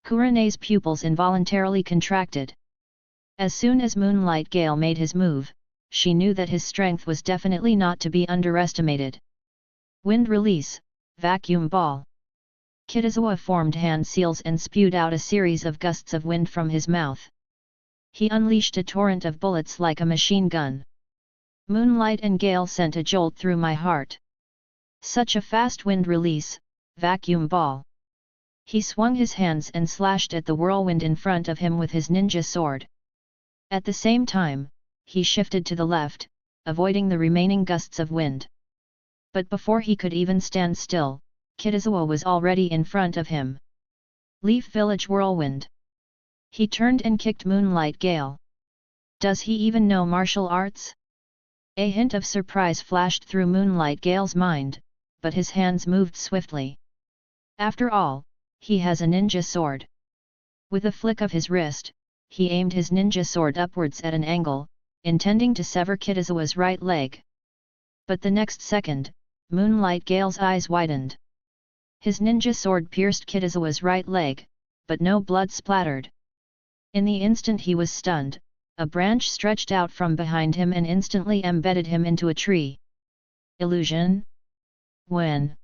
Kurenai's pupils involuntarily contracted. As soon as Moonlight Gale made his move, she knew that his strength was definitely not to be underestimated. Wind release, vacuum ball. Kitazawa formed hand seals and spewed out a series of gusts of wind from his mouth. He unleashed a torrent of bullets like a machine gun. Moonlight and Gale sent a jolt through my heart. Such a fast wind release, vacuum ball. He swung his hands and slashed at the whirlwind in front of him with his ninja sword. At the same time, he shifted to the left, avoiding the remaining gusts of wind. But before he could even stand still, Kitazawa was already in front of him. Leaf Village Whirlwind. He turned and kicked Moonlight Gale. Does he even know martial arts? A hint of surprise flashed through Moonlight Gale's mind, but his hands moved swiftly. After all, he has a ninja sword. With a flick of his wrist, he aimed his ninja sword upwards at an angle, intending to sever Kitazawa's right leg. But the next second, Moonlight Gale's eyes widened. His ninja sword pierced Kitazawa's right leg, but no blood splattered. In the instant he was stunned, a branch stretched out from behind him and instantly embedded him into a tree. Illusion? When?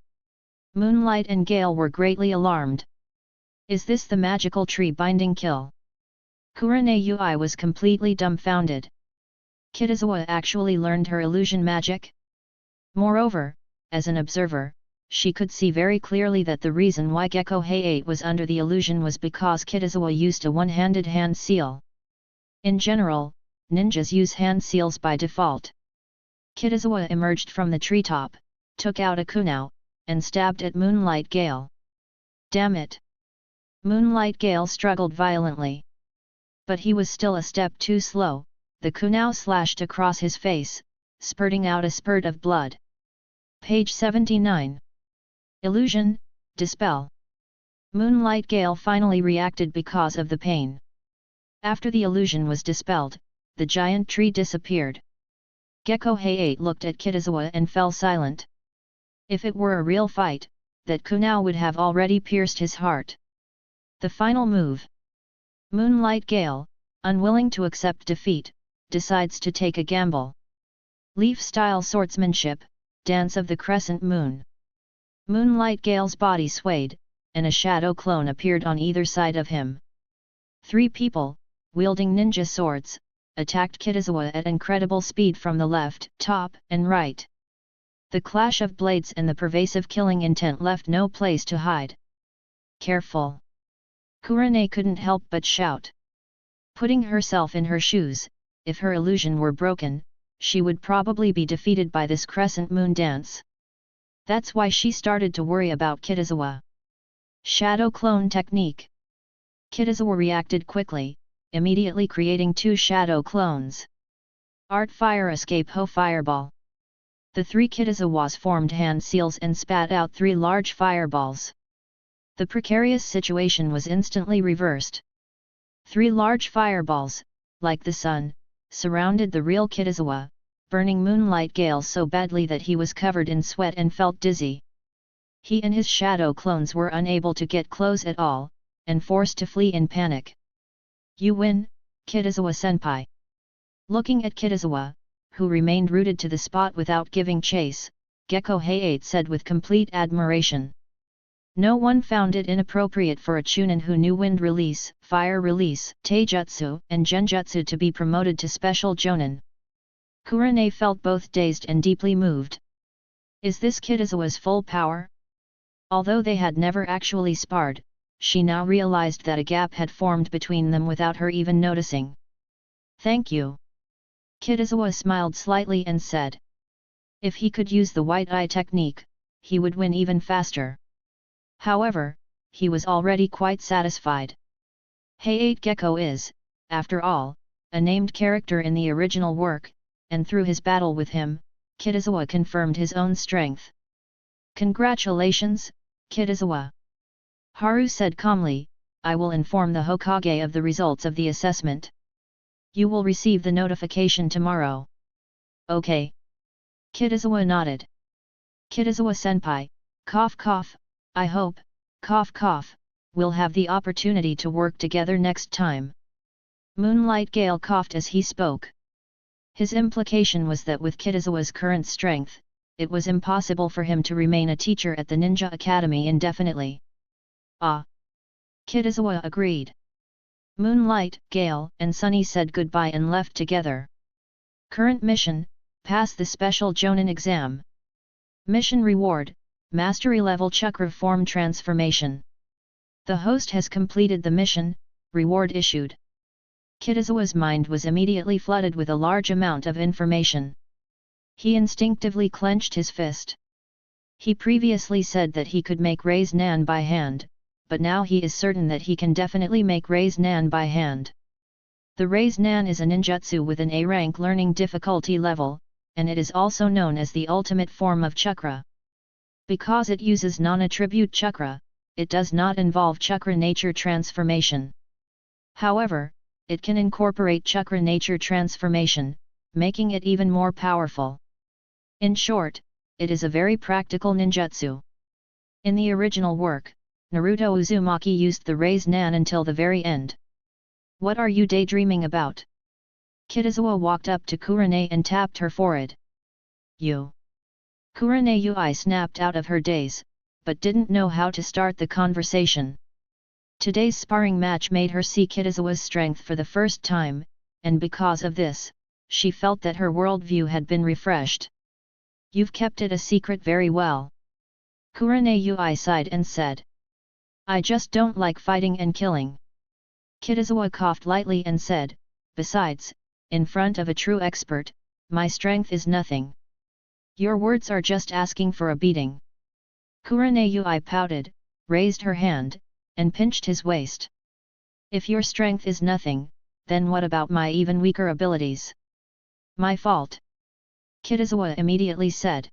Moonlight and Gale were greatly alarmed. Is this the magical tree binding kill? Kurane Yui was completely dumbfounded. Kitazawa actually learned her illusion magic? Moreover, as an observer, she could see very clearly that the reason why Gecko Height was under the illusion was because Kitazawa used a one-handed hand seal. In general, ninjas use hand seals by default. Kitazawa emerged from the treetop, took out a kunao, and stabbed at Moonlight Gale. Damn it! Moonlight Gale struggled violently. But he was still a step too slow. The kunao slashed across his face, spurting out a spurt of blood. Page 79. Illusion, dispel. Moonlight Gale finally reacted because of the pain. After the illusion was dispelled, the giant tree disappeared. Gecko Height looked at Kitazawa and fell silent. If it were a real fight, that kunao would have already pierced his heart. The final move. Moonlight Gale, unwilling to accept defeat, decides to take a gamble. Leaf-style swordsmanship, Dance of the Crescent Moon. Moonlight Gale's body swayed, and a shadow clone appeared on either side of him. 3 people, wielding ninja swords, attacked Kitazawa at incredible speed from the left, top, and right. The clash of blades and the pervasive killing intent left no place to hide. Careful! Kurane couldn't help but shout. Putting herself in her shoes, if her illusion were broken, she would probably be defeated by this crescent moon dance. That's why she started to worry about Kitazawa. Shadow clone technique. Kitazawa reacted quickly, immediately creating 2 shadow clones. Art Fire Escape Ho Fireball. The 3 Kitazawas formed hand seals and spat out 3 large fireballs. The precarious situation was instantly reversed. 3 large fireballs, like the sun, surrounded the real Kitazawa, burning Moonlight Gale so badly that he was covered in sweat and felt dizzy. He and his shadow clones were unable to get close at all, and forced to flee in panic. You win, Kitazawa-senpai. Looking at Kitazawa, who remained rooted to the spot without giving chase, Gecko Height said with complete admiration. No one found it inappropriate for a chunin who knew wind release, fire release, taijutsu, and genjutsu to be promoted to special jonin. Kurane felt both dazed and deeply moved. Is this Kitazawa's full power? Although they had never actually sparred, she now realized that a gap had formed between them without her even noticing. Thank you. Kitazawa smiled slightly and said. If he could use the white eye technique, he would win even faster. However, he was already quite satisfied. Height Gecko is, after all, a named character in the original work, and through his battle with him, Kitazawa confirmed his own strength. Congratulations, Kitazawa. Haru said calmly, I will inform the Hokage of the results of the assessment. You will receive the notification tomorrow. Okay. Kitazawa nodded. Kitazawa-senpai, cough cough, I hope, cough cough, we'll have the opportunity to work together next time. Moonlight Gale coughed as he spoke. His implication was that with Kitazawa's current strength, it was impossible for him to remain a teacher at the Ninja Academy indefinitely. Ah! Kitazawa agreed. Moonlight, Gale, and Sunny said goodbye and left together. Current mission, pass the special Jonin exam. Mission reward, Mastery level Chakra form transformation. The host has completed the mission, reward issued. Kitazawa's mind was immediately flooded with a large amount of information. He instinctively clenched his fist. He previously said that he could make Rei's Nan by hand, but now he is certain that he can definitely make Rei's Nan by hand. The Rei's Nan is a ninjutsu with an A-rank learning difficulty level, and it is also known as the ultimate form of chakra. Because it uses non-attribute chakra, it does not involve chakra nature transformation. However, it can incorporate chakra nature transformation, making it even more powerful. In short, it is a very practical ninjutsu. In the original work, Naruto Uzumaki used the raised nan until the very end. What are you daydreaming about? Kitazawa walked up to Kurane and tapped her forehead. You. Kurane Ui snapped out of her daze, but didn't know how to start the conversation. Today's sparring match made her see Kitazawa's strength for the first time, and because of this, she felt that her worldview had been refreshed. You've kept it a secret very well. Kurane Ui sighed and said. I just don't like fighting and killing. Kitazawa coughed lightly and said, besides, in front of a true expert, my strength is nothing. Your words are just asking for a beating. Kurane Ui pouted, raised her hand, and pinched his waist. If your strength is nothing, then what about my even weaker abilities? My fault. Kitazawa immediately said.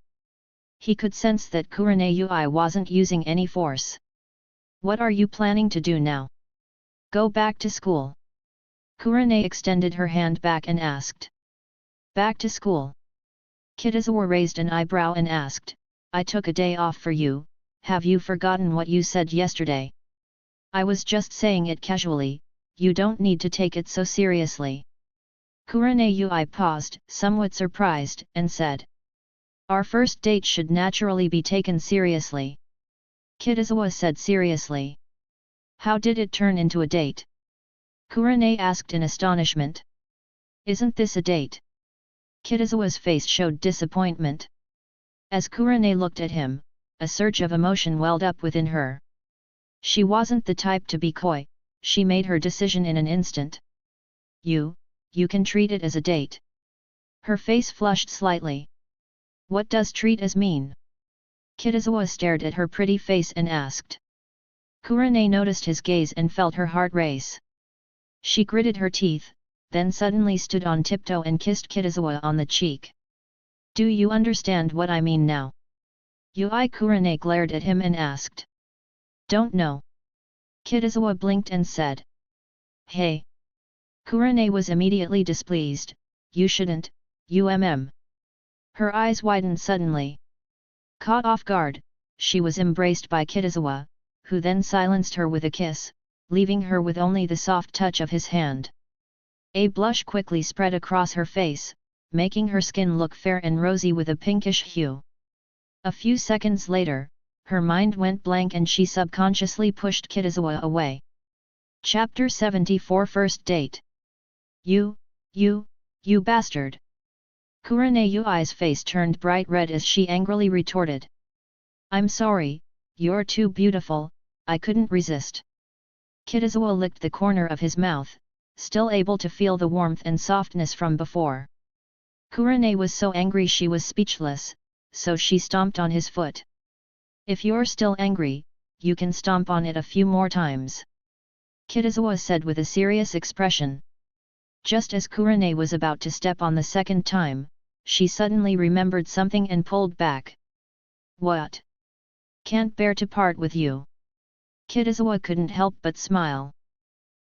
He could sense that Kurane Ui wasn't using any force. What are you planning to do now? Go back to school. Kurane extended her hand back and asked. Back to school. Kitazawa raised an eyebrow and asked, I took a day off for you, have you forgotten what you said yesterday? I was just saying it casually, you don't need to take it so seriously. Kurane Ui paused, somewhat surprised, and said. Our first date should naturally be taken seriously. Kitazawa said seriously. How did it turn into a date? Kurane asked in astonishment. Isn't this a date? Kitazawa's face showed disappointment. As Kurane looked at him, a surge of emotion welled up within her. She wasn't the type to be coy, she made her decision in an instant. You can treat it as a date. Her face flushed slightly. What does treat as mean? Kitazawa stared at her pretty face and asked. Kurane noticed his gaze and felt her heart race. She gritted her teeth, then suddenly stood on tiptoe and kissed Kitazawa on the cheek. Do you understand what I mean now? Ui Kurane glared at him and asked. Don't know. Kitazawa blinked and said. Hey. Kurane was immediately displeased, you shouldn't, Her eyes widened suddenly. Caught off guard, she was embraced by Kitazawa, who then silenced her with a kiss, leaving her with only the soft touch of his hand. A blush quickly spread across her face, making her skin look fair and rosy with a pinkish hue. A few seconds later, her mind went blank and she subconsciously pushed Kitazawa away. Chapter 74 First Date. You bastard! Kurane Ui's face turned bright red as she angrily retorted. I'm sorry, you're too beautiful, I couldn't resist. Kitazawa licked the corner of his mouth, still able to feel the warmth and softness from before. Kurane was so angry she was speechless, so she stomped on his foot. If you're still angry, you can stomp on it a few more times. Kitazawa said with a serious expression. Just as Kurane was about to step on the second time, she suddenly remembered something and pulled back. What? Can't bear to part with you. Kitazawa couldn't help but smile.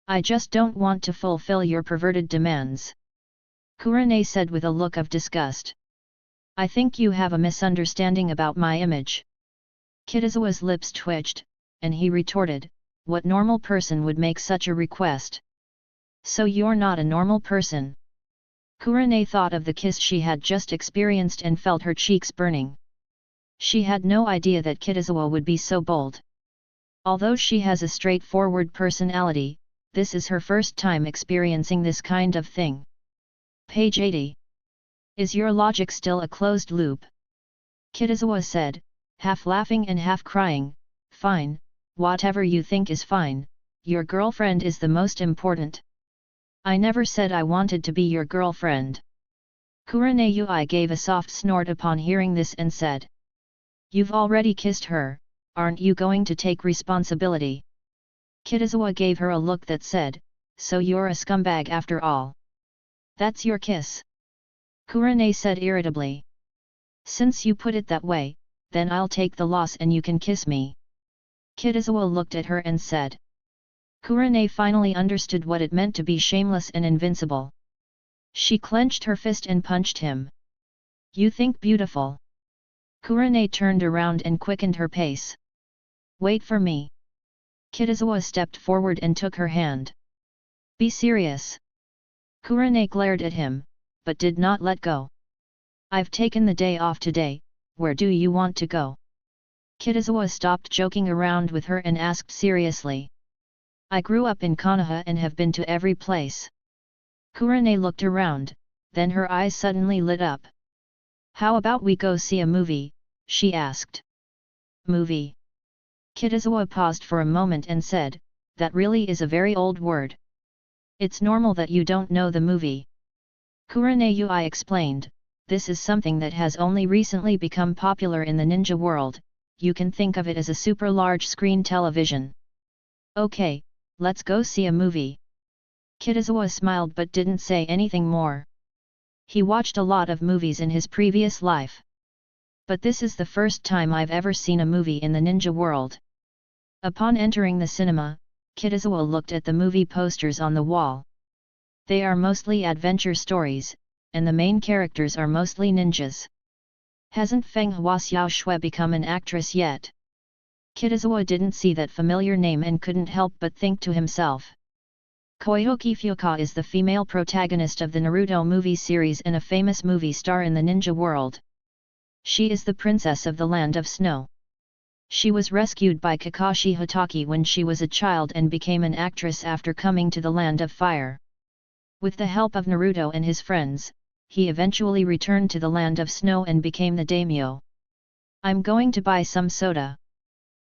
I just don't want to fulfill your perverted demands. Kurane said with a look of disgust. I think you have a misunderstanding about my image. Kitazawa's lips twitched, and he retorted, what normal person would make such a request? So you're not a normal person. Kurane thought of the kiss she had just experienced and felt her cheeks burning. She had no idea that Kitazawa would be so bold. Although she has a straightforward personality, this is her first time experiencing this kind of thing. Page 80. Is your logic still a closed loop? Kitazawa said, half laughing and half crying, fine, whatever you think is fine, your girlfriend is the most important. I never said I wanted to be your girlfriend. Kurane Ui gave a soft snort upon hearing this and said. You've already kissed her, aren't you going to take responsibility? Kitazawa gave her a look that said, so you're a scumbag after all. That's your kiss. Kurane said irritably. Since you put it that way, then I'll take the loss and you can kiss me. Kitazawa looked at her and said. Kurane finally understood what it meant to be shameless and invincible. She clenched her fist and punched him. You think beautiful. Kurane turned around and quickened her pace. Wait for me. Kitazawa stepped forward and took her hand. Be serious. Kurane glared at him, but did not let go. I've taken the day off today, where do you want to go? Kitazawa stopped joking around with her and asked seriously. I grew up in Konoha and have been to every place. Kurane looked around, then her eyes suddenly lit up. How about we go see a movie, she asked. Movie? Kitazawa paused for a moment and said, that really is a very old word. It's normal that you don't know the movie. Kurane Yui explained, this is something that has only recently become popular in the ninja world, you can think of it as a super large screen television. Okay, let's go see a movie. Kitazawa smiled but didn't say anything more. He watched a lot of movies in his previous life. But this is the first time I've ever seen a movie in the ninja world. Upon entering the cinema, Kitazawa looked at the movie posters on the wall. They are mostly adventure stories, and the main characters are mostly ninjas. Hasn't Feng Huaxiao Shui become an actress yet? Kitazawa didn't see that familiar name and couldn't help but think to himself. Koihoki Fuka is the female protagonist of the Naruto movie series and a famous movie star in the ninja world. She is the princess of the Land of Snow. She was rescued by Kakashi Hatake when she was a child and became an actress after coming to the Land of Fire. With the help of Naruto and his friends, he eventually returned to the Land of Snow and became the daimyo. I'm going to buy some soda.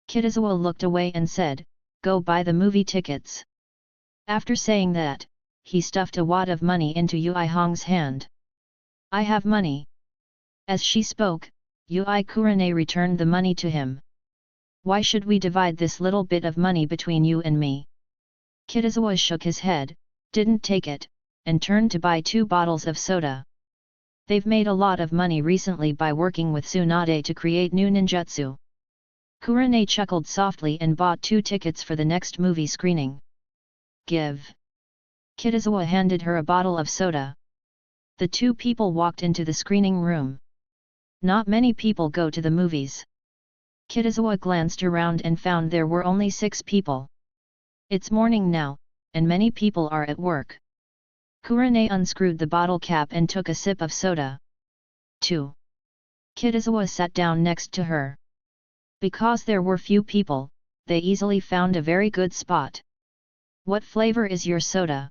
Kitazawa looked away and said, go buy the movie tickets. After saying that, he stuffed a wad of money into Yui Hong's hand. I have money. As she spoke, Yui Kurane returned the money to him. Why should we divide this little bit of money between you and me? Kitazawa shook his head, didn't take it, and turned to buy 2 bottles of soda. They've made a lot of money recently by working with Tsunade to create new ninjutsu. Kurane chuckled softly and bought 2 tickets for the next movie screening. Give. Kitazawa handed her a bottle of soda. The 2 people walked into the screening room. Not many people go to the movies. Kitazawa glanced around and found there were only 6 people. It's morning now, and many people are at work. Kurane unscrewed the bottle cap and took a sip of soda. 2. Kitazawa sat down next to her. Because there were few people, they easily found a very good spot. What flavor is your soda?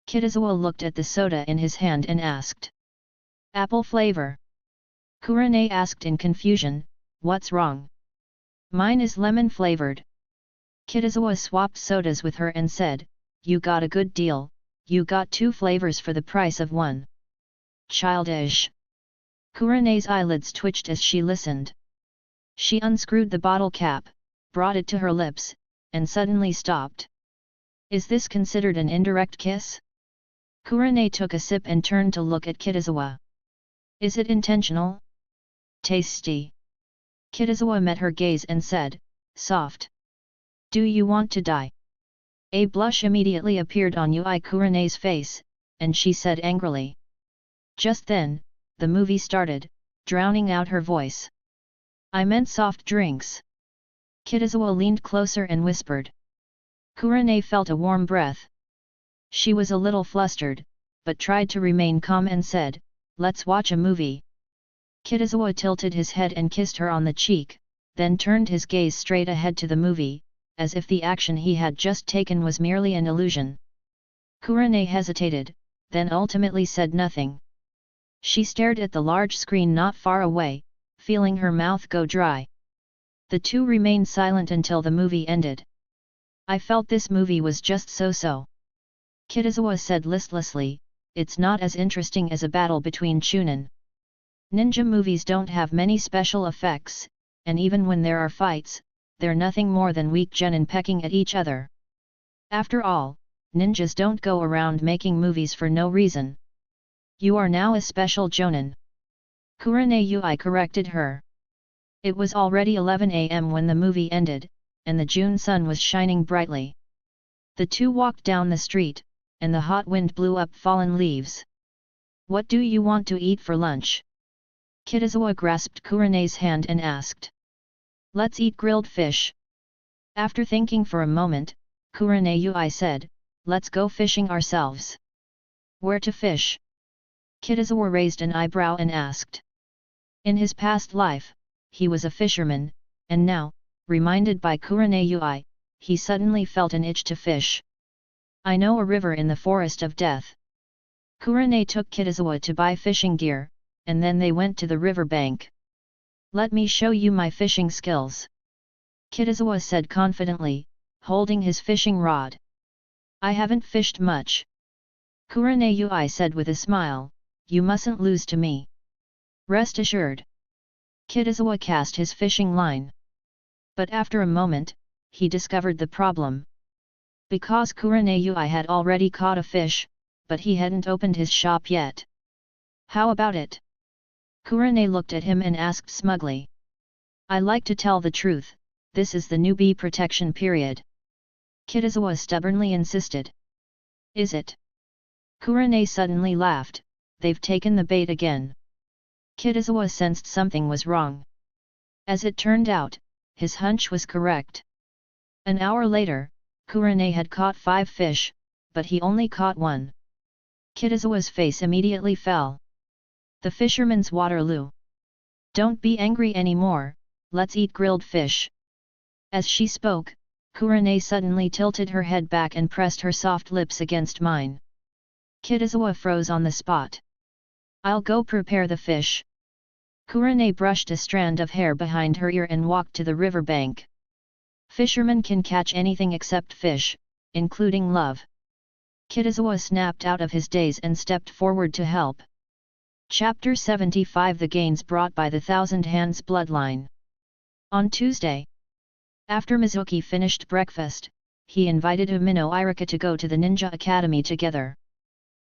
Kitazawa looked at the soda in his hand and asked. Apple flavor. Kurane asked in confusion, what's wrong? Mine is lemon flavored. Kitazawa swapped sodas with her and said, you got a good deal, you got 2 flavors for the price of 1. Childish. Kurane's eyelids twitched as she listened. She unscrewed the bottle cap, brought it to her lips, and suddenly stopped. Is this considered an indirect kiss? Kurane took a sip and turned to look at Kitazawa. Is it intentional? Tasty. Kitazawa met her gaze and said, soft. Do you want to die? A blush immediately appeared on Yui Kurane's face, and she said angrily. Just then, the movie started, drowning out her voice. I meant soft drinks. Kitazawa leaned closer and whispered. Kurane felt a warm breath. She was a little flustered, but tried to remain calm and said, let's watch a movie. Kitazawa tilted his head and kissed her on the cheek, then turned his gaze straight ahead to the movie, as if the action he had just taken was merely an illusion. Kurane hesitated, then ultimately said nothing. She stared at the large screen not far away, feeling her mouth go dry. The 2 remained silent until the movie ended. I felt this movie was just so-so. Kitazawa said listlessly, it's not as interesting as a battle between chunin. Ninja movies don't have many special effects, and even when there are fights, they're nothing more than weak genin pecking at each other. After all, ninjas don't go around making movies for no reason. You are now a special jonin. Kurane Yui corrected her. It was already 11 a.m. when the movie ended, and the June sun was shining brightly. The 2 walked down the street, and the hot wind blew up fallen leaves. What do you want to eat for lunch? Kitazawa grasped Kurane's hand and asked. Let's eat grilled fish, After thinking for a moment, Kurenai said, "Let's go fishing ourselves." "Where to fish?" Kitazawa raised an eyebrow and asked. In his past life, he was a fisherman, and now, reminded by Kurenai, he suddenly felt an itch to fish. "I know a river in the Forest of Death." Kurenai took Kitazawa to buy fishing gear, and then they went to the river bank. "Let me show you my fishing skills," Kitazawa said confidently, holding his fishing rod. "I haven't fished much," Kurenai said with a smile, "you mustn't lose to me. Rest assured." Kitazawa cast his fishing line. But after a moment, he discovered the problem. Because Kurenai had already caught a fish, but he hadn't opened his shop yet. "How about it?" Kurenai looked at him and asked smugly. "I like to tell the truth, this is the newbie protection period," Kitazawa stubbornly insisted. "Is it?" Kurenai suddenly laughed, "They've taken the bait again." Kitazawa sensed something was wrong. As it turned out, his hunch was correct. An hour later, Kurenai had caught 5 fish, but he only caught 1. Kitazawa's face immediately fell. The fisherman's Waterloo. "Don't be angry anymore, let's eat grilled fish." As she spoke, Kurenai suddenly tilted her head back and pressed her soft lips against mine. Kitazawa froze on the spot. "I'll go prepare the fish." Kurenai brushed a strand of hair behind her ear and walked to the river bank. Fishermen can catch anything except fish, including love. Kitazawa snapped out of his daze and stepped forward to help. Chapter 75: The Gains Brought by the Thousand Hands Bloodline. On Tuesday, after Mizuki finished breakfast, he invited Umino Irika to go to the Ninja Academy together.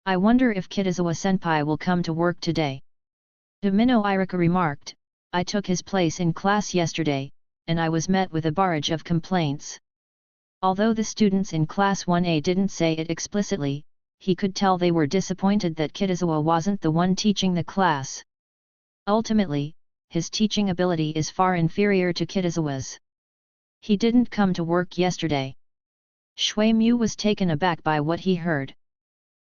"I wonder if Kitazawa-senpai will come to work today," Umino Irika remarked. "I took his place in class yesterday, and I was met with a barrage of complaints." Although the students in Class 1A didn't say it explicitly, he could tell they were disappointed that Kitazawa wasn't the one teaching the class. Ultimately, his teaching ability is far inferior to Kitazawa's. "He didn't come to work yesterday." Shuimu was taken aback by what he heard.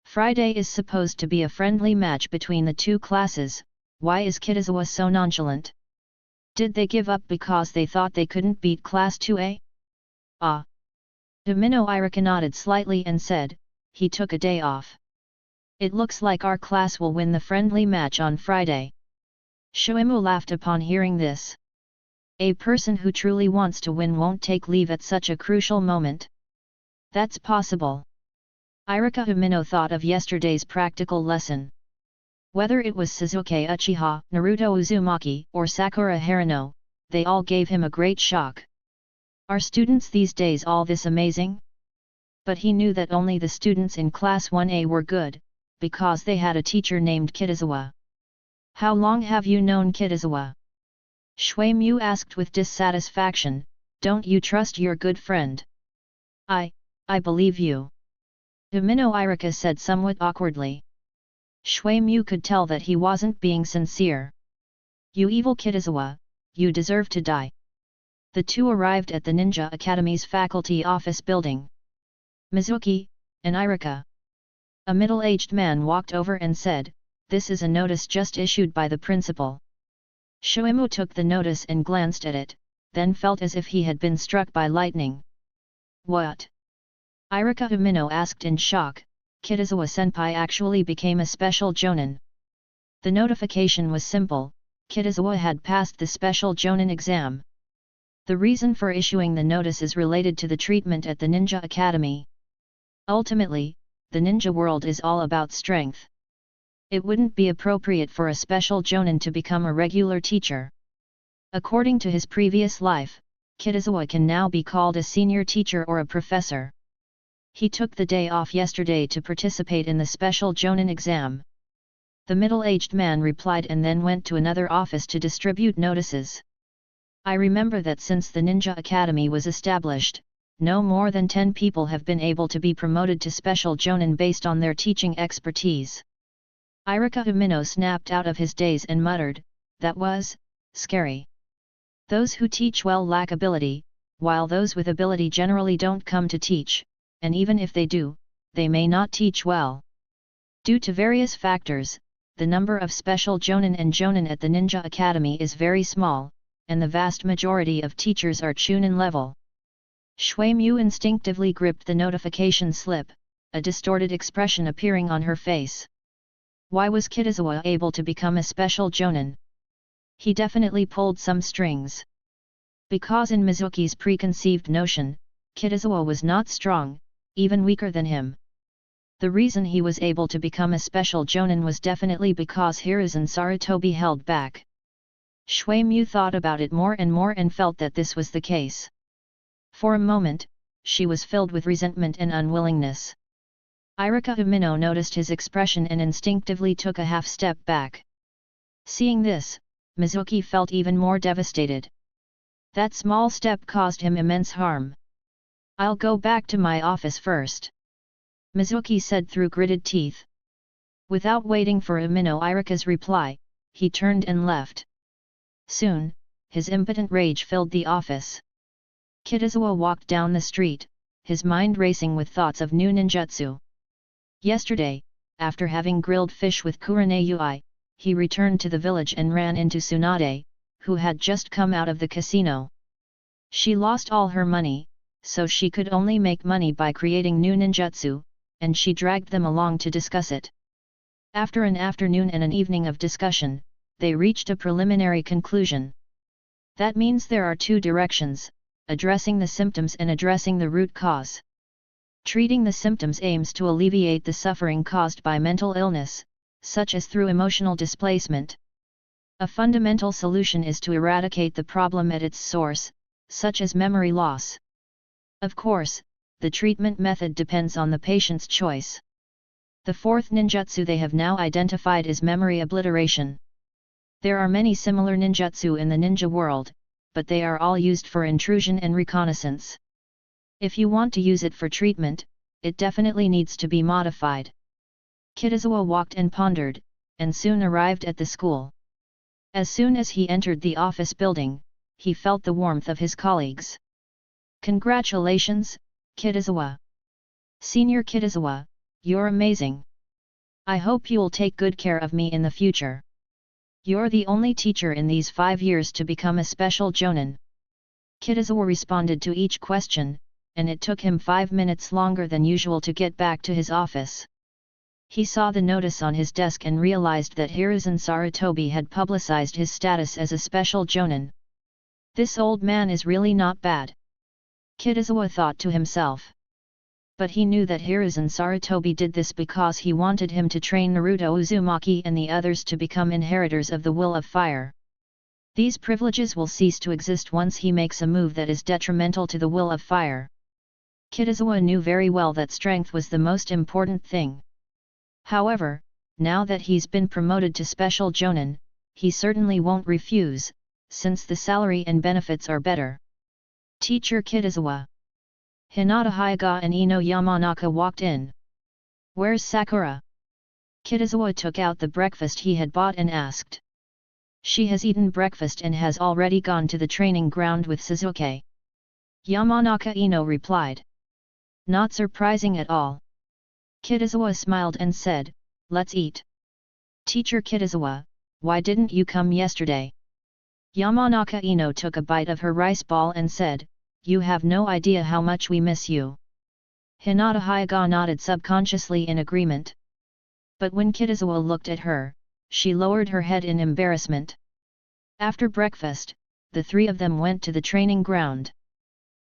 "Friday is supposed to be a friendly match between the two classes, why is Kitazawa so nonchalant? Did they give up because they thought they couldn't beat Class 2A? Ah." Umino Irika nodded slightly and said, "He took a day off. It looks like our class will win the friendly match on Friday." Shuimu laughed upon hearing this. A person who truly wants to win won't take leave at such a crucial moment. That's possible. Irika Umino thought of yesterday's practical lesson. Whether it was Sasuke Uchiha, Naruto Uzumaki, or Sakura Haruno, they all gave him a great shock. Are students these days all this amazing? But he knew that only the students in Class 1A were good, because they had a teacher named Kitazawa. "How long have you known Kitazawa?" Shuimu asked with dissatisfaction. "Don't you trust your good friend?" I believe you," Umino Irika said somewhat awkwardly. Shuimu could tell that he wasn't being sincere. "You evil Kitazawa, you deserve to die." The two arrived at the Ninja Academy's faculty office building. "Mizuki, and Irika." A middle-aged man walked over and said, "This is a notice just issued by the principal." Shuimu took the notice and glanced at it, then felt as if he had been struck by lightning. "What?" Irika Umino asked in shock. Kitazawa-senpai actually became a special jonin. The notification was simple: Kitazawa had passed the special jonin exam. The reason for issuing the notice is related to the treatment at the Ninja Academy. Ultimately, the ninja world is all about strength. It wouldn't be appropriate for a special jonin to become a regular teacher. According to his previous life, Kitazawa can now be called a senior teacher or a professor. He took the day off yesterday to participate in the special jonin exam. The middle-aged man replied and then went to another office to distribute notices. "I remember that since the Ninja Academy was established, no more than 10 people have been able to be promoted to special jonin based on their teaching expertise." Irika Umino snapped out of his daze and muttered, "That was scary. Those who teach well lack ability, while those with ability generally don't come to teach, and even if they do, they may not teach well. Due to various factors, the number of special jonin and jonin at the Ninja Academy is very small, and the vast majority of teachers are chunin level. Shui Mu instinctively gripped the notification slip, a distorted expression appearing on her face. Why was Kitazawa able to become a special jonin? He definitely pulled some strings. Because in Mizuki's preconceived notion, Kitazawa was not strong, even weaker than him. The reason he was able to become a special jonin was definitely because Hiruzen Sarutobi held back. Shui Mu thought about it more and felt that this was the case. For a moment, she was filled with resentment and unwillingness. Irika Umino noticed his expression and instinctively took a half step back. Seeing this, Mizuki felt even more devastated. That small step caused him immense harm. "I'll go back to my office first," Mizuki said through gritted teeth. Without waiting for Umino Irika's reply, he turned and left. Soon, his impotent rage filled the office. Kitazawa walked down the street, his mind racing with thoughts of new ninjutsu. Yesterday, after having grilled fish with Kurane Yui, he returned to the village and ran into Tsunade, who had just come out of the casino. She lost all her money, so she could only make money by creating new ninjutsu, and she dragged them along to discuss it. After an afternoon and an evening of discussion, they reached a preliminary conclusion. That means there are two directions, addressing the symptoms and addressing the root cause. Treating the symptoms aims to alleviate the suffering caused by mental illness, such as through emotional displacement. A fundamental solution is to eradicate the problem at its source, such as memory loss. Of course, the treatment method depends on the patient's choice. The fourth ninjutsu they have now identified is memory obliteration. There are many similar ninjutsu in the ninja world, but they are all used for intrusion and reconnaissance. If you want to use it for treatment, it definitely needs to be modified. Kitazawa walked and pondered, and soon arrived at the school. As soon as he entered the office building, he felt the warmth of his colleagues. "Congratulations, Kitazawa. Senior Kitazawa, you're amazing. I hope you'll take good care of me in the future. You're the only teacher in these 5 years to become a special jonin." Kitazawa responded to each question, and it took him 5 minutes longer than usual to get back to his office. He saw the notice on his desk and realized that Hiruzen Sarutobi had publicized his status as a special jonin. This old man is really not bad, Kitazawa thought to himself. But he knew that Hiruzen Sarutobi did this because he wanted him to train Naruto Uzumaki and the others to become inheritors of the Will of Fire. These privileges will cease to exist once he makes a move that is detrimental to the Will of Fire. Kitazawa knew very well that strength was the most important thing. However, now that he's been promoted to special jonin, he certainly won't refuse, since the salary and benefits are better. Teacher Kitazawa. Hinata Hyuga and Ino Yamanaka walked in. "Where's Sakura?" Kitazawa took out the breakfast he had bought and asked. "She has eaten breakfast and has already gone to the training ground with Sasuke," Yamanaka Ino replied. "Not surprising at all." Kitazawa smiled and said, "Let's eat." "Teacher Kitazawa, why didn't you come yesterday?" Yamanaka Ino took a bite of her rice ball and said, "You have no idea how much we miss you." Hinata Hyuga nodded subconsciously in agreement. But when Kitazawa looked at her, she lowered her head in embarrassment. After breakfast, the three of them went to the training ground.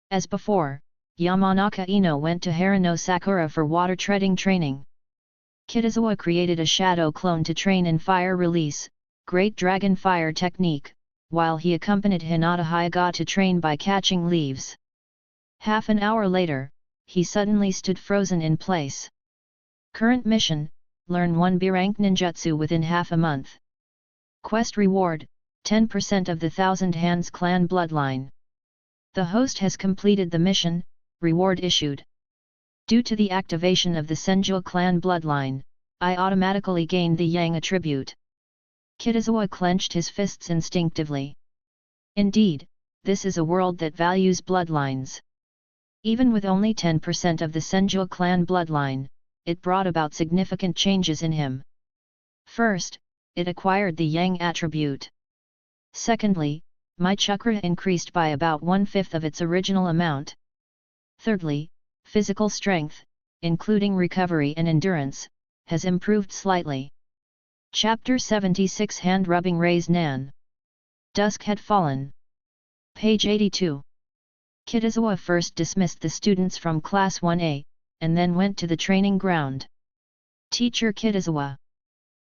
As before, Yamanaka Ino went to Harano Sakura for water treading training. Kitazawa created a shadow clone to train in fire release, Great Dragon Fire technique, while he accompanied Hinata Hyuga to train by catching leaves. Half an hour later, he suddenly stood frozen in place. Current mission: learn 1 B-rank ninjutsu within half a month. Quest reward: 10% of the Thousand Hands clan bloodline. The host has completed the mission, reward issued. Due to the activation of the Senju clan bloodline, I automatically gained the Yang attribute. Kitazawa clenched his fists instinctively. Indeed, this is a world that values bloodlines. Even with only 10% of the Senju clan bloodline, it brought about significant changes in him. First, it acquired the Yang attribute. Secondly, my chakra increased by about 1/5 of its original amount. Thirdly, physical strength, including recovery and endurance, has improved slightly. Chapter 76 Hand Rubbing Raise Nan. Dusk had fallen. Page 82. Kitazawa first dismissed the students from Class 1A, and then went to the training ground. Teacher Kitazawa.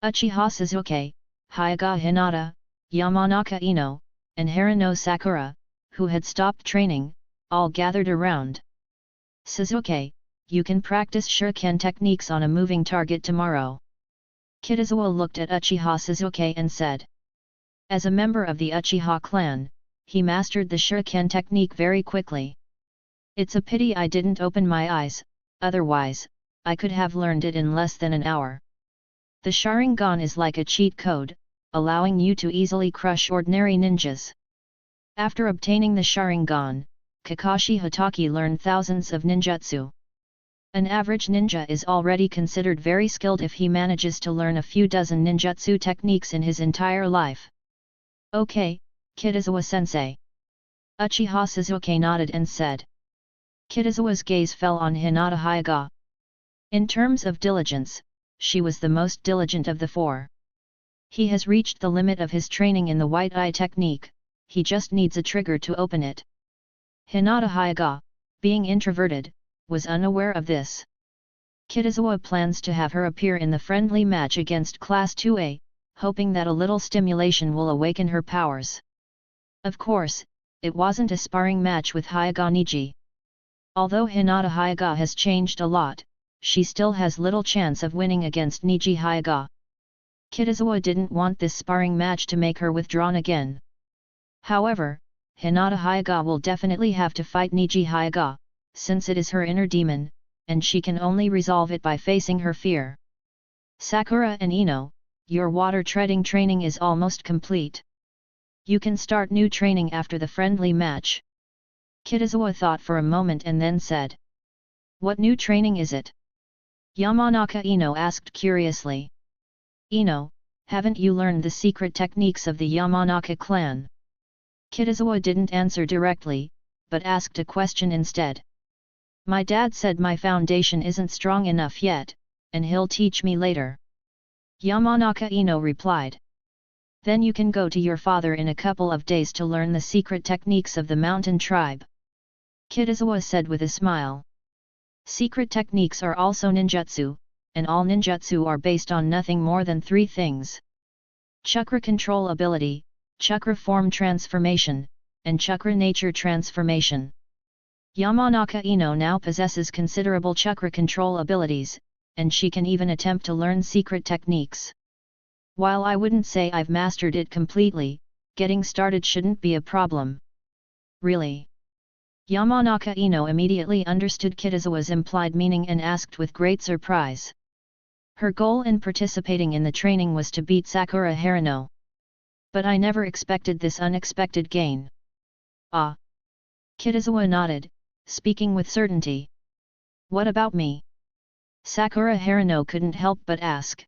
Uchiha Sasuke, Hyuga Hinata, Yamanaka Ino, and Harino Sakura, who had stopped training, all gathered around. Sasuke, you can practice shuriken techniques on a moving target tomorrow. Kitazawa looked at Uchiha Sasuke and said. As a member of the Uchiha clan, he mastered the shuriken technique very quickly. It's a pity I didn't open my eyes, otherwise, I could have learned it in less than an hour. The Sharingan is like a cheat code, allowing you to easily crush ordinary ninjas. After obtaining the Sharingan, Kakashi Hatake learned thousands of ninjutsu. An average ninja is already considered very skilled if he manages to learn a few dozen ninjutsu techniques in his entire life. Okay, Kitazawa-sensei. Uchiha Sasuke nodded and said. Kitazawa's gaze fell on Hinata Hyuga. In terms of diligence, she was the most diligent of the four. He has reached the limit of his training in the white eye technique, he just needs a trigger to open it. Hinata Hyuga, being introverted, was unaware of this. Kitazawa plans to have her appear in the friendly match against Class 2A, hoping that a little stimulation will awaken her powers. Of course, it wasn't a sparring match with Hyuga Niji. Although Hinata Hyuga has changed a lot, she still has little chance of winning against Niji Hyuga. Kitazawa didn't want this sparring match to make her withdrawn again. However, Hinata Hyuga will definitely have to fight Niji Hyuga, since it is her inner demon, and she can only resolve it by facing her fear. Sakura and Ino, your water treading training is almost complete. You can start new training after the friendly match. Kitazawa thought for a moment and then said. What new training is it? Yamanaka Ino asked curiously. Ino, haven't you learned the secret techniques of the Yamanaka clan? Kitazawa didn't answer directly, but asked a question instead. My dad said my foundation isn't strong enough yet, and he'll teach me later. Yamanaka Ino replied. Then you can go to your father in a couple of days to learn the secret techniques of the mountain tribe. Kitazawa said with a smile. Secret techniques are also ninjutsu, and all ninjutsu are based on nothing more than three things. Chakra control ability, chakra form transformation, and chakra nature transformation. Yamanaka Ino now possesses considerable chakra control abilities, and she can even attempt to learn secret techniques. While I wouldn't say I've mastered it completely, getting started shouldn't be a problem. Really? Yamanaka Ino immediately understood Kitazawa's implied meaning and asked with great surprise. Her goal in participating in the training was to beat Sakura Harino. But I never expected this unexpected gain. Ah! Kitazawa nodded, speaking with certainty. What about me? Sakura Harino couldn't help but ask.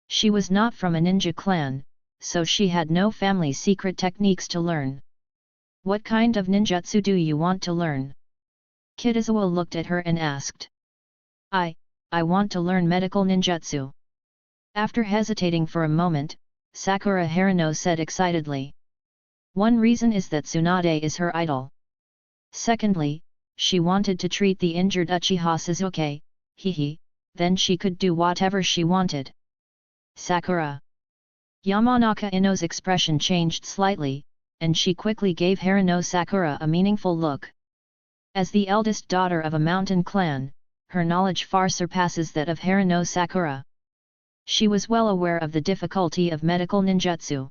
She was not from a ninja clan, so she had no family secret techniques to learn. What kind of ninjutsu do you want to learn? Kitazawa looked at her and asked. I want to learn medical ninjutsu. After hesitating for a moment, Sakura Harino said excitedly. One reason is that Tsunade is her idol. Secondly, she wanted to treat the injured Uchiha Sasuke, then she could do whatever she wanted. Sakura. Yamanaka Ino's expression changed slightly, and she quickly gave Harino Sakura a meaningful look. As the eldest daughter of a mountain clan, her knowledge far surpasses that of Harino Sakura. She was well aware of the difficulty of medical ninjutsu.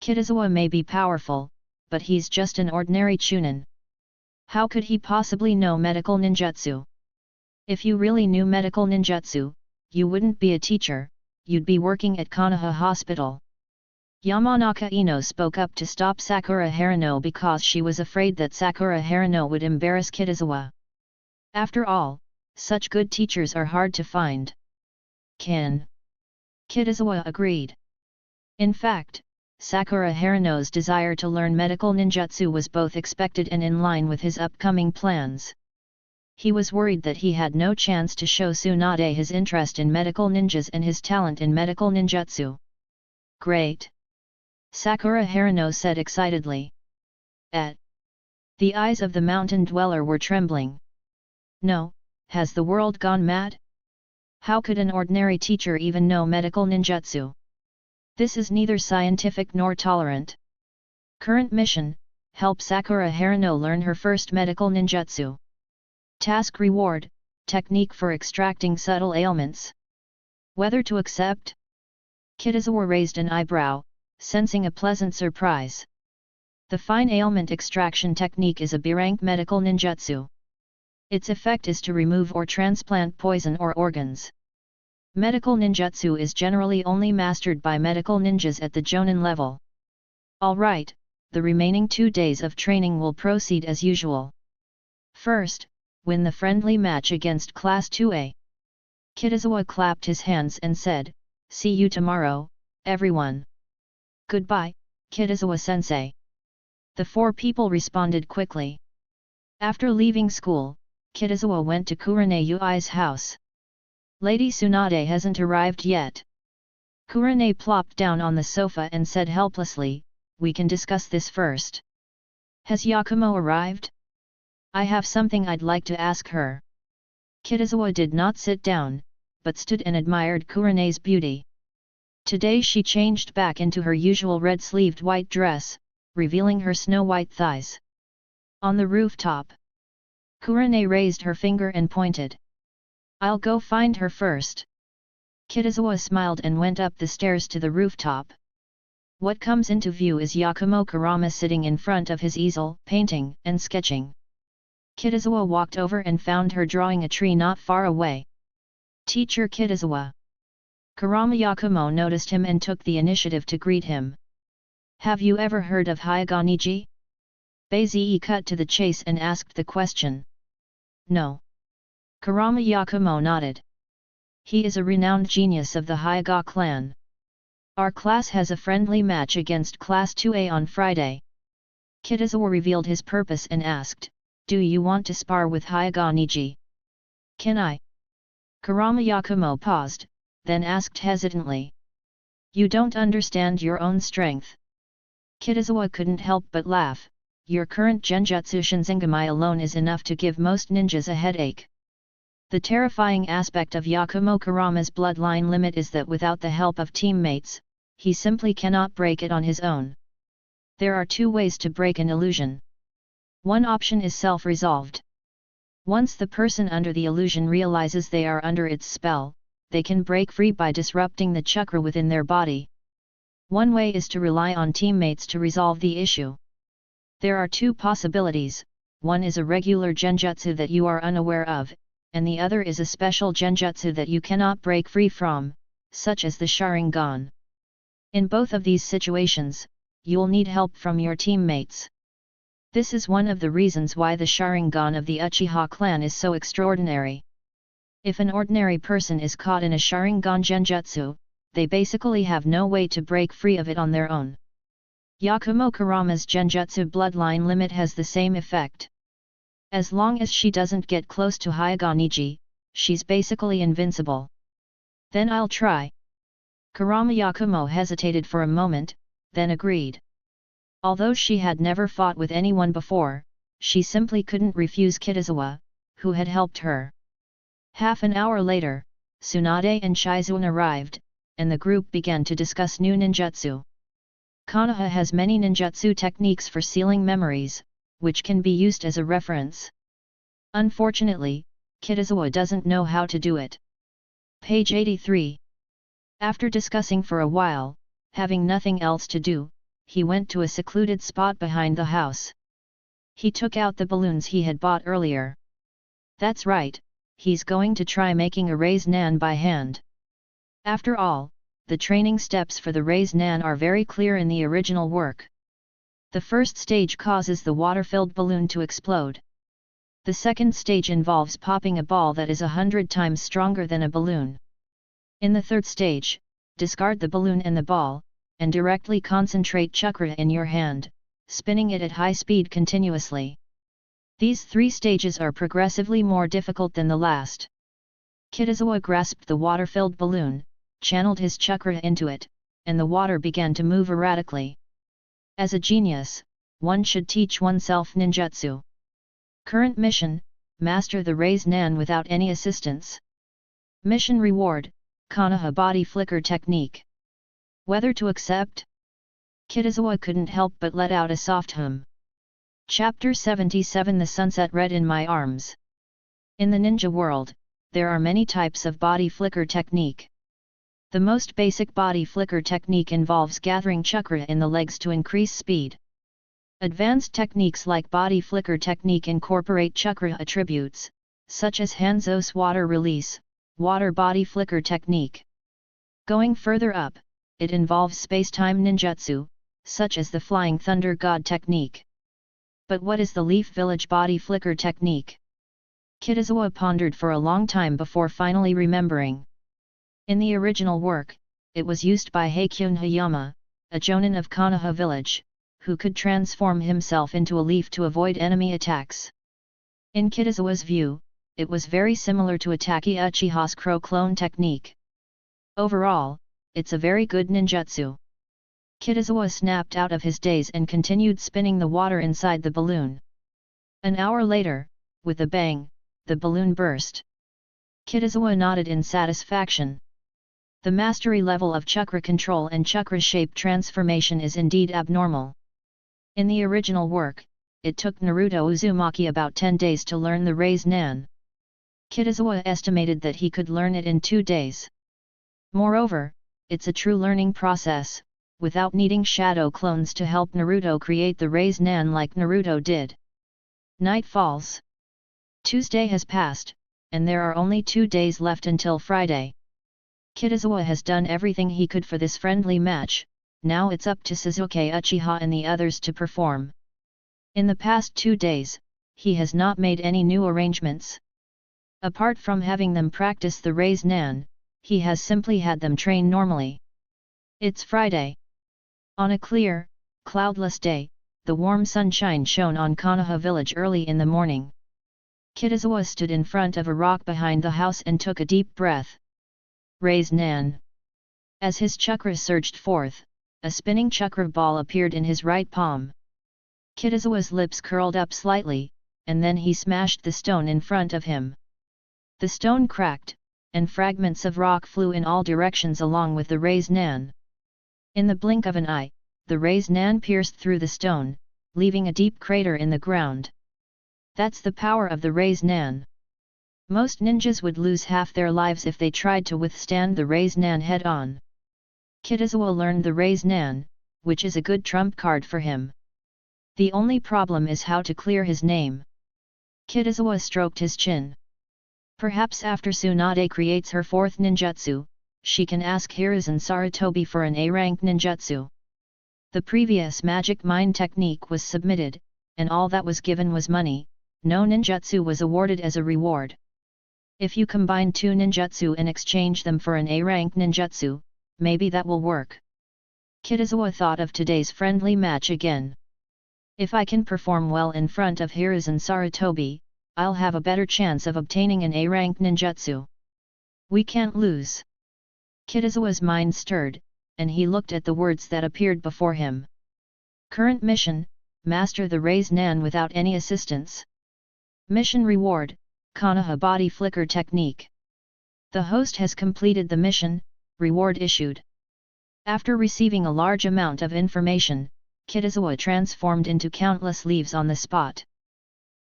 Kitazawa may be powerful, but he's just an ordinary chunin. How could he possibly know medical ninjutsu? If you really knew medical ninjutsu, you wouldn't be a teacher, you'd be working at Konoha Hospital. Yamanaka Ino spoke up to stop Sakura Haruno because she was afraid that Sakura Haruno would embarrass Kitazawa. After all, such good teachers are hard to find. Kitazawa agreed. In fact, Sakura Haruno's desire to learn medical ninjutsu was both expected and in line with his upcoming plans. He was worried that he had no chance to show Tsunade his interest in medical ninjas and his talent in medical ninjutsu. Great! Sakura Haruno said excitedly. The eyes of the mountain dweller were trembling. No, has the world gone mad? How could an ordinary teacher even know medical ninjutsu? This is neither scientific nor tolerant. Current mission: help Sakura Haruno learn her first medical ninjutsu. Task reward: technique for extracting subtle ailments. Whether to accept? Kitazawa raised an eyebrow, sensing a pleasant surprise. The fine ailment extraction technique is a B-rank medical ninjutsu. Its effect is to remove or transplant poison or organs. Medical ninjutsu is generally only mastered by medical ninjas at the Jonin level. Alright, the remaining 2 days of training will proceed as usual. First, win the friendly match against Class 2A. Kitazawa clapped his hands and said, "See you tomorrow, everyone." "Goodbye, Kitazawa-sensei." The 4 people responded quickly. After leaving school, Kitazawa went to Kurane Yui's house. "Lady Tsunade hasn't arrived yet." Kurane plopped down on the sofa and said helplessly, "We can discuss this first." "Has Yakumo arrived? I have something I'd like to ask her." Kitazawa did not sit down, but stood and admired Kurane's beauty. Today she changed back into her usual red-sleeved white dress, revealing her snow-white thighs. On the rooftop, Kurane raised her finger and pointed. "I'll go find her first." Kitazawa smiled and went up the stairs to the rooftop. What comes into view is Yakumo Kurama sitting in front of his easel, painting and sketching. Kitazawa walked over and found her drawing a tree not far away. "Teacher Kitazawa." Kurama Yakumo noticed him and took the initiative to greet him. "Have you ever heard of Hyuga Niji?" Beizi cut to the chase and asked the question. "No." Kurama Yakumo nodded. "He is a renowned genius of the Hyuga clan. Our class has a friendly match against Class 2A on Friday." Kitazawa revealed his purpose and asked, "Do you want to spar with Hyuga Niji?" "Can I?" Kurama Yakumo paused, then asked hesitantly. "You don't understand your own strength." Kitazawa couldn't help but laugh. "Your current genjutsu Shinzengami alone is enough to give most ninjas a headache." The terrifying aspect of Yakumo Kurama's bloodline limit is that without the help of teammates, he simply cannot break it on his own. There are 2 ways to break an illusion. One option is self-resolved. Once the person under the illusion realizes they are under its spell, they can break free by disrupting the chakra within their body. One way is to rely on teammates to resolve the issue. There are 2 possibilities: one is a regular genjutsu that you are unaware of, and the other is a special genjutsu that you cannot break free from, such as the Sharingan. In both of these situations, you'll need help from your teammates. This is one of the reasons why the Sharingan of the Uchiha clan is so extraordinary. If an ordinary person is caught in a Sharingan genjutsu, they basically have no way to break free of it on their own. Yakumo Kurama's genjutsu bloodline limit has the same effect. As long as she doesn't get close to Hyuga Niji, she's basically invincible. "Then I'll try." Kurama Yakumo hesitated for a moment, then agreed. Although she had never fought with anyone before, she simply couldn't refuse Kitazawa, who had helped her. Half an hour later, Tsunade and Shizuan arrived, and the group began to discuss new ninjutsu. Konoha has many ninjutsu techniques for sealing memories, which can be used as a reference. Unfortunately, Kitazawa doesn't know how to do it. Page 83. After discussing for a while, having nothing else to do, he went to a secluded spot behind the house. He took out the balloons he had bought earlier. That's right, he's going to try making a raise nan by hand. After all, the training steps for the Raise Nan are very clear in the original work. The first stage causes the water-filled balloon to explode. The second stage involves popping a ball that is 100 times stronger than a balloon. In the third stage, discard the balloon and the ball, and directly concentrate chakra in your hand, spinning it at high speed continuously. These 3 stages are progressively more difficult than the last. Kitazawa grasped the water-filled balloon, channeled his chakra into it, and the water began to move erratically. As a genius, one should teach oneself ninjutsu. Current mission: master the Raise Nan without any assistance. Mission reward: Konoha body flicker technique. Whether to accept? Kitazawa couldn't help but let out a soft hum. Chapter 77 The Sunset Red in My Arms. In the ninja world, there are many types of body flicker technique. The most basic body flicker technique involves gathering chakra in the legs to increase speed. Advanced techniques like body flicker technique incorporate chakra attributes, such as Hanzo's water release, water body flicker technique. Going further up, it involves space-time ninjutsu, such as the Flying Thunder God technique. But what is the Leaf Village body flicker technique? Kitazawa pondered for a long time before finally remembering. In the original work, it was used by Heikyun Hayama, a jonin of Konoha village, who could transform himself into a leaf to avoid enemy attacks. In Kitazawa's view, it was very similar to Ataki Uchiha's crow clone technique. Overall, it's a very good ninjutsu. Kitazawa snapped out of his daze and continued spinning the water inside the balloon. An hour later, with a bang, the balloon burst. Kitazawa nodded in satisfaction. The mastery level of chakra control and chakra shape transformation is indeed abnormal. In the original work, it took Naruto Uzumaki about 10 days to learn the Raise Nan. Kitazawa estimated that he could learn it in 2 days. Moreover, it's a true learning process, without needing shadow clones to help Naruto create the Raise Nan like Naruto did. Night falls. Tuesday has passed, and there are only 2 days left until Friday. Kitazawa has done everything he could for this friendly match. Now it's up to Sasuke Uchiha and the others to perform. In the past 2 days, he has not made any new arrangements. Apart from having them practice the Raise Nan, he has simply had them train normally. It's Friday. On a clear, cloudless day, the warm sunshine shone on Konoha village early in the morning. Kitazawa stood in front of a rock behind the house and took a deep breath. Raise Nan. As his chakra surged forth, a spinning chakra ball appeared in his right palm. Kitazawa's lips curled up slightly, and then he smashed the stone in front of him. The stone cracked, and fragments of rock flew in all directions along with the Raise Nan. In the blink of an eye, the Raise Nan pierced through the stone, leaving a deep crater in the ground. That's the power of the Raise Nan. Most ninjas would lose half their lives if they tried to withstand the Raise Nan head-on. Kitazawa learned the Raise Nan, which is a good trump card for him. The only problem is how to clear his name. Kitazawa stroked his chin. Perhaps after Tsunade creates her 4th ninjutsu, she can ask Hiruzen Sarutobi for an A-rank ninjutsu. The previous magic mine technique was submitted, and all that was given was money. No ninjutsu was awarded as a reward. If you combine 2 ninjutsu and exchange them for an A-rank ninjutsu, maybe that will work. Kitazawa thought of today's friendly match again. If I can perform well in front of Hiruzen Sarutobi, I'll have a better chance of obtaining an A-rank ninjutsu. We can't lose. Kitazawa's mind stirred, and he looked at the words that appeared before him. Current mission: master the Raise Nan without any assistance. Mission reward: Konoha body flicker technique. The host has completed the mission. Reward issued. After receiving a large amount of information, Kitazawa transformed into countless leaves on the spot.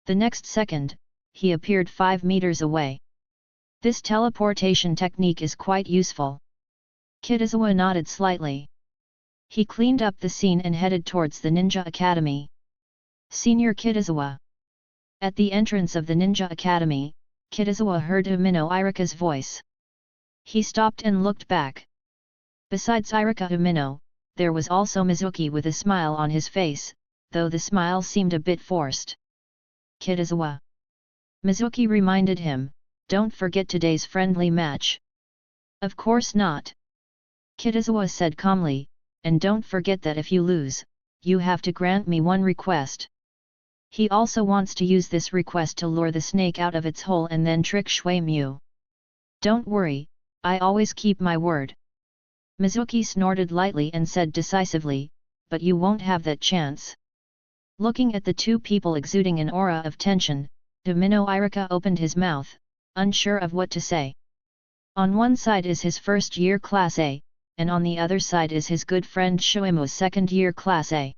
The next second, he appeared 5 meters away. This teleportation technique is quite useful. Kitazawa nodded slightly. He cleaned up the scene and headed towards the Ninja Academy. Senior Kitazawa. At the entrance of the Ninja Academy, Kitazawa heard Umino Irika's voice. He stopped and looked back. Besides Irika Umino, there was also Mizuki with a smile on his face, though the smile seemed a bit forced. Kitazawa. Mizuki reminded him, don't forget today's friendly match. Of course not. Kitazawa said calmly, and don't forget that if you lose, you have to grant me one request. He also wants to use this request to lure the snake out of its hole and then trick Shui Mu. Don't worry, I always keep my word. Mizuki snorted lightly and said decisively, but you won't have that chance. Looking at the two people exuding an aura of tension, Domino Irika opened his mouth, unsure of what to say. On one side is his first-year Class A, and on the other side is his good friend Shuimu's second-year Class A.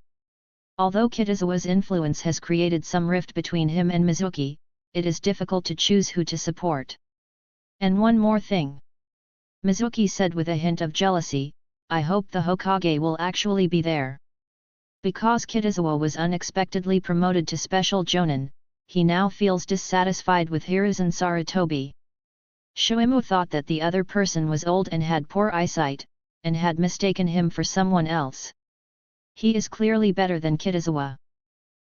Although Kitazawa's influence has created some rift between him and Mizuki, it is difficult to choose who to support. And one more thing. Mizuki said with a hint of jealousy, I hope the Hokage will actually be there. Because Kitazawa was unexpectedly promoted to Special Jonin, he now feels dissatisfied with Hiruzen Sarutobi. Shuimu thought that the other person was old and had poor eyesight, and had mistaken him for someone else. He is clearly better than Kitazawa.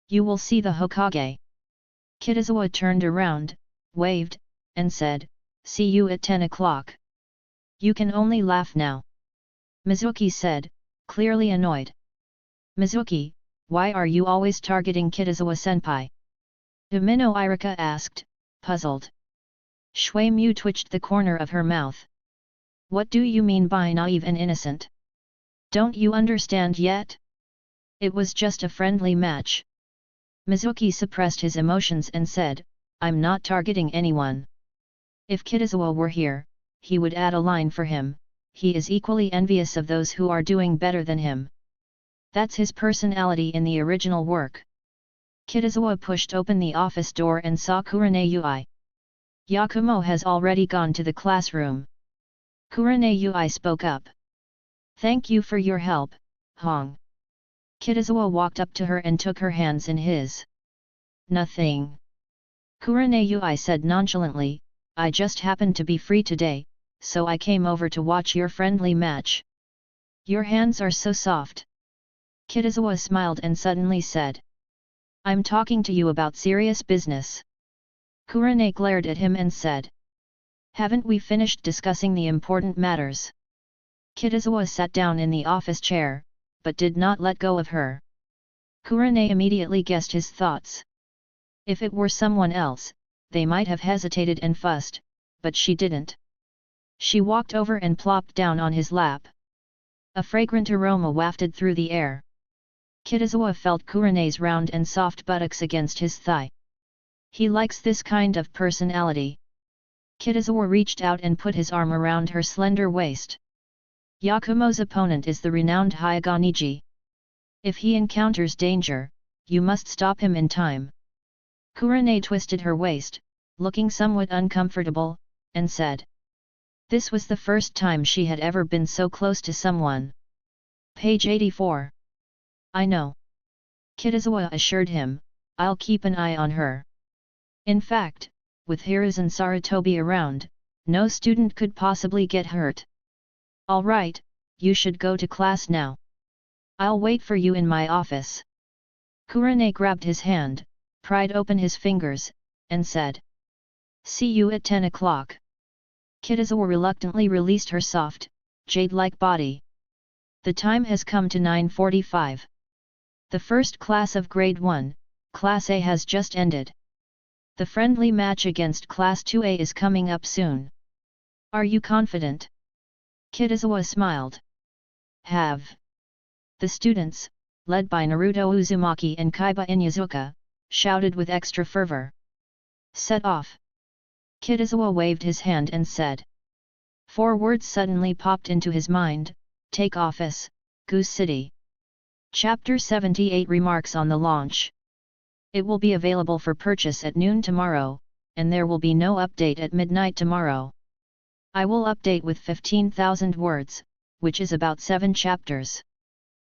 You will see the Hokage. Kitazawa turned around, waved, and said, see you at 10 o'clock. You can only laugh now. Mizuki said, clearly annoyed. Mizuki, why are you always targeting Kitazawa-senpai? Domino Irika asked, puzzled. Shui Mu twitched the corner of her mouth. What do you mean by naive and innocent? Don't you understand yet? It was just a friendly match. Mizuki suppressed his emotions and said, I'm not targeting anyone. If Kitazawa were here, he would add a line for him, he is equally envious of those who are doing better than him. That's his personality in the original work. Kitazawa pushed open the office door and saw Kurane Ui. Yakumo has already gone to the classroom. Kurane Ui spoke up. Thank you for your help, Hong. Kitazawa walked up to her and took her hands in his. Nothing. Kurane Ui said nonchalantly, I just happened to be free today, so I came over to watch your friendly match. Your hands are so soft. Kitazawa smiled and suddenly said. I'm talking to you about serious business. Kurane glared at him and said. Haven't we finished discussing the important matters? Kitazawa sat down in the office chair, but did not let go of her. Kurane immediately guessed his thoughts. If it were someone else, they might have hesitated and fussed, but she didn't. She walked over and plopped down on his lap. A fragrant aroma wafted through the air. Kitazawa felt Kurane's round and soft buttocks against his thigh. He likes this kind of personality. Kitazawa reached out and put his arm around her slender waist. Yakumo's opponent is the renowned Hyuga Niji. If he encounters danger, you must stop him in time. Kurane twisted her waist, looking somewhat uncomfortable, and said. This was the first time she had ever been so close to someone. Page 84. I know. Kitazawa assured him, I'll keep an eye on her. In fact, with Hiruzen Sarutobi around, no student could possibly get hurt. All right, you should go to class now. I'll wait for you in my office. Kurane grabbed his hand, pried open his fingers, and said. See you at 10 o'clock. Kitazawa reluctantly released her soft, jade-like body. The time has come to 9:45. The first class of Grade 1, Class A has just ended. The friendly match against Class 2A is coming up soon. Are you confident? Kitazawa smiled. Have. The students, led by Naruto Uzumaki and Kaiba Inyazuka, shouted with extra fervor. Set off. Kitazawa waved his hand and said. 4 words suddenly popped into his mind, take office, Goose City. Chapter 78 Remarks on the launch. It will be available for purchase at noon tomorrow, and there will be no update at midnight tomorrow. I will update with 15,000 words, which is about 7 chapters.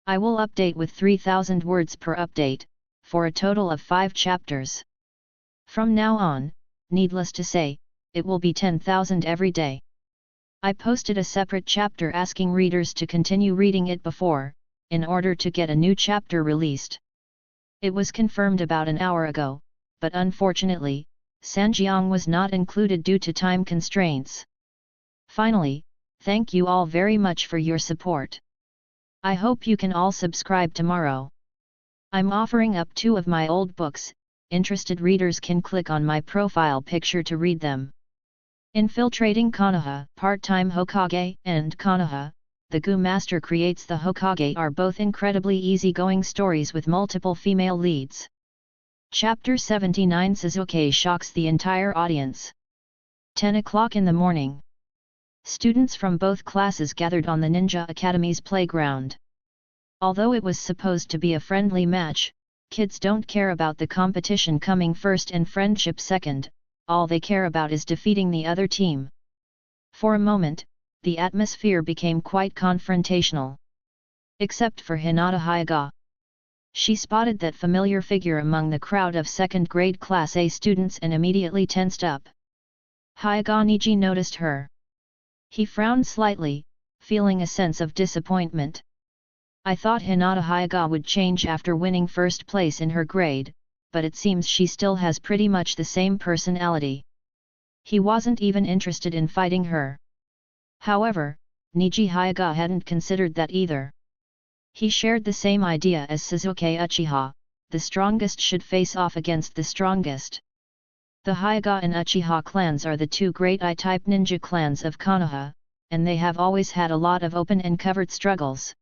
I will update with 3,000 words per update, for a total of 5 chapters. From now on, needless to say, it will be 10,000 every day. I posted a separate chapter asking readers to continue reading it before, in order to get a new chapter released. It was confirmed about an hour ago, but unfortunately, Sanjiang was not included due to time constraints. Finally, thank you all very much for your support. I hope you can all subscribe tomorrow. I'm offering up 2 of my old books. Interested readers can click on my profile picture to read them. Infiltrating Konoha, Part-Time Hokage, and Konoha, the Gu Master Creates the Hokage are both incredibly easygoing stories with multiple female leads. Chapter 79 Sasuke shocks the entire audience. 10 o'clock in the morning. Students from both classes gathered on the Ninja Academy's playground. Although it was supposed to be a friendly match, kids don't care about the competition coming first and friendship second, all they care about is defeating the other team. For a moment, the atmosphere became quite confrontational. Except for Hinata Hyuga. She spotted that familiar figure among the crowd of second-grade Class A students and immediately tensed up. Hyuga Niji noticed her. He frowned slightly, feeling a sense of disappointment. I thought Hinata Hyuga would change after winning first place in her grade, but it seems she still has pretty much the same personality. He wasn't even interested in fighting her. However, Niji Hyuga hadn't considered that either. He shared the same idea as Sasuke Uchiha, the strongest should face off against the strongest. The Hyuga and Uchiha clans are the 2 great I-type ninja clans of Konoha, and they have always had a lot of open and covered struggles.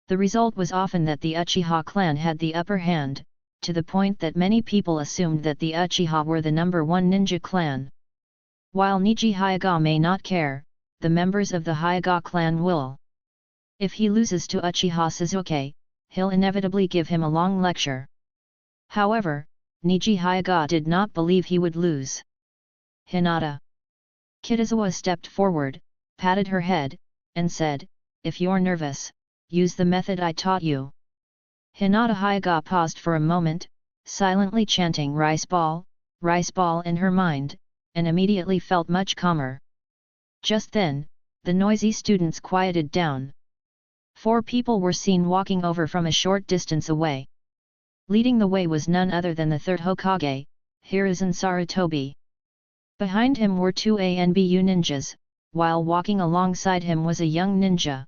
The result was often that the Uchiha clan had the upper hand, to the point that many people assumed that the Uchiha were the number 1 ninja clan. While Niji Hyuga may not care, the members of the Hyuga clan will. If he loses to Uchiha Sasuke, he'll inevitably give him a long lecture. However, Niji Hyuga did not believe he would lose. Hinata Kitazawa stepped forward, patted her head, and said, "If you're nervous, use the method I taught you." Hinata Hyuga paused for a moment, silently chanting rice ball in her mind, and immediately felt much calmer. Just then, the noisy students quieted down. 4 people were seen walking over from a short distance away. Leading the way was none other than the 3rd Hokage, Hiruzen Sarutobi. Behind him were 2 ANBU ninjas, while walking alongside him was a young ninja.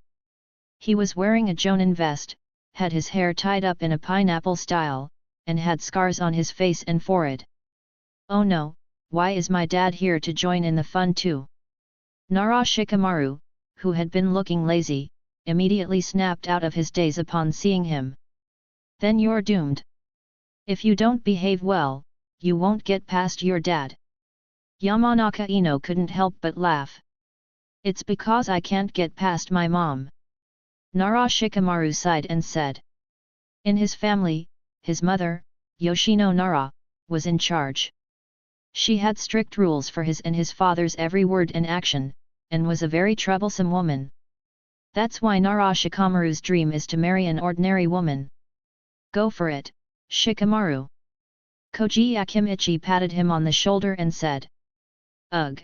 He was wearing a jonin vest, had his hair tied up in a pineapple style, and had scars on his face and forehead. "Oh no, why is my dad here to join in the fun too?" Nara Shikamaru, who had been looking lazy, immediately snapped out of his daze upon seeing him. "Then you're doomed. If you don't behave well, you won't get past your dad." Yamanaka Ino couldn't help but laugh. "It's because I can't get past my mom." Nara Shikamaru sighed and said. In his family, his mother, Yoshino Nara, was in charge. She had strict rules for his and his father's every word and action, and was a very troublesome woman. That's why Nara Shikamaru's dream is to marry an ordinary woman. "Go for it, Shikamaru." Koji Akimichi patted him on the shoulder and said. "Ugh."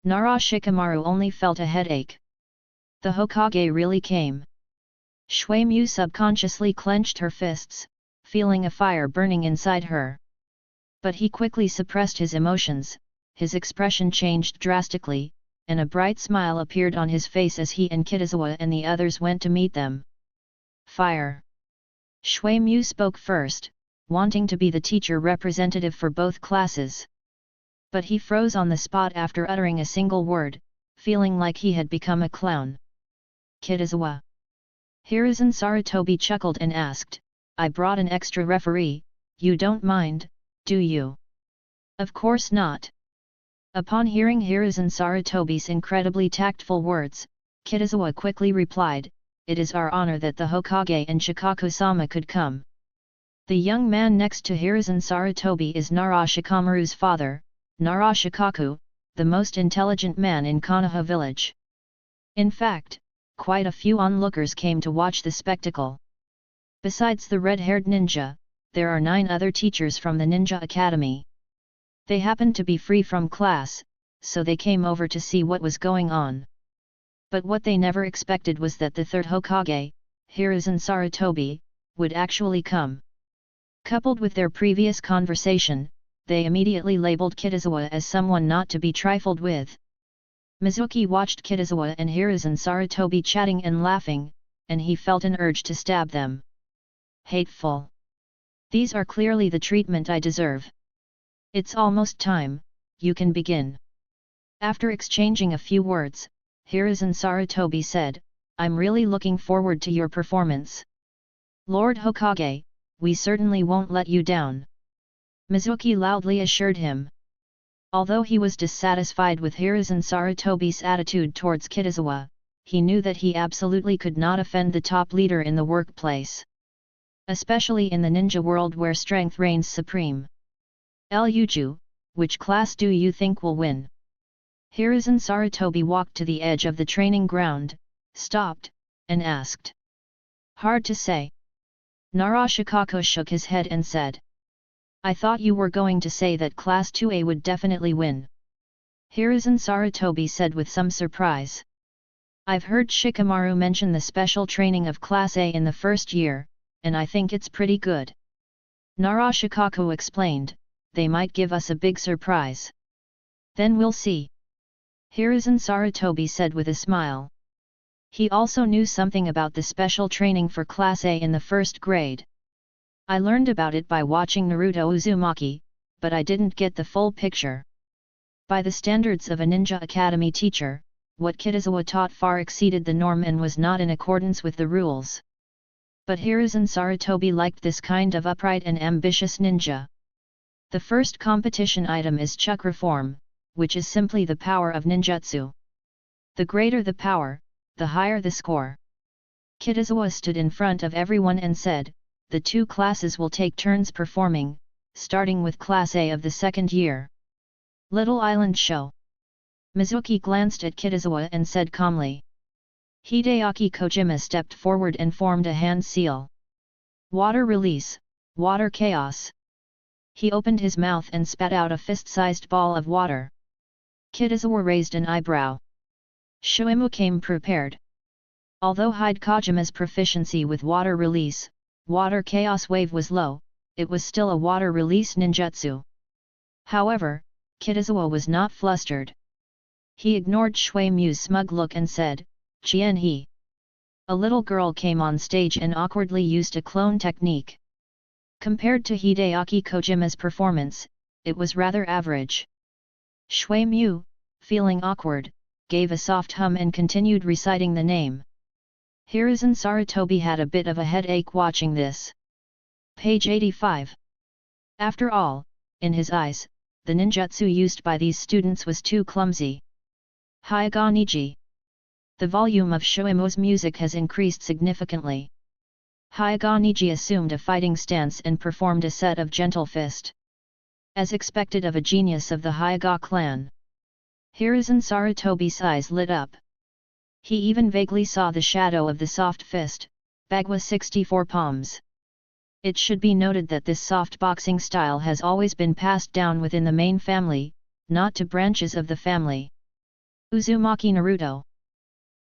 Nara Shikamaru only felt a headache. The Hokage really came. Shuimu subconsciously clenched her fists, feeling a fire burning inside her. But he quickly suppressed his emotions, his expression changed drastically, and a bright smile appeared on his face as he and Kitazawa and the others went to meet them. "Fire!" Shuimu spoke first, wanting to be the teacher representative for both classes. But he froze on the spot after uttering a single word, feeling like he had become a clown. "Kitazawa." Hiruzen Sarutobi chuckled and asked, "I brought an extra referee, you don't mind, do you?" "Of course not." Upon hearing Hiruzen Sarutobi's incredibly tactful words, Kitazawa quickly replied, "It is our honor that the Hokage and Shikaku-sama could come." The young man next to Hiruzen Sarutobi is Nara Shikamaru's father, Nara Shikaku, the most intelligent man in Konoha village. In fact, quite a few onlookers came to watch the spectacle. Besides the red-haired ninja, there are 9 other teachers from the Ninja Academy. They happen to be free from class, so they came over to see what was going on. But what they never expected was that the third Hokage, Hiruzen Sarutobi, would actually come. Coupled with their previous conversation, they immediately labeled Kitazawa as someone not to be trifled with. Mizuki watched Kitazawa and Hiruzen Sarutobi chatting and laughing, and he felt an urge to stab them. Hateful. These are clearly the treatment I deserve. It's almost time, you can begin. After exchanging a few words, Hiruzen Sarutobi said, I'm really looking forward to your performance. Lord Hokage, we certainly won't let you down. Mizuki loudly assured him. Although he was dissatisfied with Hiruzen Sarutobi's attitude towards Kitazawa, he knew that he absolutely could not offend the top leader in the workplace. Especially in the ninja world where strength reigns supreme. Luju, which class do you think will win? Hiruzen Sarutobi walked to the edge of the training ground, stopped, and asked. Hard to say. Narashikako shook his head and said. I thought you were going to say that Class 2A would definitely win. Hiruzen Sarutobi said with some surprise. I've heard Shikamaru mention the special training of Class A in the first year, and I think it's pretty good. Narashikako explained, they might give us a big surprise. Then we'll see. Hiruzen Sarutobi said with a smile. He also knew something about the special training for Class A in the first grade. I learned about it by watching Naruto Uzumaki, but I didn't get the full picture. By the standards of a ninja academy teacher, what Kitazawa taught far exceeded the norm and was not in accordance with the rules. But Hiruzen Sarutobi liked this kind of upright and ambitious ninja. The first competition item is chakra form, which is simply the power of ninjutsu. The greater the power, the higher the score. Kitazawa stood in front of everyone and said, the two classes will take turns performing, starting with Class A of the second year. Little Island Show. Mizuki glanced at Kitazawa and said calmly. Hideaki Kojima stepped forward and formed a hand seal. Water release, water chaos. He opened his mouth and spat out a fist-sized ball of water. Kitazawa raised an eyebrow. Shuimu came prepared. Although Hidekojima's proficiency with water release, water chaos wave was low, it was still a water release ninjutsu. However, Kitazawa was not flustered. He ignored Shuimu's smug look and said, Chien he. A little girl came on stage and awkwardly used a clone technique. Compared to Hideaki Kojima's performance, it was rather average. Shuimu, feeling awkward, gave a soft hum and continued reciting the name. Hiruzen Sarutobi had a bit of a headache watching this. Page 85. After all, in his eyes, the ninjutsu used by these students was too clumsy. Hyuga Niji. The volume of Shuimu's music has increased significantly. Hyuga Niji assumed a fighting stance and performed a set of gentle fist. As expected of a genius of the Hyuga clan. Hiruzen Sarutobi's eyes lit up. He even vaguely saw the shadow of the soft fist, Bagwa 64 palms. It should be noted that this soft boxing style has always been passed down within the main family, not to branches of the family. Uzumaki Naruto.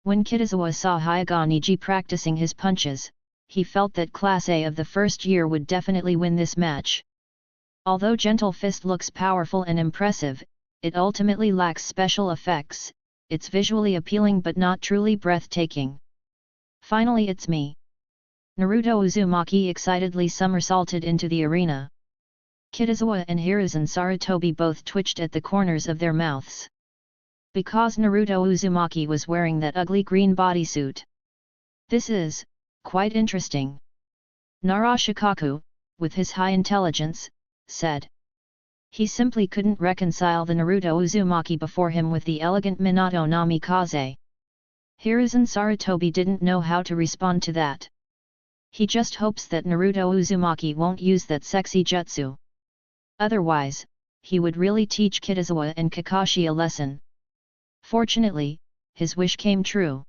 When Kitazawa saw Hyuga Niji practicing his punches, he felt that Class A of the first year would definitely win this match. Although Gentle Fist looks powerful and impressive, it ultimately lacks special effects. It's visually appealing but not truly breathtaking. Finally it's me. Naruto Uzumaki excitedly somersaulted into the arena. Kitazawa and Hiruzen Sarutobi both twitched at the corners of their mouths. Because Naruto Uzumaki was wearing that ugly green bodysuit. This is, quite interesting. Narashikaku, with his high intelligence, said. He simply couldn't reconcile the Naruto Uzumaki before him with the elegant Minato Namikaze. Hiruzen Sarutobi didn't know how to respond to that. He just hopes that Naruto Uzumaki won't use that sexy jutsu. Otherwise, he would really teach Kitazawa and Kakashi a lesson. Fortunately, his wish came true.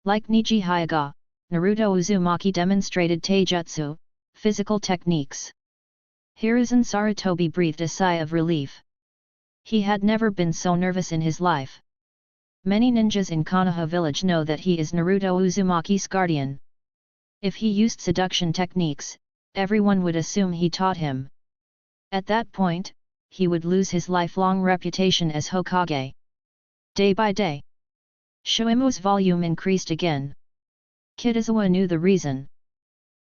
Like Niji Hyuga, Naruto Uzumaki demonstrated taijutsu, physical techniques. Hiruzen Sarutobi breathed a sigh of relief. He had never been so nervous in his life. Many ninjas in Konoha village know that he is Naruto Uzumaki's guardian. If he used seduction techniques, everyone would assume he taught him. At that point, he would lose his lifelong reputation as Hokage. Day by day, Shoimu's volume increased again. Kitazawa knew the reason.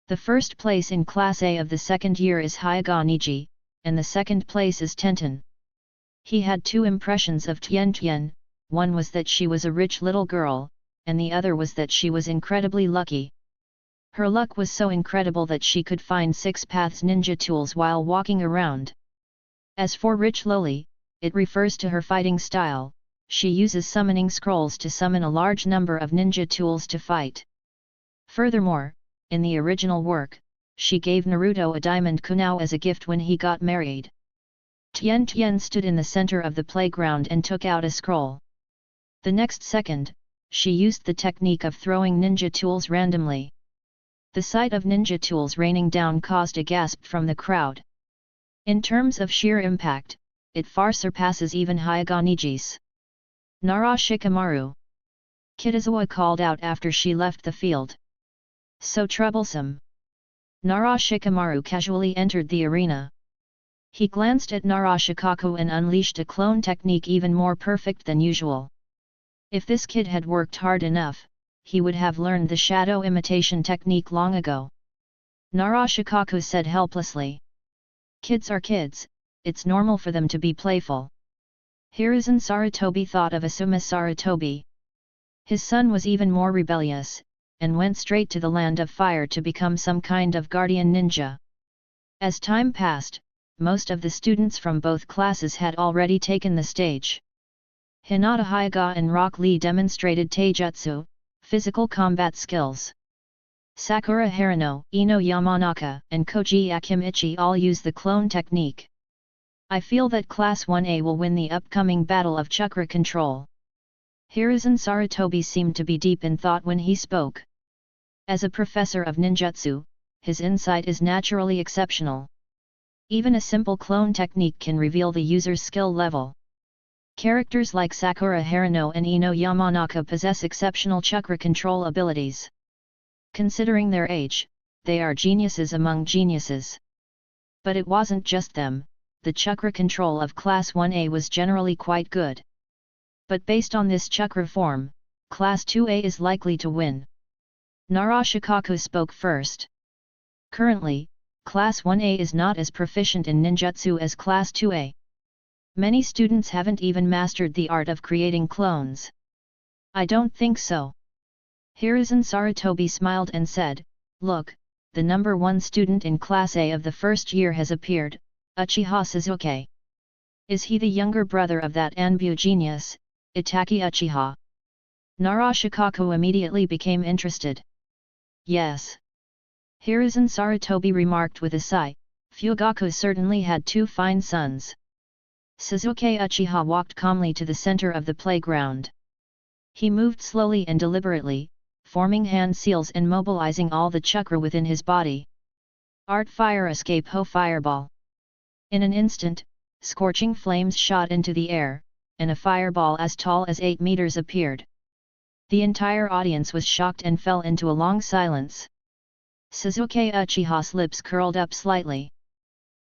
The first place in Class A of the second year is Hyuga Niji, and the second place is Tenten. He had two impressions of Tian, one was that she was a rich little girl, and the other was that she was incredibly lucky. Her luck was so incredible that she could find 6 paths ninja tools while walking around. As for Rich Loli, it refers to her fighting style. She uses summoning scrolls to summon a large number of ninja tools to fight. Furthermore, in the original work, she gave Naruto a diamond kunao as a gift when he got married. Tian stood in the center of the playground and took out a scroll. The next second, she used the technique of throwing ninja tools randomly. The sight of ninja tools raining down caused a gasp from the crowd. In terms of sheer impact, it far surpasses even Hyuga Niji's. Nara Shikamaru. Kitazawa called out after she left the field. So troublesome. Nara Shikamaru casually entered the arena. He glanced at Narashikaku and unleashed a clone technique even more perfect than usual. If this kid had worked hard enough, he would have learned the shadow imitation technique long ago. Narashikaku said helplessly. Kids are kids, it's normal for them to be playful. Hiruzen Sarutobi thought of Asuma Sarutobi. His son was even more rebellious, and went straight to the land of fire to become some kind of guardian ninja. As time passed, most of the students from both classes had already taken the stage. Hinata Hyuga and Rock Lee demonstrated taijutsu, physical combat skills. Sakura Harano, Ino Yamanaka, and Koji Akimichi all use the clone technique. I feel that Class 1A will win the upcoming battle of chakra control. Hiruzen Sarutobi seemed to be deep in thought when he spoke. As a professor of ninjutsu, his insight is naturally exceptional. Even a simple clone technique can reveal the user's skill level. Characters like Sakura Harano and Ino Yamanaka possess exceptional chakra control abilities. Considering their age, they are geniuses among geniuses. But it wasn't just them, the chakra control of Class 1A was generally quite good. But based on this chakra form, Class 2A is likely to win. Narashikaku spoke first. Currently, Class 1A is not as proficient in ninjutsu as Class 2A. Many students haven't even mastered the art of creating clones. I don't think so. Hiruzen Sarutobi smiled and said, look, the number 1 student in Class A of the first year has appeared, Uchiha Sasuke. Is he the younger brother of that Anbu genius, Itachi Uchiha? Narashikaku immediately became interested. Yes. Hiruzen Sarutobi remarked with a sigh, Fugaku certainly had 2 fine sons. Sasuke Uchiha walked calmly to the center of the playground. He moved slowly and deliberately, forming hand seals and mobilizing all the chakra within his body. Art Fire Escape Ho Fireball. In an instant, scorching flames shot into the air, and a fireball as tall as 8 meters appeared. The entire audience was shocked and fell into a long silence. Sasuke Uchiha's lips curled up slightly.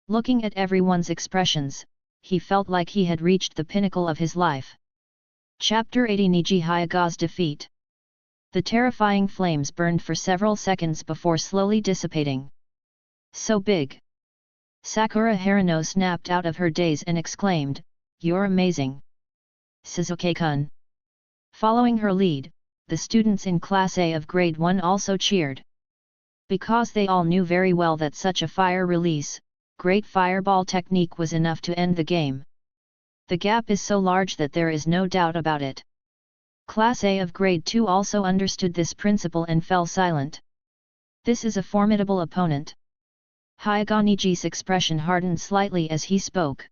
Looking at everyone's expressions, he felt like he had reached the pinnacle of his life. Chapter 80 Niji Hyuga's defeat. The terrifying flames burned for several seconds before slowly dissipating. So big! Sakura Harano snapped out of her daze and exclaimed, "You're amazing! Sasuke-kun!" Following her lead, the students in Class A of Grade 1 also cheered. Because they all knew very well that such a fire release, great fireball technique was enough to end the game. The gap is so large that there is no doubt about it. Class A of Grade 2 also understood this principle and fell silent. This is a formidable opponent. Hyuga Niji's expression hardened slightly as he spoke.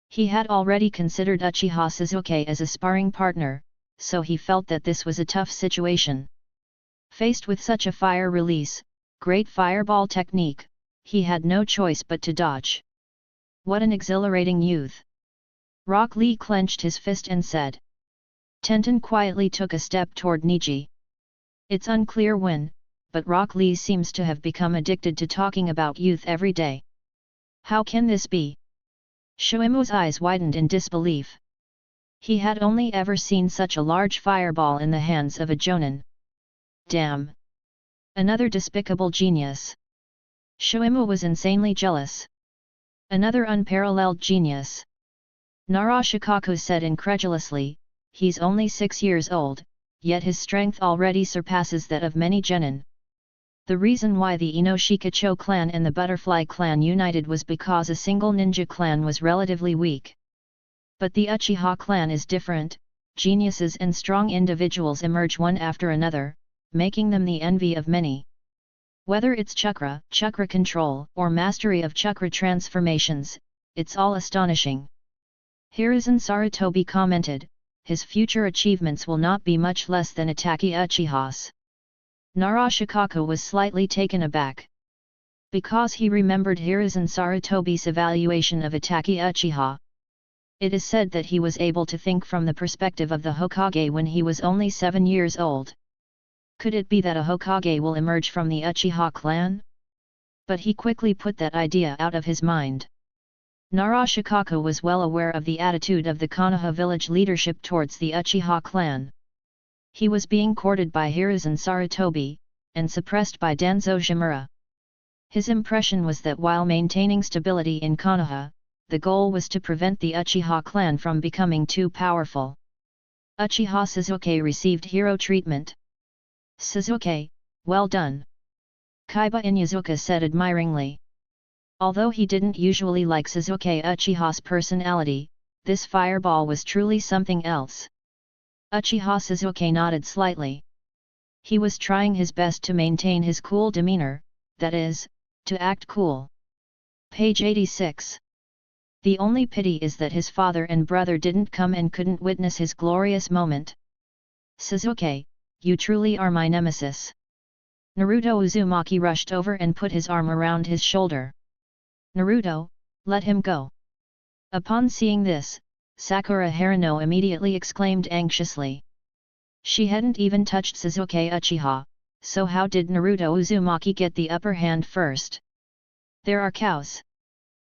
He had already considered Uchiha Sasuke as a sparring partner, so he felt that this was a tough situation. Faced with such a fire release, great fireball technique, he had no choice but to dodge. What an exhilarating youth! Rock Lee clenched his fist and said. Tenten quietly took a step toward Niji. It's unclear when, but Rock Lee seems to have become addicted to talking about youth every day. How can this be? Shuemu's eyes widened in disbelief. He had only ever seen such a large fireball in the hands of a jonin. Damn! Another despicable genius. Shuemu was insanely jealous. Another unparalleled genius. Narashikaku said incredulously, he's only 6 years old, yet his strength already surpasses that of many genin. The reason why the Inoshikacho clan and the Butterfly clan united was because a single ninja clan was relatively weak. But the Uchiha clan is different, geniuses and strong individuals emerge one after another, making them the envy of many. Whether it's chakra control, or mastery of chakra transformations, it's all astonishing. Hiruzen Sarutobi commented, his future achievements will not be much less than Ataki Uchihas. Narashikaku was slightly taken aback. Because he remembered Hiruzen Sarutobi's evaluation of Ataki Uchiha. It is said that he was able to think from the perspective of the Hokage when he was only 7 years old. Could it be that a Hokage will emerge from the Uchiha clan? But he quickly put that idea out of his mind. Narashikaku was well aware of the attitude of the Konoha village leadership towards the Uchiha clan. He was being courted by Hiruzen Sarutobi, and suppressed by Danzo Shimura. His impression was that while maintaining stability in Konoha, the goal was to prevent the Uchiha clan from becoming too powerful. Uchiha Sasuke received hero treatment. Sasuke, well done. Kaiba Inyazuka said admiringly. Although he didn't usually like Sasuke Uchiha's personality, this fireball was truly something else. Uchiha Sasuke nodded slightly. He was trying his best to maintain his cool demeanor, that is, to act cool. Page 86. The only pity is that his father and brother didn't come and couldn't witness his glorious moment. Sasuke, you truly are my nemesis. Naruto Uzumaki rushed over and put his arm around his shoulder. Naruto, let him go. Upon seeing this, Sakura Haruno immediately exclaimed anxiously. She hadn't even touched Sasuke Uchiha, so how did Naruto Uzumaki get the upper hand first? There are cows.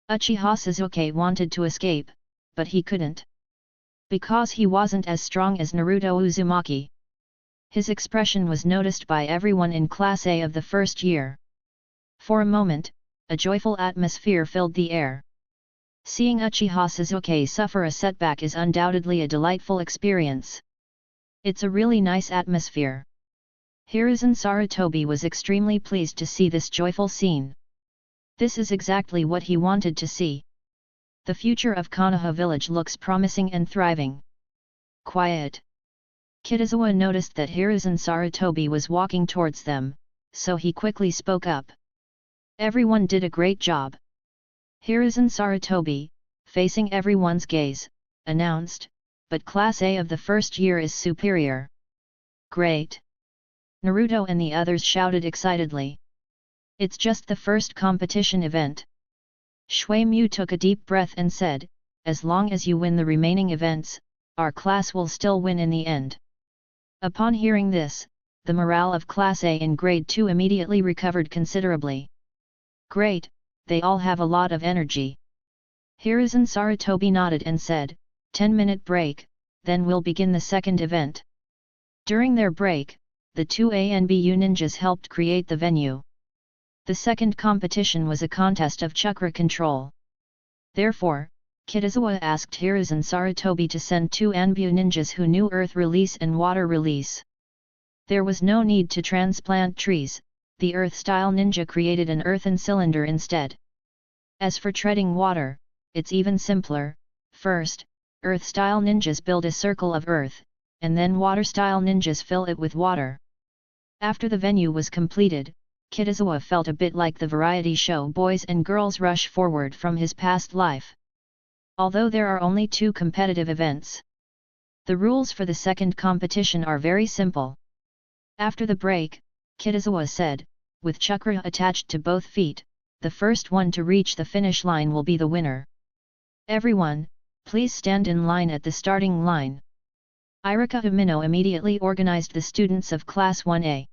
Uchiha Sasuke wanted to escape, but he couldn't. Because he wasn't as strong as Naruto Uzumaki. His expression was noticed by everyone in Class A of the first year. For a moment, a joyful atmosphere filled the air. Seeing Uchiha Sasuke suffer a setback is undoubtedly a delightful experience. It's a really nice atmosphere. Hiruzen Sarutobi was extremely pleased to see this joyful scene. This is exactly what he wanted to see. The future of Konoha village looks promising and thriving. Quiet. Kitazawa noticed that Hiruzen Sarutobi was walking towards them, so he quickly spoke up. Everyone did a great job. Hiruzen Sarutobi, facing everyone's gaze, announced, but Class A of the first year is superior. Great! Naruto and the others shouted excitedly. It's just the first competition event. Shuemu took a deep breath and said, as long as you win the remaining events, our class will still win in the end. Upon hearing this, the morale of Class A in Grade 2 immediately recovered considerably. Great, they all have a lot of energy. Hiruzen Sarutobi nodded and said, 10-minute break, then we'll begin the second event. During their break, the two A and BU ninjas helped create the venue. The second competition was a contest of chakra control. Therefore, Kitazawa asked Hiruzen Sarutobi to send 2 Anbu ninjas who knew earth release and water release. There was no need to transplant trees, the earth-style ninja created an earthen cylinder instead. As for treading water, it's even simpler. First, earth-style ninjas build a circle of earth, and then water-style ninjas fill it with water. After the venue was completed, Kitazawa felt a bit like the variety show Boys and Girls Rush Forward from his past life. Although there are only 2 competitive events. The rules for the second competition are very simple. After the break, Kitazawa said, with chakra attached to both feet, the first one to reach the finish line will be the winner. Everyone, Please stand in line at the starting line. Irika Umino immediately organized the students of Class 1A.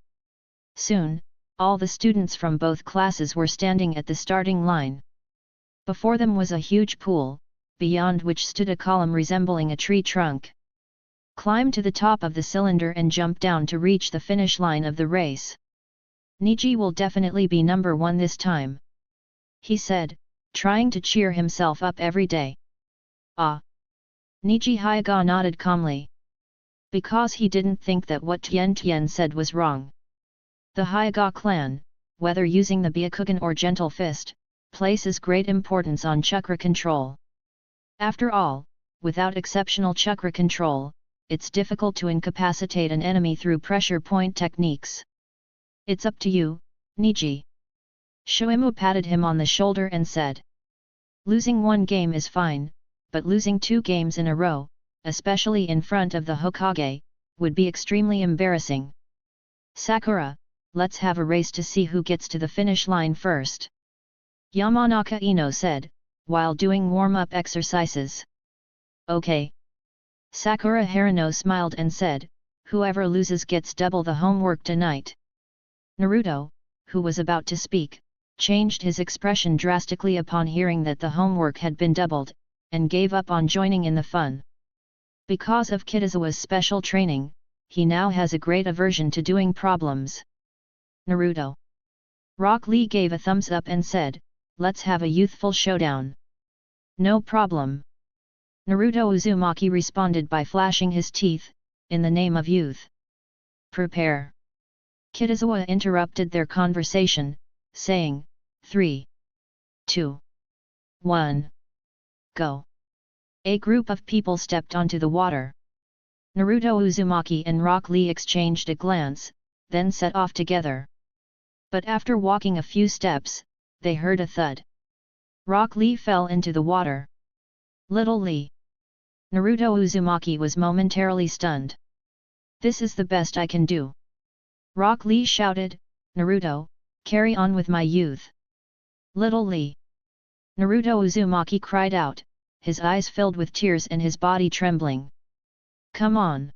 Soon, all the students from both classes were standing at the starting line. Before them was a huge pool, beyond which stood a column resembling a tree trunk. Climb to the top of the cylinder and jump down to reach the finish line of the race. Niji will definitely be number 1 this time, he said, trying to cheer himself up every day. Ah! Niji Hyuga nodded calmly. Because he didn't think that what Tian said was wrong. The Hyuga clan, whether using the Byakugan or Gentle Fist, places great importance on chakra control. After all, without exceptional chakra control, it's difficult to incapacitate an enemy through pressure point techniques. It's up to you, Niji. Shoimu patted him on the shoulder and said. Losing 1 game is fine, but losing 2 games in a row, especially in front of the Hokage, would be extremely embarrassing. Sakura, let's have a race to see who gets to the finish line first. Yamanaka Ino said, while doing warm-up exercises. Okay. Sakura Harino smiled and said, whoever loses gets double the homework tonight. Naruto, who was about to speak, changed his expression drastically upon hearing that the homework had been doubled, and gave up on joining in the fun. Because of Kitazawa's special training, he now has a great aversion to doing problems. Naruto. Rock Lee gave a thumbs up and said, let's have a youthful showdown. No problem. Naruto Uzumaki responded by flashing his teeth, in the name of youth. Prepare. Kitazawa interrupted their conversation, saying, 3, 2, 1, go. A group of people stepped onto the water. Naruto Uzumaki and Rock Lee exchanged a glance, then set off together. But after walking a few steps, they heard a thud. Rock Lee fell into the water. Little Lee. Naruto Uzumaki was momentarily stunned. This is the best I can do. Rock Lee shouted, Naruto, carry on with my youth. Little Lee. Naruto Uzumaki cried out, his eyes filled with tears and his body trembling. Come on.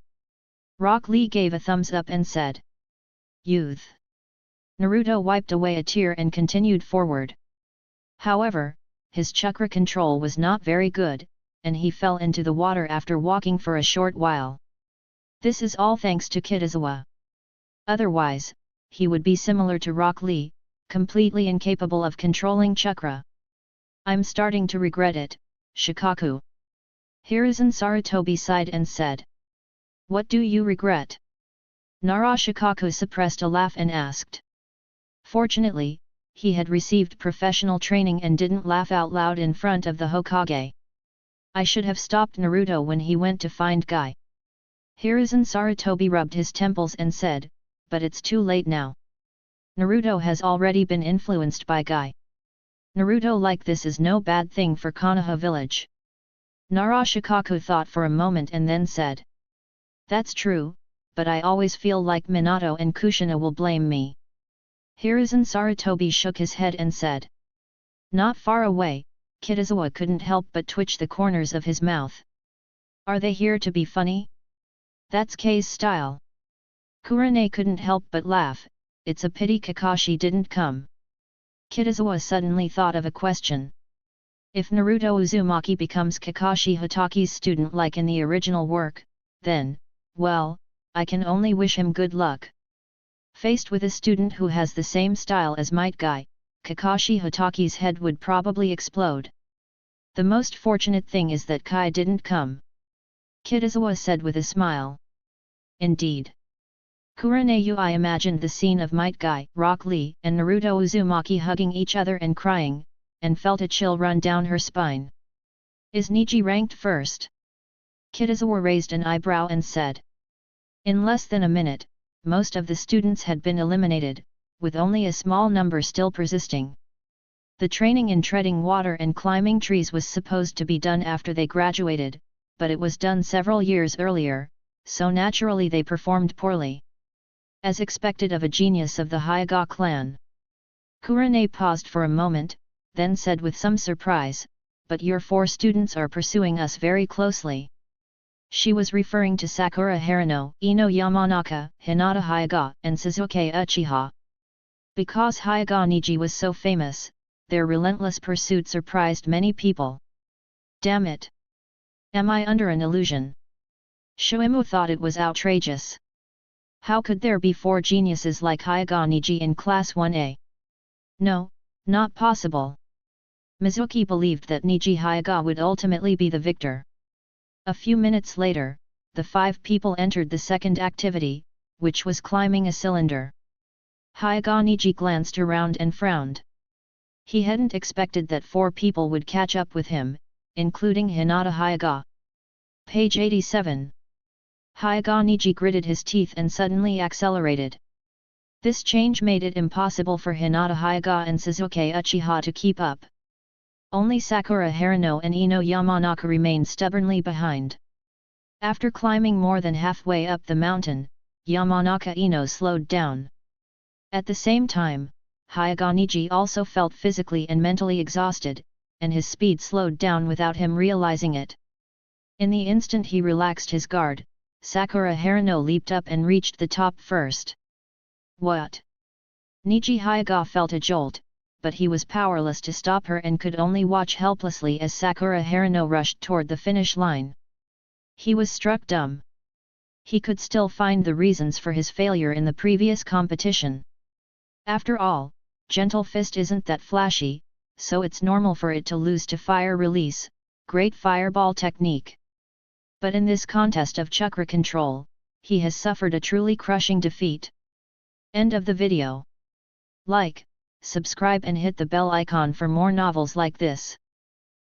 Rock Lee gave a thumbs up and said. Youth. Naruto wiped away a tear and continued forward. However, his chakra control was not very good, and he fell into the water after walking for a short while. This is all thanks to Kitazawa. Otherwise, he would be similar to Rock Lee, completely incapable of controlling chakra. I'm starting to regret it, Shikaku. Hiruzen Sarutobi sighed and said. What do you regret? Nara Shikaku suppressed a laugh and asked. Fortunately, he had received professional training and didn't laugh out loud in front of the Hokage. I should have stopped Naruto when he went to find Guy. Hiruzen Sarutobi rubbed his temples and said, but it's too late now. Naruto has already been influenced by Guy. Naruto like this is no bad thing for Konoha village. Nara Shikaku thought for a moment and then said. That's true, but I always feel like Minato and Kushina will blame me. Hiruzen Sarutobi shook his head and said. Not far away, Kitazawa couldn't help but twitch the corners of his mouth. Are they here to be funny? That's Kei's style. Kurane couldn't help but laugh, it's a pity Kakashi didn't come. Kitazawa suddenly thought of a question. If Naruto Uzumaki becomes Kakashi Hotaki's student like in the original work, then, well, I can only wish him good luck. Faced with a student who has the same style as Might Guy, Kakashi Hotaki's head would probably explode. The most fortunate thing is that Kai didn't come. Kitazawa said with a smile. Indeed. Kurane I imagined the scene of Might Guy, Rock Lee and Naruto Uzumaki hugging each other and crying, and felt a chill run down her spine. Is Niji ranked first? Kitazawa raised an eyebrow and said. In less than a minute, most of the students had been eliminated, with only a small number still persisting. The training in treading water and climbing trees was supposed to be done after they graduated, but it was done several years earlier, so naturally they performed poorly. As expected of a genius of the Hyuga clan. Kurane paused for a moment, then said with some surprise, but your 4 students are pursuing us very closely. She was referring to Sakura Harano, Ino Yamanaka, Hinata Hyuga, and Sasuke Uchiha. Because Hyuga Niji was so famous, their relentless pursuit surprised many people. Damn it! Am I under an illusion? Shuimu thought it was outrageous. How could there be 4 geniuses like Hyuga Niji in Class 1A? No, not possible. Mizuki believed that Niji Hyuga would ultimately be the victor. A few minutes later, the 5 people entered the second activity, which was climbing a cylinder. Hyuga Niji glanced around and frowned. He hadn't expected that 4 people would catch up with him, including Hinata Hyuga. Page 87. Hyuga Niji gritted his teeth and suddenly accelerated. This change made it impossible for Hinata Hyuga and Sasuke Uchiha to keep up. Only Sakura Harano and Ino Yamanaka remained stubbornly behind. After climbing more than halfway up the mountain, Yamanaka Ino slowed down. At the same time, Hyuga Niji also felt physically and mentally exhausted, and his speed slowed down without him realizing it. In the instant he relaxed his guard, Sakura Harano leaped up and reached the top first. What? Niji Hyuga felt a jolt, but he was powerless to stop her and could only watch helplessly as Sakura Harano rushed toward the finish line. He was struck dumb. He could still find the reasons for his failure in the previous competition. After all, Gentle Fist isn't that flashy, so it's normal for it to lose to Fire Release, Great Fireball technique. But in this contest of chakra control, he has suffered a truly crushing defeat. End of the video. Like, subscribe and hit the bell icon for more novels like this.